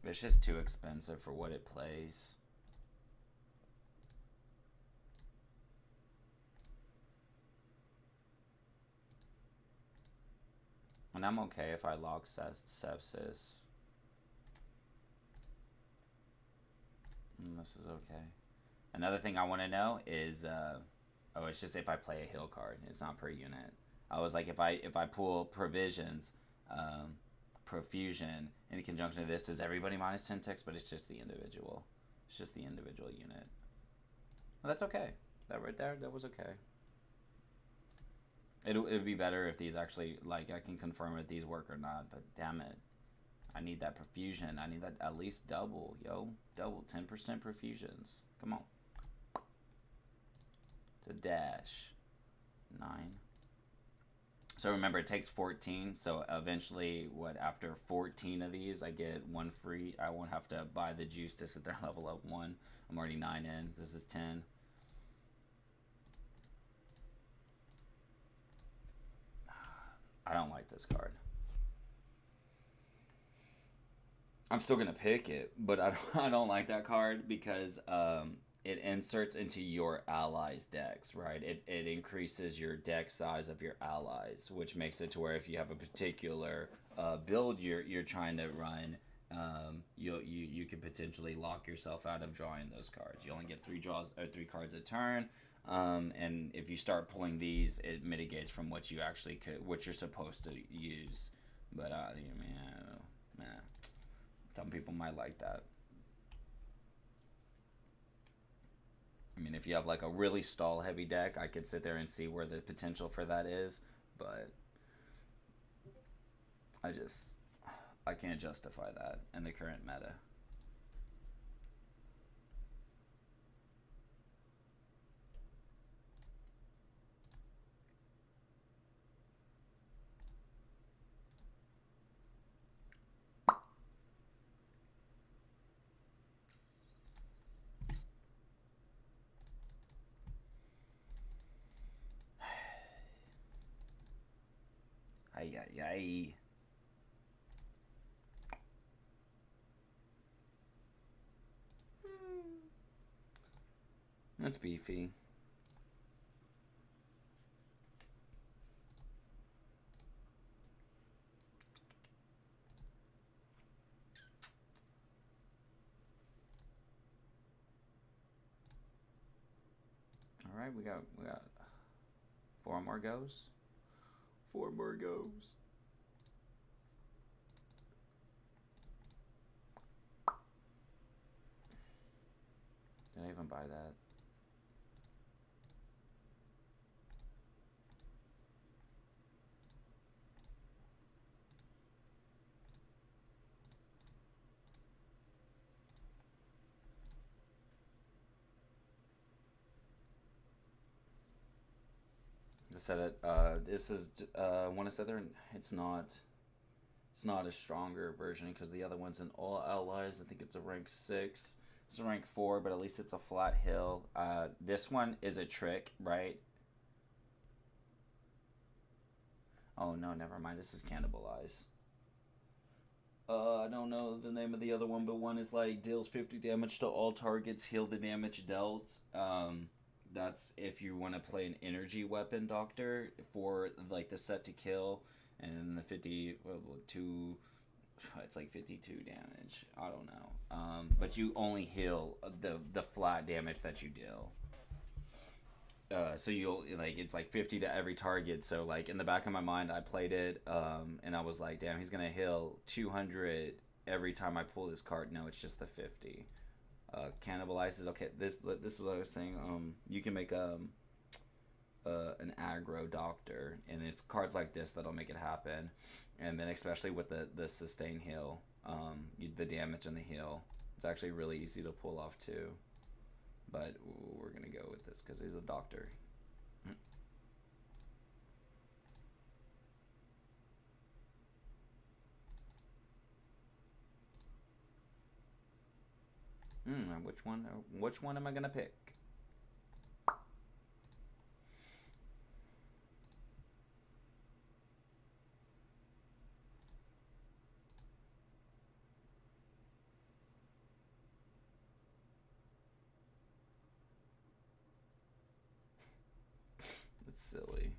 It's just too expensive for what it plays. And I'm okay if I lock sepsis. This is okay. Another thing I want to know is, oh, it's just if I play a heal card. It's not per unit. I was like, if I pull provisions, profusion in conjunction to this, does everybody minus 10 ticks? But it's just the individual. It's just the individual unit. Well, that's okay. That right there, that was okay. It'd be better if these actually, like, I can confirm if these work or not, but damn it. I need that perfusion. I need that at least double, yo. Double, 10% perfusions. Come on. To dash. 9. So remember, it takes 14, so eventually, after 14 of these, I get 1 free. I won't have to buy the juice to sit there and level up 1. I'm already 9 in. This is 10. I don't like this card. I'm still going to pick it, but I don't like that card because it inserts into your allies' decks, right? It increases your deck size of your allies, which makes it to where if you have a particular build you're trying to run, you could potentially lock yourself out of drawing those cards. You only get three cards a turn, and if you start pulling these, it mitigates from what you actually what you're supposed to use. But some people might like that. I mean, if you have like a really stall heavy deck, I could sit there and see where the potential for that is, but I can't justify that in the current meta. Ay, ay, ay. That's beefy. All right, we got 4 more goes. 4 more goes. Did I even buy that? I said it. This is when I said there, it's not a stronger version because the other one's an all allies. I think it's a rank 6. It's a rank 4, but at least it's a flat hill. This one is a trick, right? Oh no, never mind. This is cannibalize. I don't know the name of the other one, but one is like deals 50 damage to all targets, heal the damage dealt. That's if you want to play an energy weapon doctor for like the set to kill, and the 52. It's like 52 damage. I don't know. But you only heal the flat damage that you deal. So you'll like it's like 50 to every target. So like in the back of my mind, I played it, and I was like, damn, he's gonna heal 200 every time I pull this card. No, it's just the 50. Cannibalizes. Okay, this is what I was saying. You can make an aggro doctor, and it's cards like this that'll make it happen. And then especially with the sustain heal, the damage and the heal, it's actually really easy to pull off too. But we're gonna go with this because he's a doctor. Which one am I gonna pick? It's silly.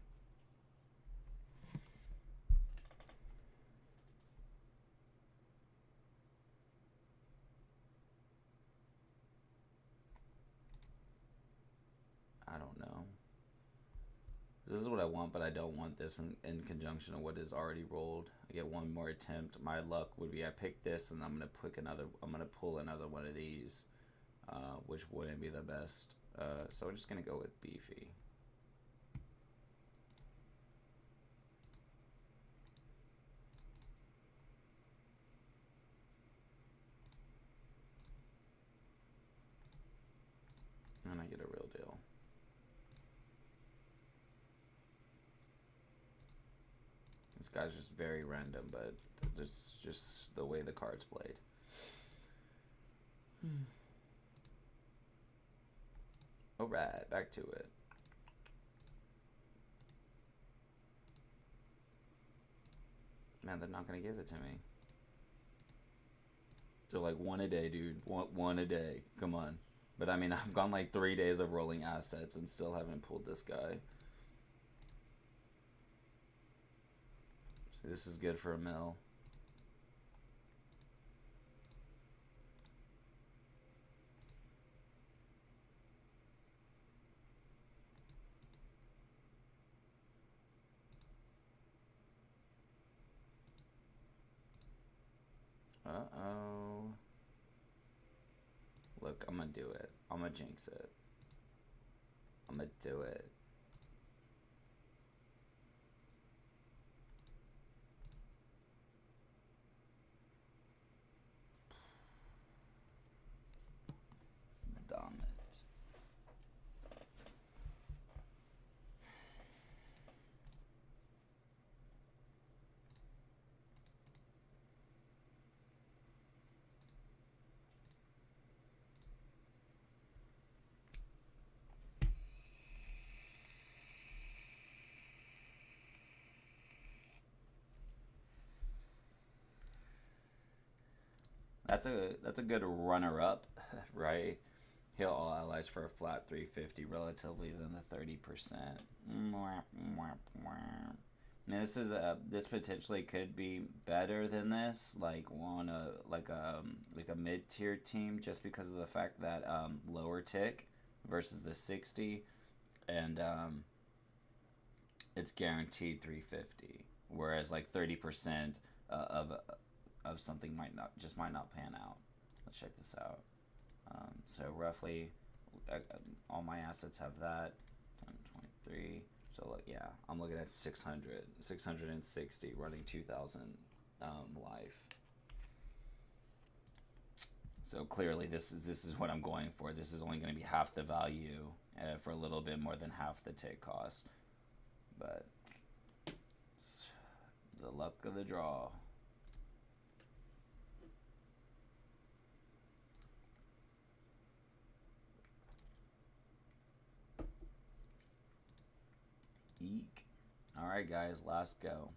I don't know. This is what I want, but I don't want this in conjunction with what is already rolled. I get one more attempt. My luck would be I pick this, and I'm gonna pull another one of these, which wouldn't be the best. So we're just gonna go with beefy. And I get a real deal. This guy's just very random, but it's just the way the card's played. Alright, back to it. Man, they're not gonna give it to me. They're like, one a day, dude. One a day. Come on. But I mean, I've gone like 3 days of rolling assets and still haven't pulled this guy. So this is good for a mill. Uh-oh. Look, I'm gonna do it. I'm gonna jinx it. I'm gonna do it. Damn it. That's a good runner-up, right? Heal all allies for a flat 350, relatively than the 30%. Now this potentially could be better than this, like on a mid-tier team, just because of the fact that lower tick versus the 60, and it's guaranteed 350, whereas like 30% of something might not pan out. Let's check this out. So roughly, all my assets have that. 23. So look, yeah, I'm looking at 660 running 2,000 life. So clearly, this is what I'm going for. This is only going to be half the value for a little bit more than half the tick cost. But it's the luck of the draw. Eek. Alright guys, last go.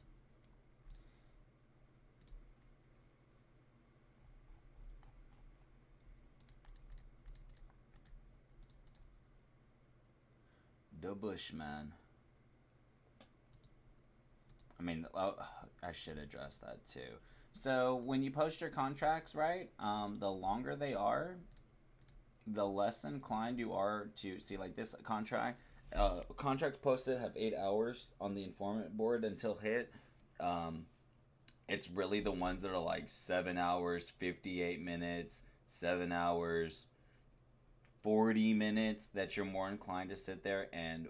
The Bushman. I mean, I should address that too. So when you post your contracts, right, the longer they are, the less inclined you are to see, like this contract. Contracts posted have 8 hours on the informant board until hit. It's really the ones that are like 7 hours, 58 minutes, 7 hours, 40 minutes that you're more inclined to sit there and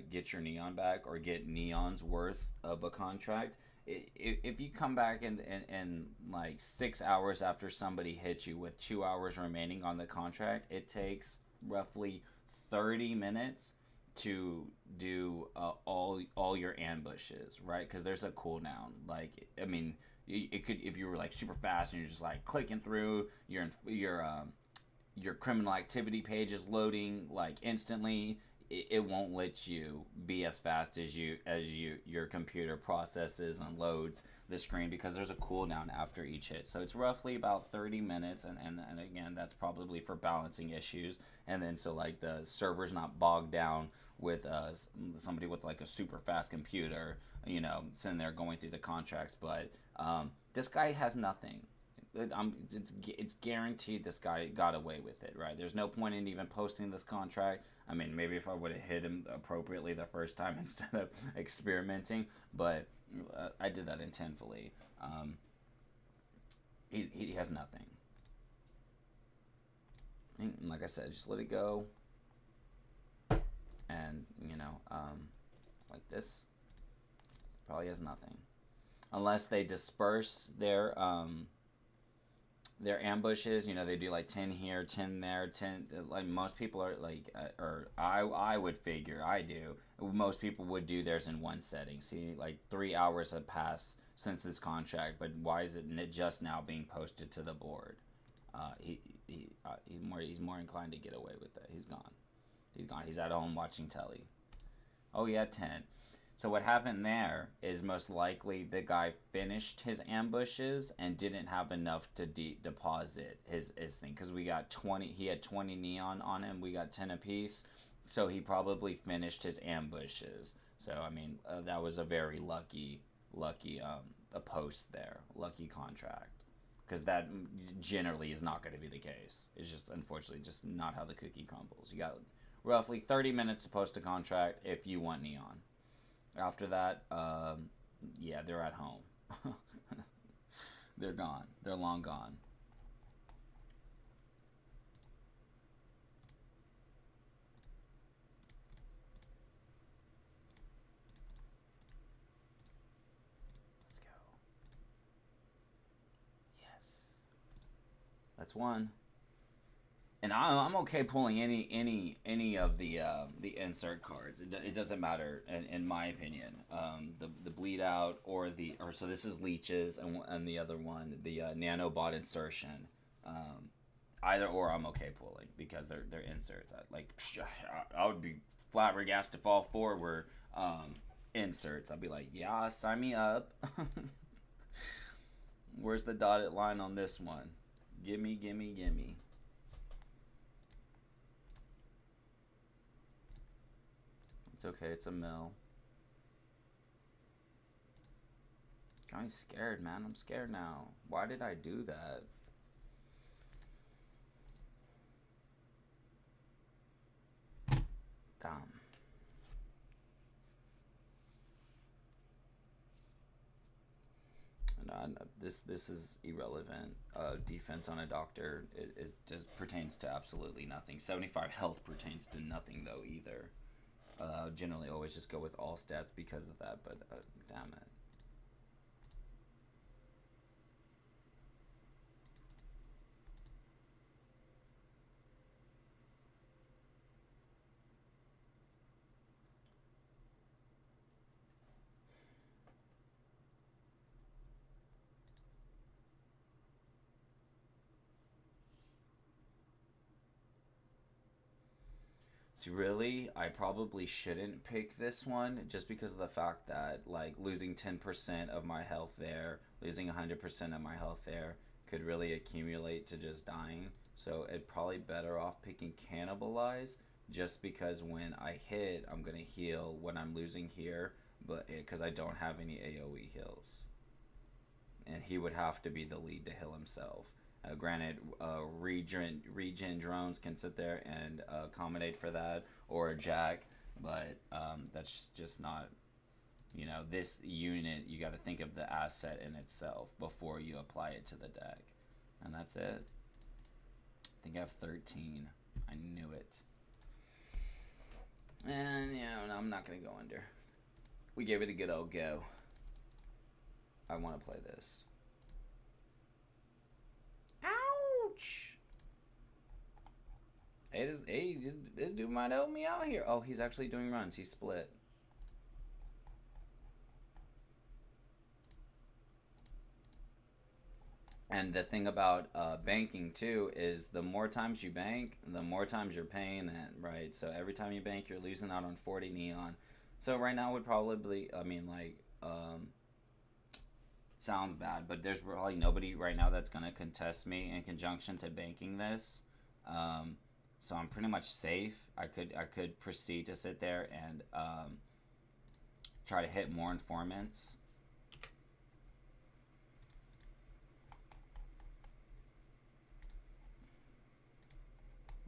get your neon back or get neon's worth of a contract. If you come back and like 6 hours after somebody hits you with 2 hours remaining on the contract, it takes roughly 30 minutes to do all your ambushes, right? Because there's a cooldown. Like, I mean, it could, if you were like super fast and you're just like clicking through your criminal activity page is loading like instantly, it won't let you be as fast as your computer processes and loads the screen, because there's a cooldown after each hit. So it's roughly about 30 minutes, and again, that's probably for balancing issues, and then so like the server's not bogged down with somebody with like a super fast computer, you know, sitting there going through the contracts. But this guy has nothing. It's guaranteed this guy got away with it, right? There's no point in even posting this contract. I mean, maybe if I would have hit him appropriately the first time instead of experimenting, but I did that intentfully. He has nothing. And like I said, just let it go. And, you know, like this, probably has nothing. Unless they disperse their ambushes, you know, they do like 10 here, 10 there, 10, like most people are like, or I would figure, I do, most people would do theirs in one setting. See, like 3 hours have passed since this contract, but why is it just now being posted to the board? He's more inclined to get away with that. He's gone. He's at home watching telly. Oh yeah, 10. So what happened there is most likely the guy finished his ambushes and didn't have enough to deposit his thing, because we got 20. He had 20 neon on him. We got 10 apiece, so he probably finished his ambushes. So I mean, that was a very lucky a post there, lucky contract, because that generally is not going to be the case. It's just unfortunately just not how the cookie crumbles. You got roughly 30 minutes to post a contract if you want neon. After that, yeah, they're at home. They're gone. They're long gone. Let's go. Yes. That's one. And I'm okay pulling any of the insert cards. It doesn't matter in my opinion. The bleed out or so this is leeches, and the other one, the nanobot insertion. Either or I'm okay pulling, because they're inserts. I would be flabbergasted if all four were inserts. I'd be like, yeah, sign me up. Where's the dotted line on this one? Gimme, gimme, gimme. It's okay, it's a mill. Got me scared, man. I'm scared now. Why did I do that? Damn. This is irrelevant. Defense on a doctor it just pertains to absolutely nothing. 75 health pertains to nothing though either. Generally always just go with all stats because of that, but damn it. See, really, I probably shouldn't pick this one, just because of the fact that, like, losing 10% of my health there, losing 100% of my health there, could really accumulate to just dying. So it'd probably better off picking Cannibalize, just because when I hit, I'm going to heal when I'm losing here, but because I don't have any AoE heals. And he would have to be the lead to heal himself. Granted, regen drones can sit there and accommodate for that, or a jack, but that's just not, this unit, you got to think of the asset in itself before you apply it to the deck. And that's it. I think I have 13. I knew it. And, no, I'm not going to go under. We gave it a good old go. I want to play this. Ouch! Hey, this dude might help me out here. Oh, he's actually doing runs. He's split. And the thing about banking too is the more times you bank, the more times you're paying it, right? So every time you bank, you're losing out on 40 neon. So right now would probably, sounds bad, but there's probably nobody right now that's going to contest me in conjunction to banking this. So I'm pretty much safe. I could proceed to sit there and try to hit more informants.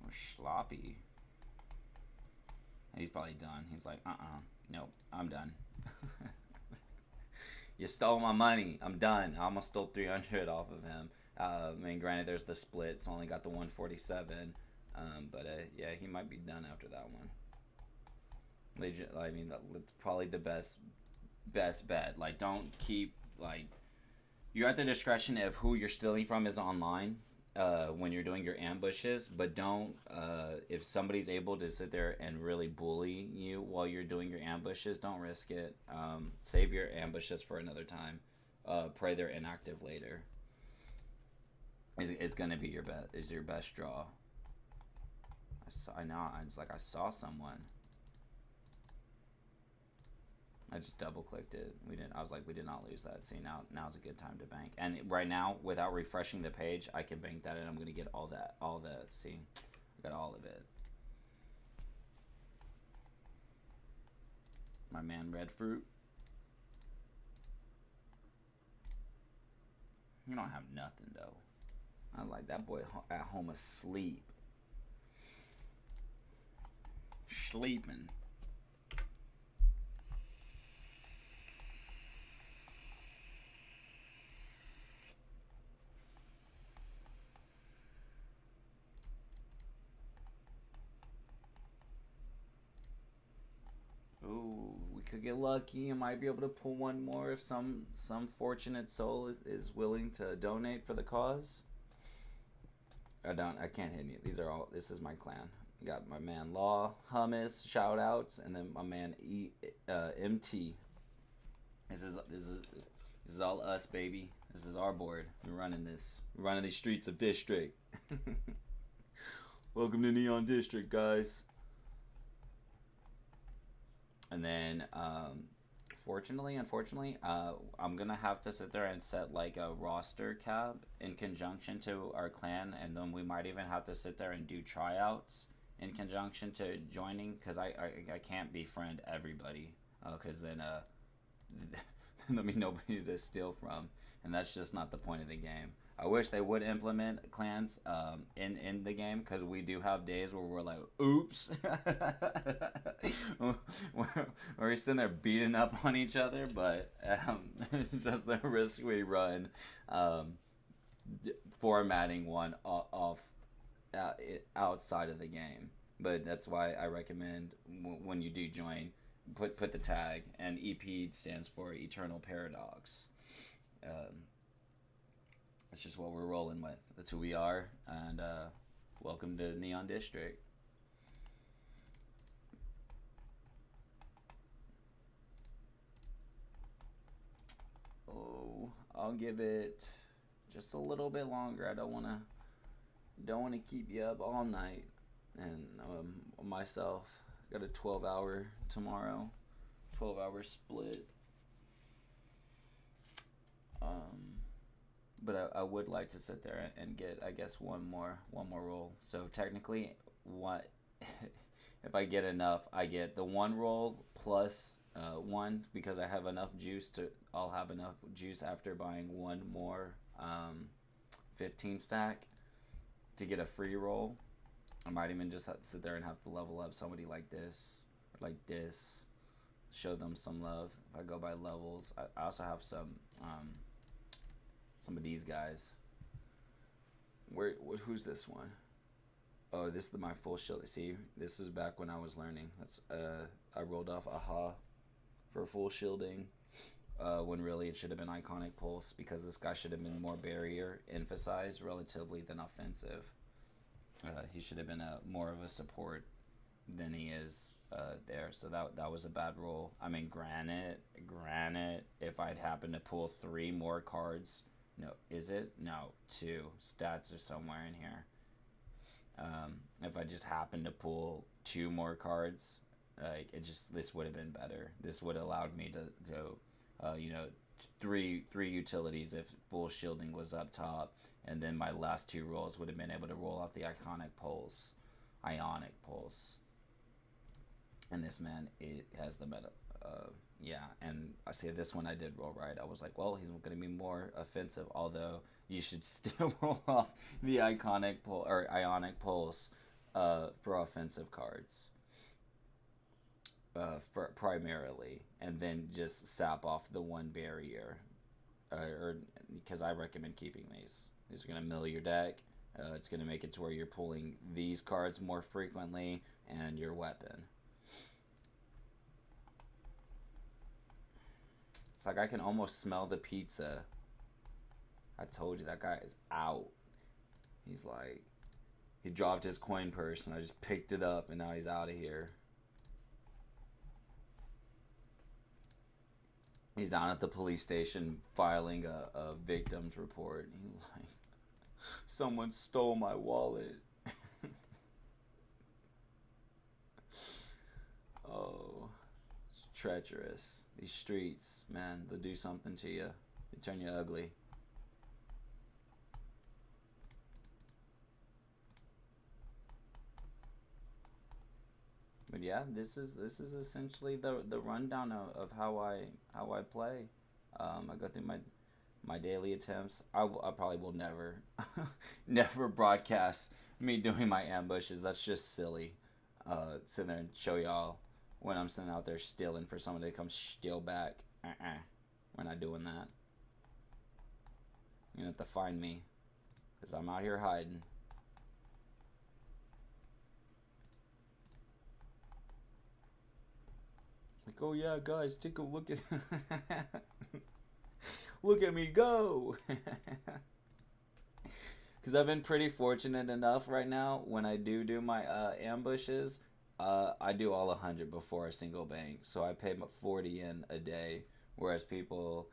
Or sloppy. He's probably done. He's like, nope, I'm done. You stole my money. I'm done. I almost stole 300 off of him. Granted, there's the split, so only got the 147. Yeah, he might be done after that one. That's probably the best bet. Like, don't keep, you're at the discretion of who you're stealing from is online when you're doing your ambushes, but don't, if somebody's able to sit there and really bully you while you're doing your ambushes, don't risk it. Save your ambushes for another time. Pray they're inactive later. Is going to be your best draw. I saw someone. I just double clicked it. We didn't. I was like, we did not lose that. See, now's a good time to bank. And right now, without refreshing the page, I can bank that, and I'm gonna get all that. All the see, I got all of it. My man, Red Fruit. You don't have nothing though. I like that boy at home asleep, sleeping. Ooh, we could get lucky and might be able to pull one more if some fortunate soul is willing to donate for the cause. I can't hit any. These are all. This is my clan. You got my man Law, Hummus, shout outs, and then my man MT. This is all us, baby. This is our board. We're running this. We're running these streets of District. Welcome to Neon District, guys. And then, unfortunately, I'm gonna have to sit there and set like a roster cap in conjunction to our clan, and then we might even have to sit there and do tryouts in conjunction to joining, because I can't befriend everybody, because then there'll be nobody to steal from, and that's just not the point of the game. I wish they would implement clans in the game, because we do have days where we're like, oops. we're sitting there beating up on each other, but it's just the risk we run formatting one off outside of the game. But that's why I recommend when you do join, put the tag, and EP stands for Eternal Paradox. That's just what we're rolling with. That's who we are, and welcome to Neon District. Oh, I'll give it just a little bit longer. I don't wanna keep you up all night, and myself got a 12-hour tomorrow, 12-hour split. But I would like to sit there and get, I guess, one more roll. So technically, what if I get enough? I get the one roll plus one, because I have enough juice to. I'll have enough juice after buying one more 15 stack to get a free roll. I might even just have to sit there and have to level up somebody like this or like this. Show them some love. If I go by levels, I also have some of these guys. Who's this one? Oh, this is my full shield. See, this is back when I was learning. That's I rolled off AHA for full shielding, when really it should have been Iconic Pulse, because this guy should have been more barrier emphasized relatively than offensive. He should have been more of a support than he is there. So that was a bad roll. I mean, granted, if I'd happened to pull 3 more cards. No, is it? No, 2. Stats are somewhere in here. If I just happened to pull 2 more cards, like this would have been better. This would have allowed me to 3 utilities if full shielding was up top, and then my last 2 rolls would have been able to roll off the Ionic Pulse. And this man, it has the meta. Yeah, and I say this one I did roll right. I was like, well, he's going to be more offensive, although you should still roll off the Ionic Pulse for offensive cards, for primarily, and then just sap off the one barrier, or because I recommend keeping these. These are going to mill your deck. It's going to make it to where you're pulling these cards more frequently and your weapon. It's like I can almost smell the pizza. I told you, that guy is out. He's like, he dropped his coin purse and I just picked it up and now he's out of here. He's down at the police station filing a victim's report. He's like, someone stole my wallet. Oh, treacherous. These streets, man, they'll do something to you. They turn you ugly. But yeah, this is essentially the rundown of how I play. I go through my daily attempts. I probably will never never broadcast me doing my ambushes. That's just silly. Sit there and show y'all when I'm sitting out there stealing for someone to come steal back. We're not doing that. You have to find me, because I'm out here hiding. Like, oh yeah, guys, take a look at look at me go. Because I've been pretty fortunate enough right now when I do my ambushes. I do all 100 before a single bank, so I pay 40 in a day, whereas people,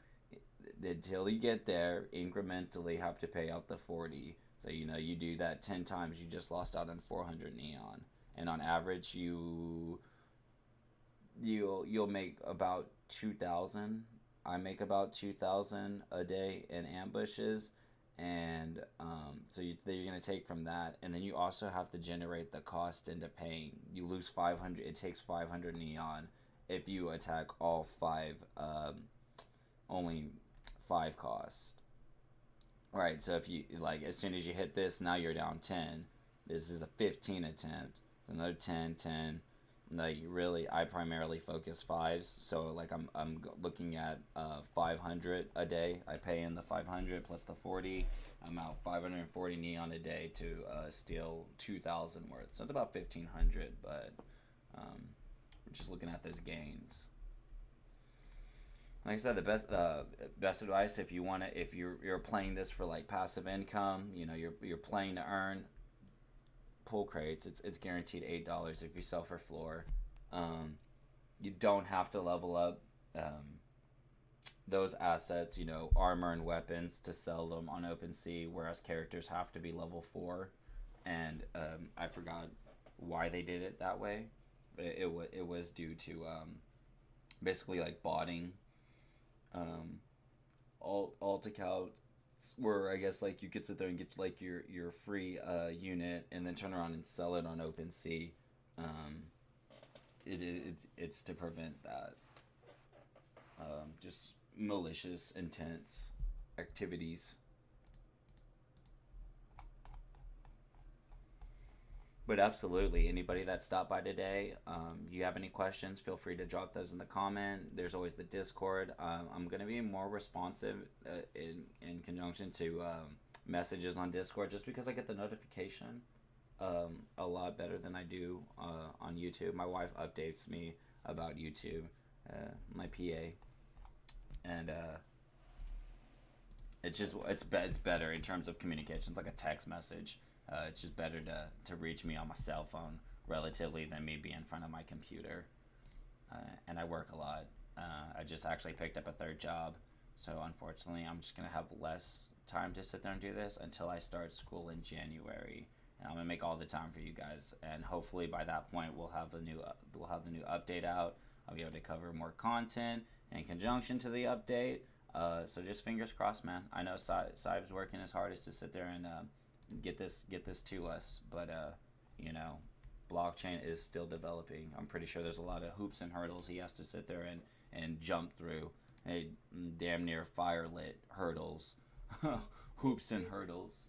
until you get there, incrementally have to pay out the 40. So you do that 10 times, you just lost out on 400 neon, and on average you'll make about 2,000. I make about 2,000 a day in ambushes, and so you're gonna take from that, and then you also have to generate the cost into paying. You lose 500. It takes 500 neon if you attack all 5. Only 5 cost. Right. So if you as soon as you hit this, now you're down 10. This is a 15 attempt. So another 10, 10. Really, I primarily focus 5s, so I'm looking at 500 a day. I pay in the 500 plus the 40. I'm out 540 neon a day to steal 2,000 worth. So it's about 1,500, but we're just looking at those gains. Like I said, the best advice if you're playing this for passive income, you're playing to earn. Pull crates. It's guaranteed $8 if you sell for floor. You don't have to level up those assets, armor and weapons, to sell them on OpenSea, whereas characters have to be level 4. And I forgot why they did it that way. It was due to basically botting. Alt account, where I guess you could sit there and get your free unit and then turn around and sell it on OpenSea. It's to prevent that. Just malicious, intense activities. But absolutely, anybody that stopped by today, you have any questions, feel free to drop those in the comment. There's always the Discord. I'm going to be more responsive in conjunction to messages on Discord, just because I get the notification a lot better than I do on YouTube. My wife updates me about YouTube, my PA. And it's better in terms of communication. It's like a text message. It's just better to reach me on my cell phone relatively than me being in front of my computer. And I work a lot. I just actually picked up a 3rd job, so unfortunately I'm just gonna have less time to sit there and do this until I start school in January. And I'm gonna make all the time for you guys, and hopefully by that point we'll have the new update out. I'll be able to cover more content in conjunction to the update. So just fingers crossed, man. I know Saib's working his hardest to sit there and get this to us, but blockchain is still developing. I'm pretty sure there's a lot of hoops and hurdles he has to sit there and jump through. Damn near firelit hurdles. Hoops and hurdles.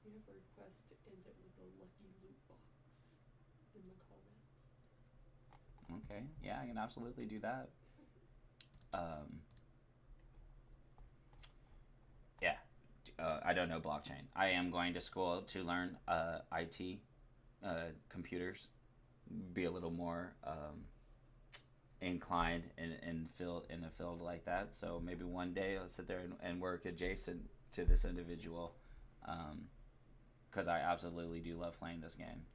We have a request to end it with a lucky loot box in the comments. Okay, yeah, I can absolutely do that. Yeah. I don't know blockchain. I am going to school to learn IT, computers, be a little more inclined in a field like that. So maybe one day I'll sit there and work adjacent to this individual, because I absolutely do love playing this game.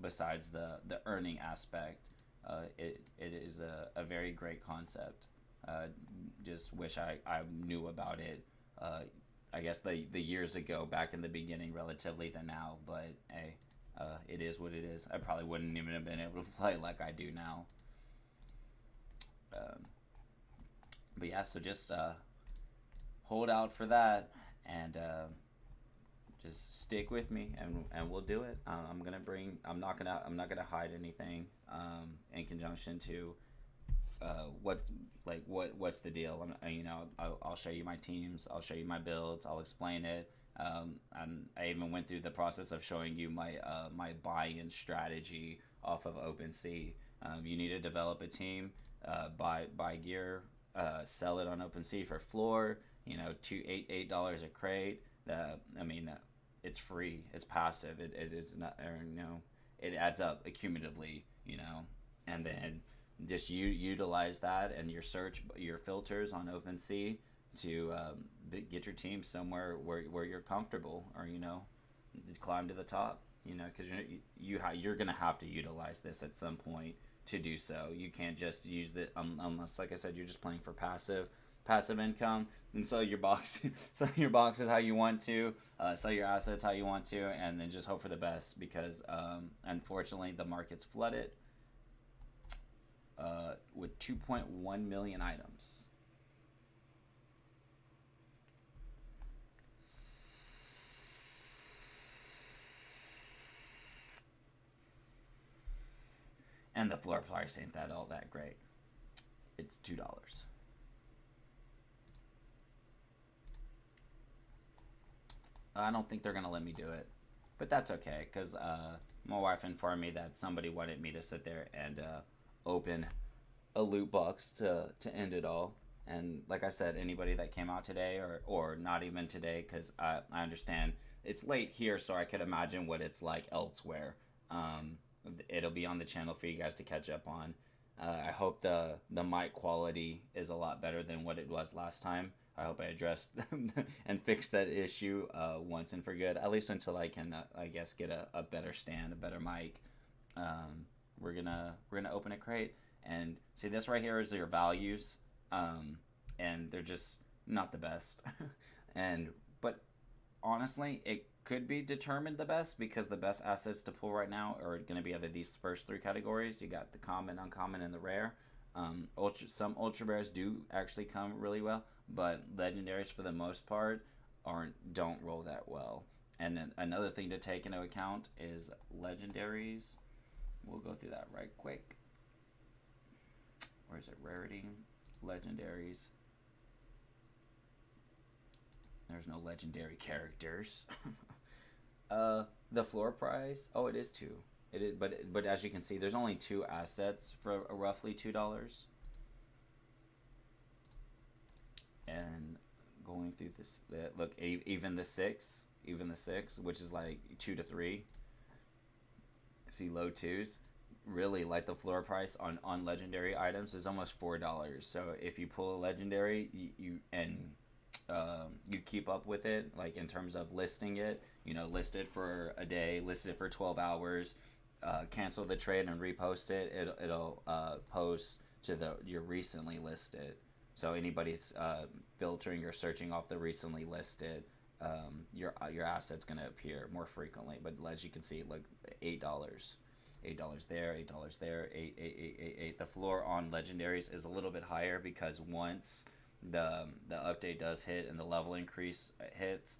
Besides the earning aspect, it is a very great concept. Just wish I knew about it. I guess the years ago, back in the beginning, relatively than now. But hey, it is what it is. I probably wouldn't even have been able to play like I do now. Um, but yeah, so just hold out for that, and just stick with me, and we'll do it. I'm not gonna hide anything in conjunction to what's the deal. I'll show you my teams, I'll show you my builds, I'll explain it. I even went through the process of showing you my buy-in strategy off of OpenSea. You need to develop a team, buy gear, sell it on OpenSea for floor. $8 a crate. It's free. It's passive. It's not. It adds up accumulatively. And then just utilize that and your filters on OpenSea to get your team somewhere where you're comfortable, or climb to the top. Because you're gonna have to utilize this at some point to do so. You can't just use it unless, like I said, you're just playing for passive income, and sell your boxes how you want to, sell your assets how you want to, and then just hope for the best, because unfortunately the market's flooded with 2.1 million items. And the floor price ain't all that great. It's $2. I don't think they're gonna let me do it, but that's okay, because my wife informed me that somebody wanted me to sit there and open a loot box to end it all. And like I said, anybody that came out today, or not even today, because I understand it's late here, so I could imagine what it's like elsewhere. It'll be on the channel for you guys to catch up on. I hope the mic quality is a lot better than what it was last time. I hope I addressed and fixed that issue once and for good, at least until I can, I guess, get a better stand, a better mic. We're gonna open a crate, and see, this right here is your values, and they're just not the best. But honestly, it could be determined the best, because the best assets to pull right now are going to be out of these first three categories. You got the common, uncommon, and the rare. Some ultra rares do actually come really well, but legendaries for the most part don't roll that well. And then another thing to take into account is legendaries. We'll go through that right quick. Where is it? Rarity, legendaries. There's no legendary characters. The floor price. Oh, it is 2. It is, but as you can see, there's only 2 assets for roughly $2. And going through this, look, even the 6, which is like 2 to 3. See, low 2s. Really, like, the floor price on legendary items is almost $4. So if you pull a legendary, you keep up with it, like in terms of listing it, list it for a day, list it for 12 hours, cancel the trade and repost it. It'll post to your recently listed. So anybody's filtering or searching off the recently listed, your asset's gonna appear more frequently. But as you can see, look, $8 there, $8 there, $8. The floor on legendaries is a little bit higher, because once the update does hit and the level increase hits,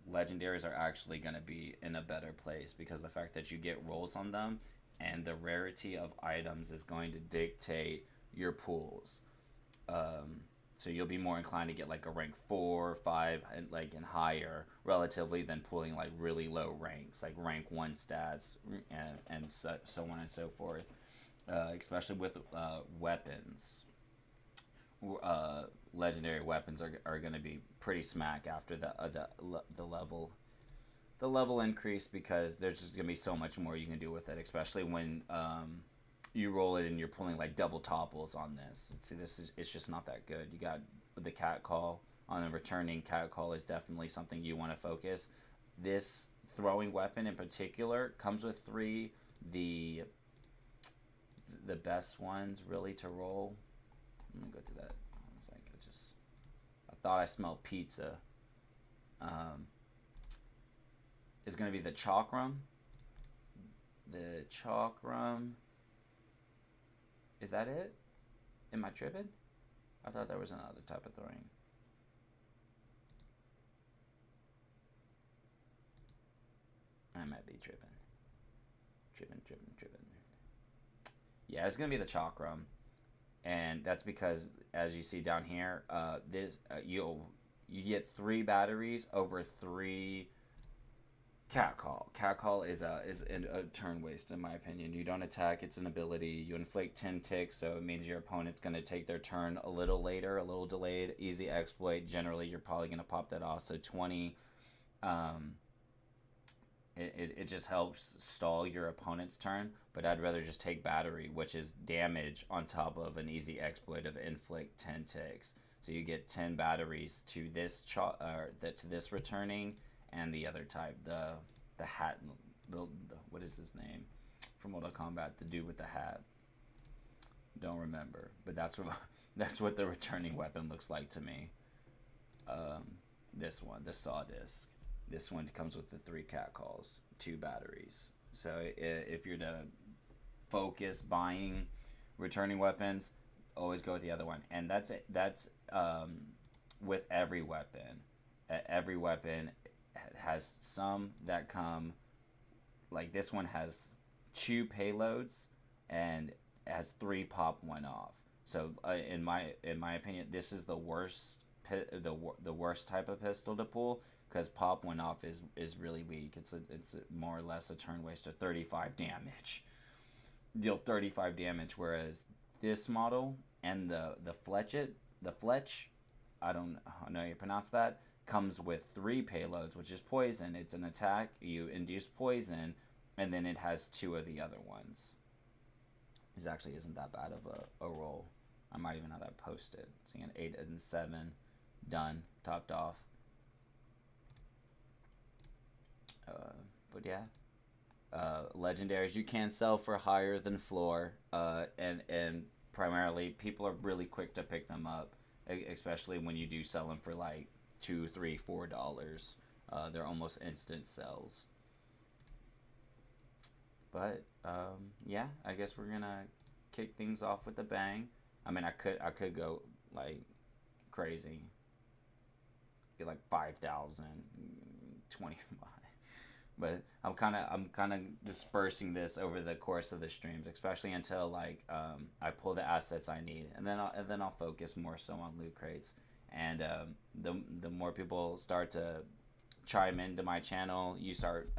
legendaries are actually going to be in a better place, because the fact that you get rolls on them and the rarity of items is going to dictate your pools. So you'll be more inclined to get like a rank 4 or 5 and higher relatively, than pulling like really low ranks, like rank 1 stats and so on and so forth, especially with weapons. Legendary weapons are going to be pretty smack after the level increase, because there's just going to be so much more you can do with it, especially when you roll it and you're pulling like double topples on this. See, it's just not that good. You got the cat call on the returning. Cat call is definitely something you want to focus. This throwing weapon in particular comes with 3. The best ones really to roll. Let me go through that. I thought I smelled pizza. Is going to be the chalk rum. The chalk rum. Is that it? Am I tripping? I thought there was another type of throwing. I might be tripping. Tripping. Yeah, it's gonna be the chakram, and that's because, as you see down here, you get 3 batteries over 3 cat call. Cat call is a turn waste in my opinion. You don't attack; it's an ability. You inflict 10 ticks, so it means your opponent's gonna take their turn a little later, a little delayed. Easy exploit. Generally, you're probably gonna pop that off. So 20. It just helps stall your opponent's turn, but I'd rather just take battery, which is damage on top of an easy exploit of inflict 10 ticks. So you get 10 batteries to this to this returning, and the other type, the hat, the what is his name from Mortal Kombat, the dude with the hat. Don't remember, but that's what the returning weapon looks like to me. This one, the saw disc. This one comes with the 3 cat calls, 2 batteries. So if you're to focus buying returning weapons, always go with the other one. And that's it. That's with every weapon. Every weapon has some that come, like this one has 2 payloads and it has 3 pop 1 off. So in my opinion, this is the worst the worst type of pistol to pull, because pop 1 off is really weak. It's more or less a turn waster. 35 damage. Deal 35 damage, whereas this model and the Fletch, I don't know how you pronounce that, comes with 3 payloads, which is poison. It's an attack, you induce poison, and then it has 2 of the other ones. This actually isn't that bad of a roll. I might even have that posted. So again, 8 and 7, done, topped off. But yeah, legendaries you can sell for higher than floor, and primarily people are really quick to pick them up, especially when you do sell them for like $2, $3, $4. They're almost instant sells. But yeah, I guess we're gonna kick things off with a bang. I mean, I could go like crazy, get like 5,000, 25. But I'm kind of dispersing this over the course of the streams, especially until like I pull the assets I need, and then I'll focus more so on loot crates. And the more people start to chime into my channel, you start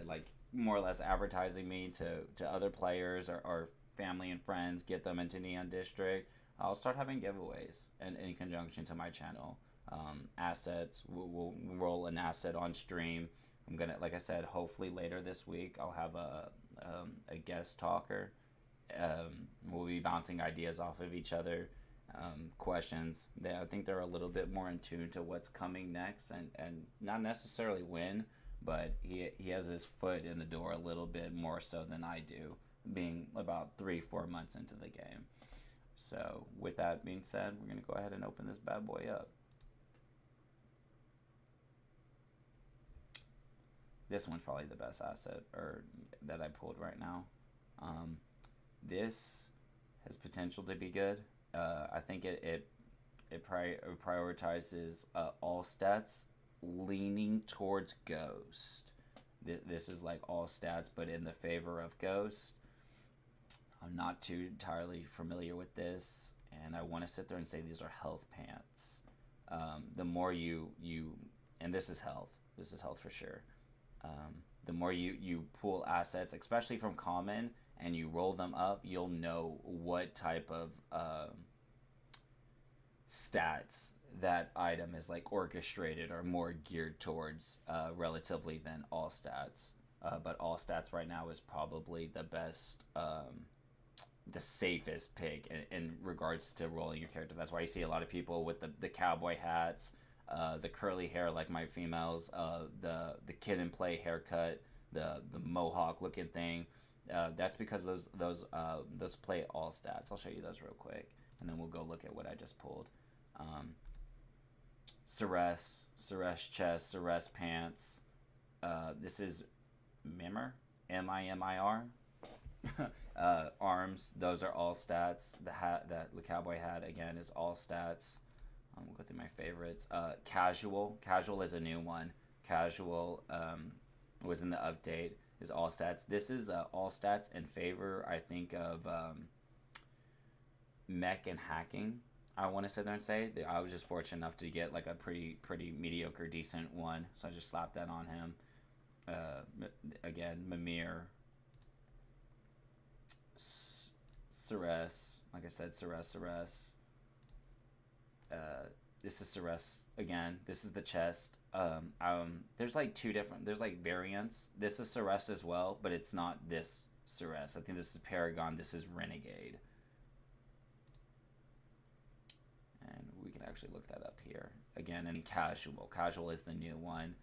like more or less advertising me to other players or family and friends, get them into Neon District. I'll start having giveaways and in conjunction to my channel. Assets, we'll roll an asset on stream. I'm gonna, like I said, hopefully later this week I'll have a guest talker. We'll be bouncing ideas off of each other, questions. I think they're a little bit more in tune to what's coming next, and not necessarily when, but he has his foot in the door a little bit more so than I do, being about 3-4 months into the game. So with that being said, we're gonna go ahead and open this bad boy up. This one's probably the best asset that I pulled right now. This has potential to be good. I think it prioritizes all stats, leaning towards Ghost. This is like all stats, but in the favor of Ghost. I'm not too entirely familiar with this, and I want to sit there and say these are health pants. The more you and this is health for sure. The more you pull assets, especially from common, and you roll them up, you'll know what type of stats that item is like orchestrated or more geared towards relatively than all stats. But all stats right now is probably the best, the safest pick in regards to rolling your character. That's why you see a lot of people with the cowboy hats, the curly hair like my females, the kid and play haircut, the mohawk looking thing. That's because those play all stats. I'll show you those real quick, and then we'll go look at what I just pulled. Ceres chest, Ceres pants. This is Mimir, Mimir. Arms, those are all stats. The hat that the cowboy had, again, is all stats. We'll go through my favorites. Casual is a new one. Casual was in the update, is all stats. This is all stats in favor, I think, of mech and hacking. I want to sit there and say that I was just fortunate enough to get like a pretty mediocre, decent one, so I just slapped that on him. Again, Mimir, Ceres, like I said, Ceres. This is Ceres again. This is the chest. There's like two different. There's like variants. This is Ceres as well, but it's not this Ceres. I think this is Paragon. This is Renegade. And we can actually look that up here again. And Casual. Casual is the new one.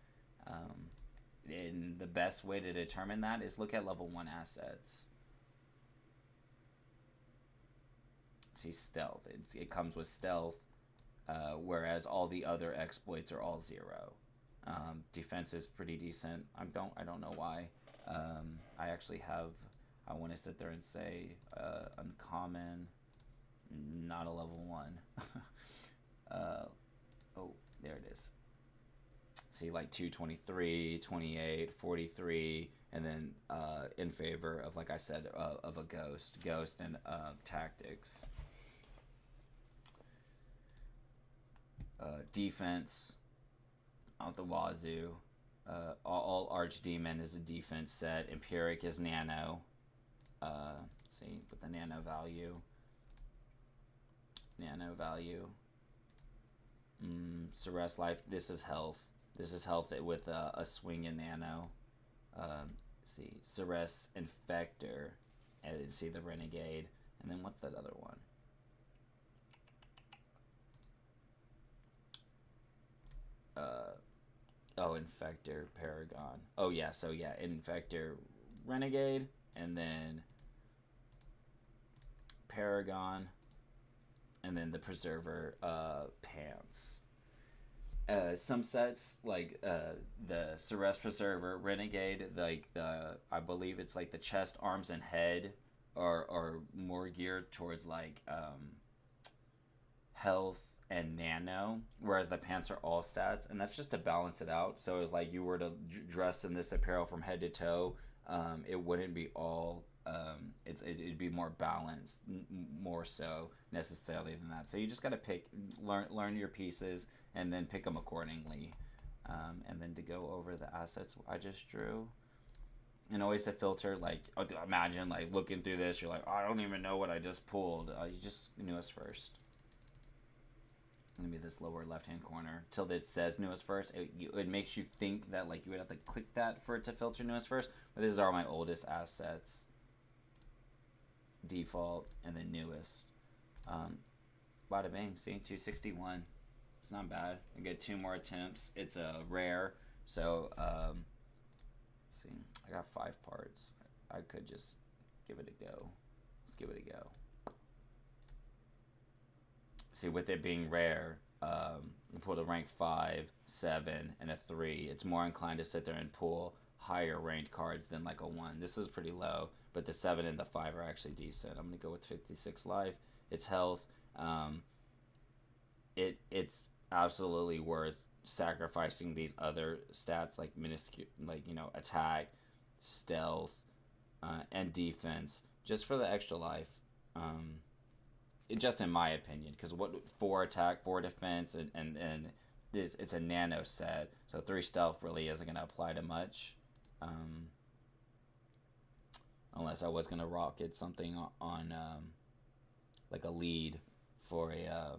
And the best way to determine that is look at level 1 assets. See, stealth. It comes with stealth, whereas all the other exploits are all 0. Defense is pretty decent. I don't know why. I actually have. I want to sit there and say uncommon, not a level 1. Oh, there it is. See, like 223, 28, 43, and then in favor of, like I said, of a ghost and tactics. Defense out the wazoo. All Archdemon is a defense set. Empiric is nano. See, with the nano value. Ceres life. This is health. This is health with a swing in nano. See, Ceres Infector. And see the Renegade. And then what's that other one? Infector Paragon. Oh yeah, so yeah, Infector Renegade, and then Paragon, and then the Preserver pants. Some sets like the Ceres Preserver Renegade, like I believe it's like the chest, arms, and head are more geared towards like health and nano, whereas the pants are all stats, and that's just to balance it out. So if like you were to dress in this apparel from head to toe, it wouldn't be all it'd be more balanced, more so necessarily than that. So you just got to learn your pieces and then pick them accordingly, and then to go over the assets I just drew. And always to filter, like, imagine like looking through this, you're like, I don't even know what I just pulled. You just newest first. Gonna be this lower left hand corner till it says newest first. It makes you think that like you would have to click that for it to filter newest first, but these are my oldest assets, default, and then newest. Bada bang, see, 261. It's not bad. I get 2 more attempts. It's a rare, so let's see, I got 5 parts. I could just give it a go. Let's give it a go. See, with it being rare, you pull a rank 5, 7, and a 3. It's more inclined to sit there and pull higher ranked cards than like a 1. This is pretty low, but the 7 and the 5 are actually decent. I'm going to go with 56 life. It's health. It's absolutely worth sacrificing these other stats like attack, stealth, and defense just for the extra life. Just in my opinion, because 4 attack, 4 defense, and it's a nano set, so 3 stealth really isn't going to apply to much, unless I was going to rocket something on like a lead for a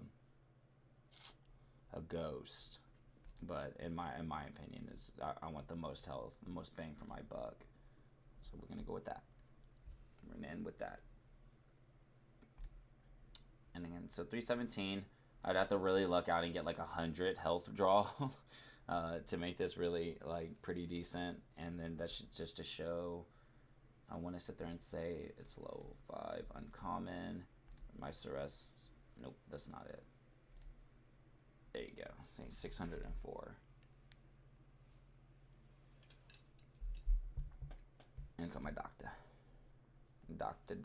ghost. But in my opinion, is I want the most health, the most bang for my buck, so we're gonna go with that. We're gonna end with that. And again, so 317, I'd have to really luck out and get like 100 health draw to make this really like pretty decent. And then that's just to show, I want to sit there and say it's level 5 uncommon. My Ceres, nope, that's not it. There you go, say 604. And it's on my doctor. Doctor.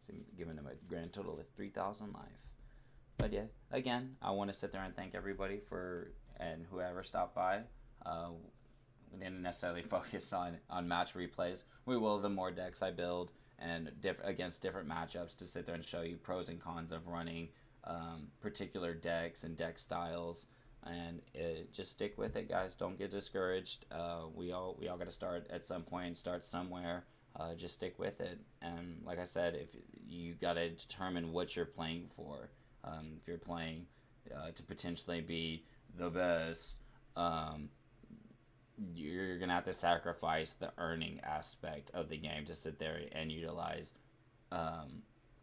So giving him a grand total of 3,000 life. But yeah, again, I want to sit there and thank everybody and whoever stopped by. We didn't necessarily focus on match replays. We will the more decks I build and against different matchups to sit there and show you pros and cons of running particular decks and deck styles. And just stick with it, guys. Don't get discouraged. We all got to start at some point, start somewhere. Just stick with it. And like I said, if you got to determine what you're playing for. If you're playing to potentially be the best, you're going to have to sacrifice the earning aspect of the game to sit there and utilize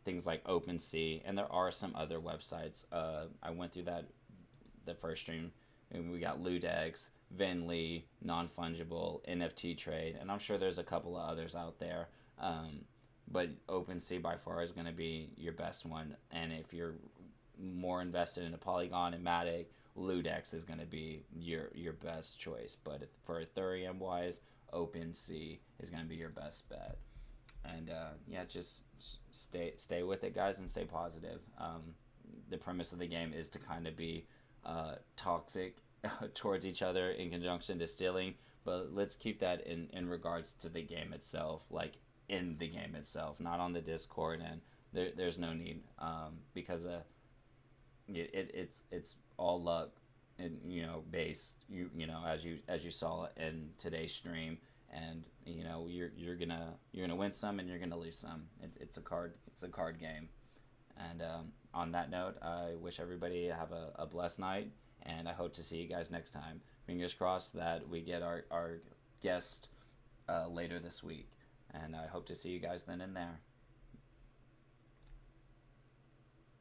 things like OpenSea. And there are some other websites. I went through the first stream, and we got Ludex, Venly, Non-Fungible, NFT Trade, and I'm sure there's a couple of others out there. But OpenSea by far is going to be your best one. And if you're more invested in a Polygon and Matic, Ludex is going to be your best choice. But for Ethereum wise, OpenSea is going to be your best bet. And yeah, just stay with it, guys, and stay positive. The premise of the game is to kind of be toxic towards each other in conjunction to stealing, but let's keep that in regards to the game itself, like in the game itself, not on the Discord. And there's no need, because it's all luck, and based, as you saw in today's stream. And you're gonna win some and you're gonna lose some. It's a card game. And on that note, I wish everybody have a blessed night, and I hope to see you guys next time. Fingers crossed that we get our guest later this week, and I hope to see you guys then and there.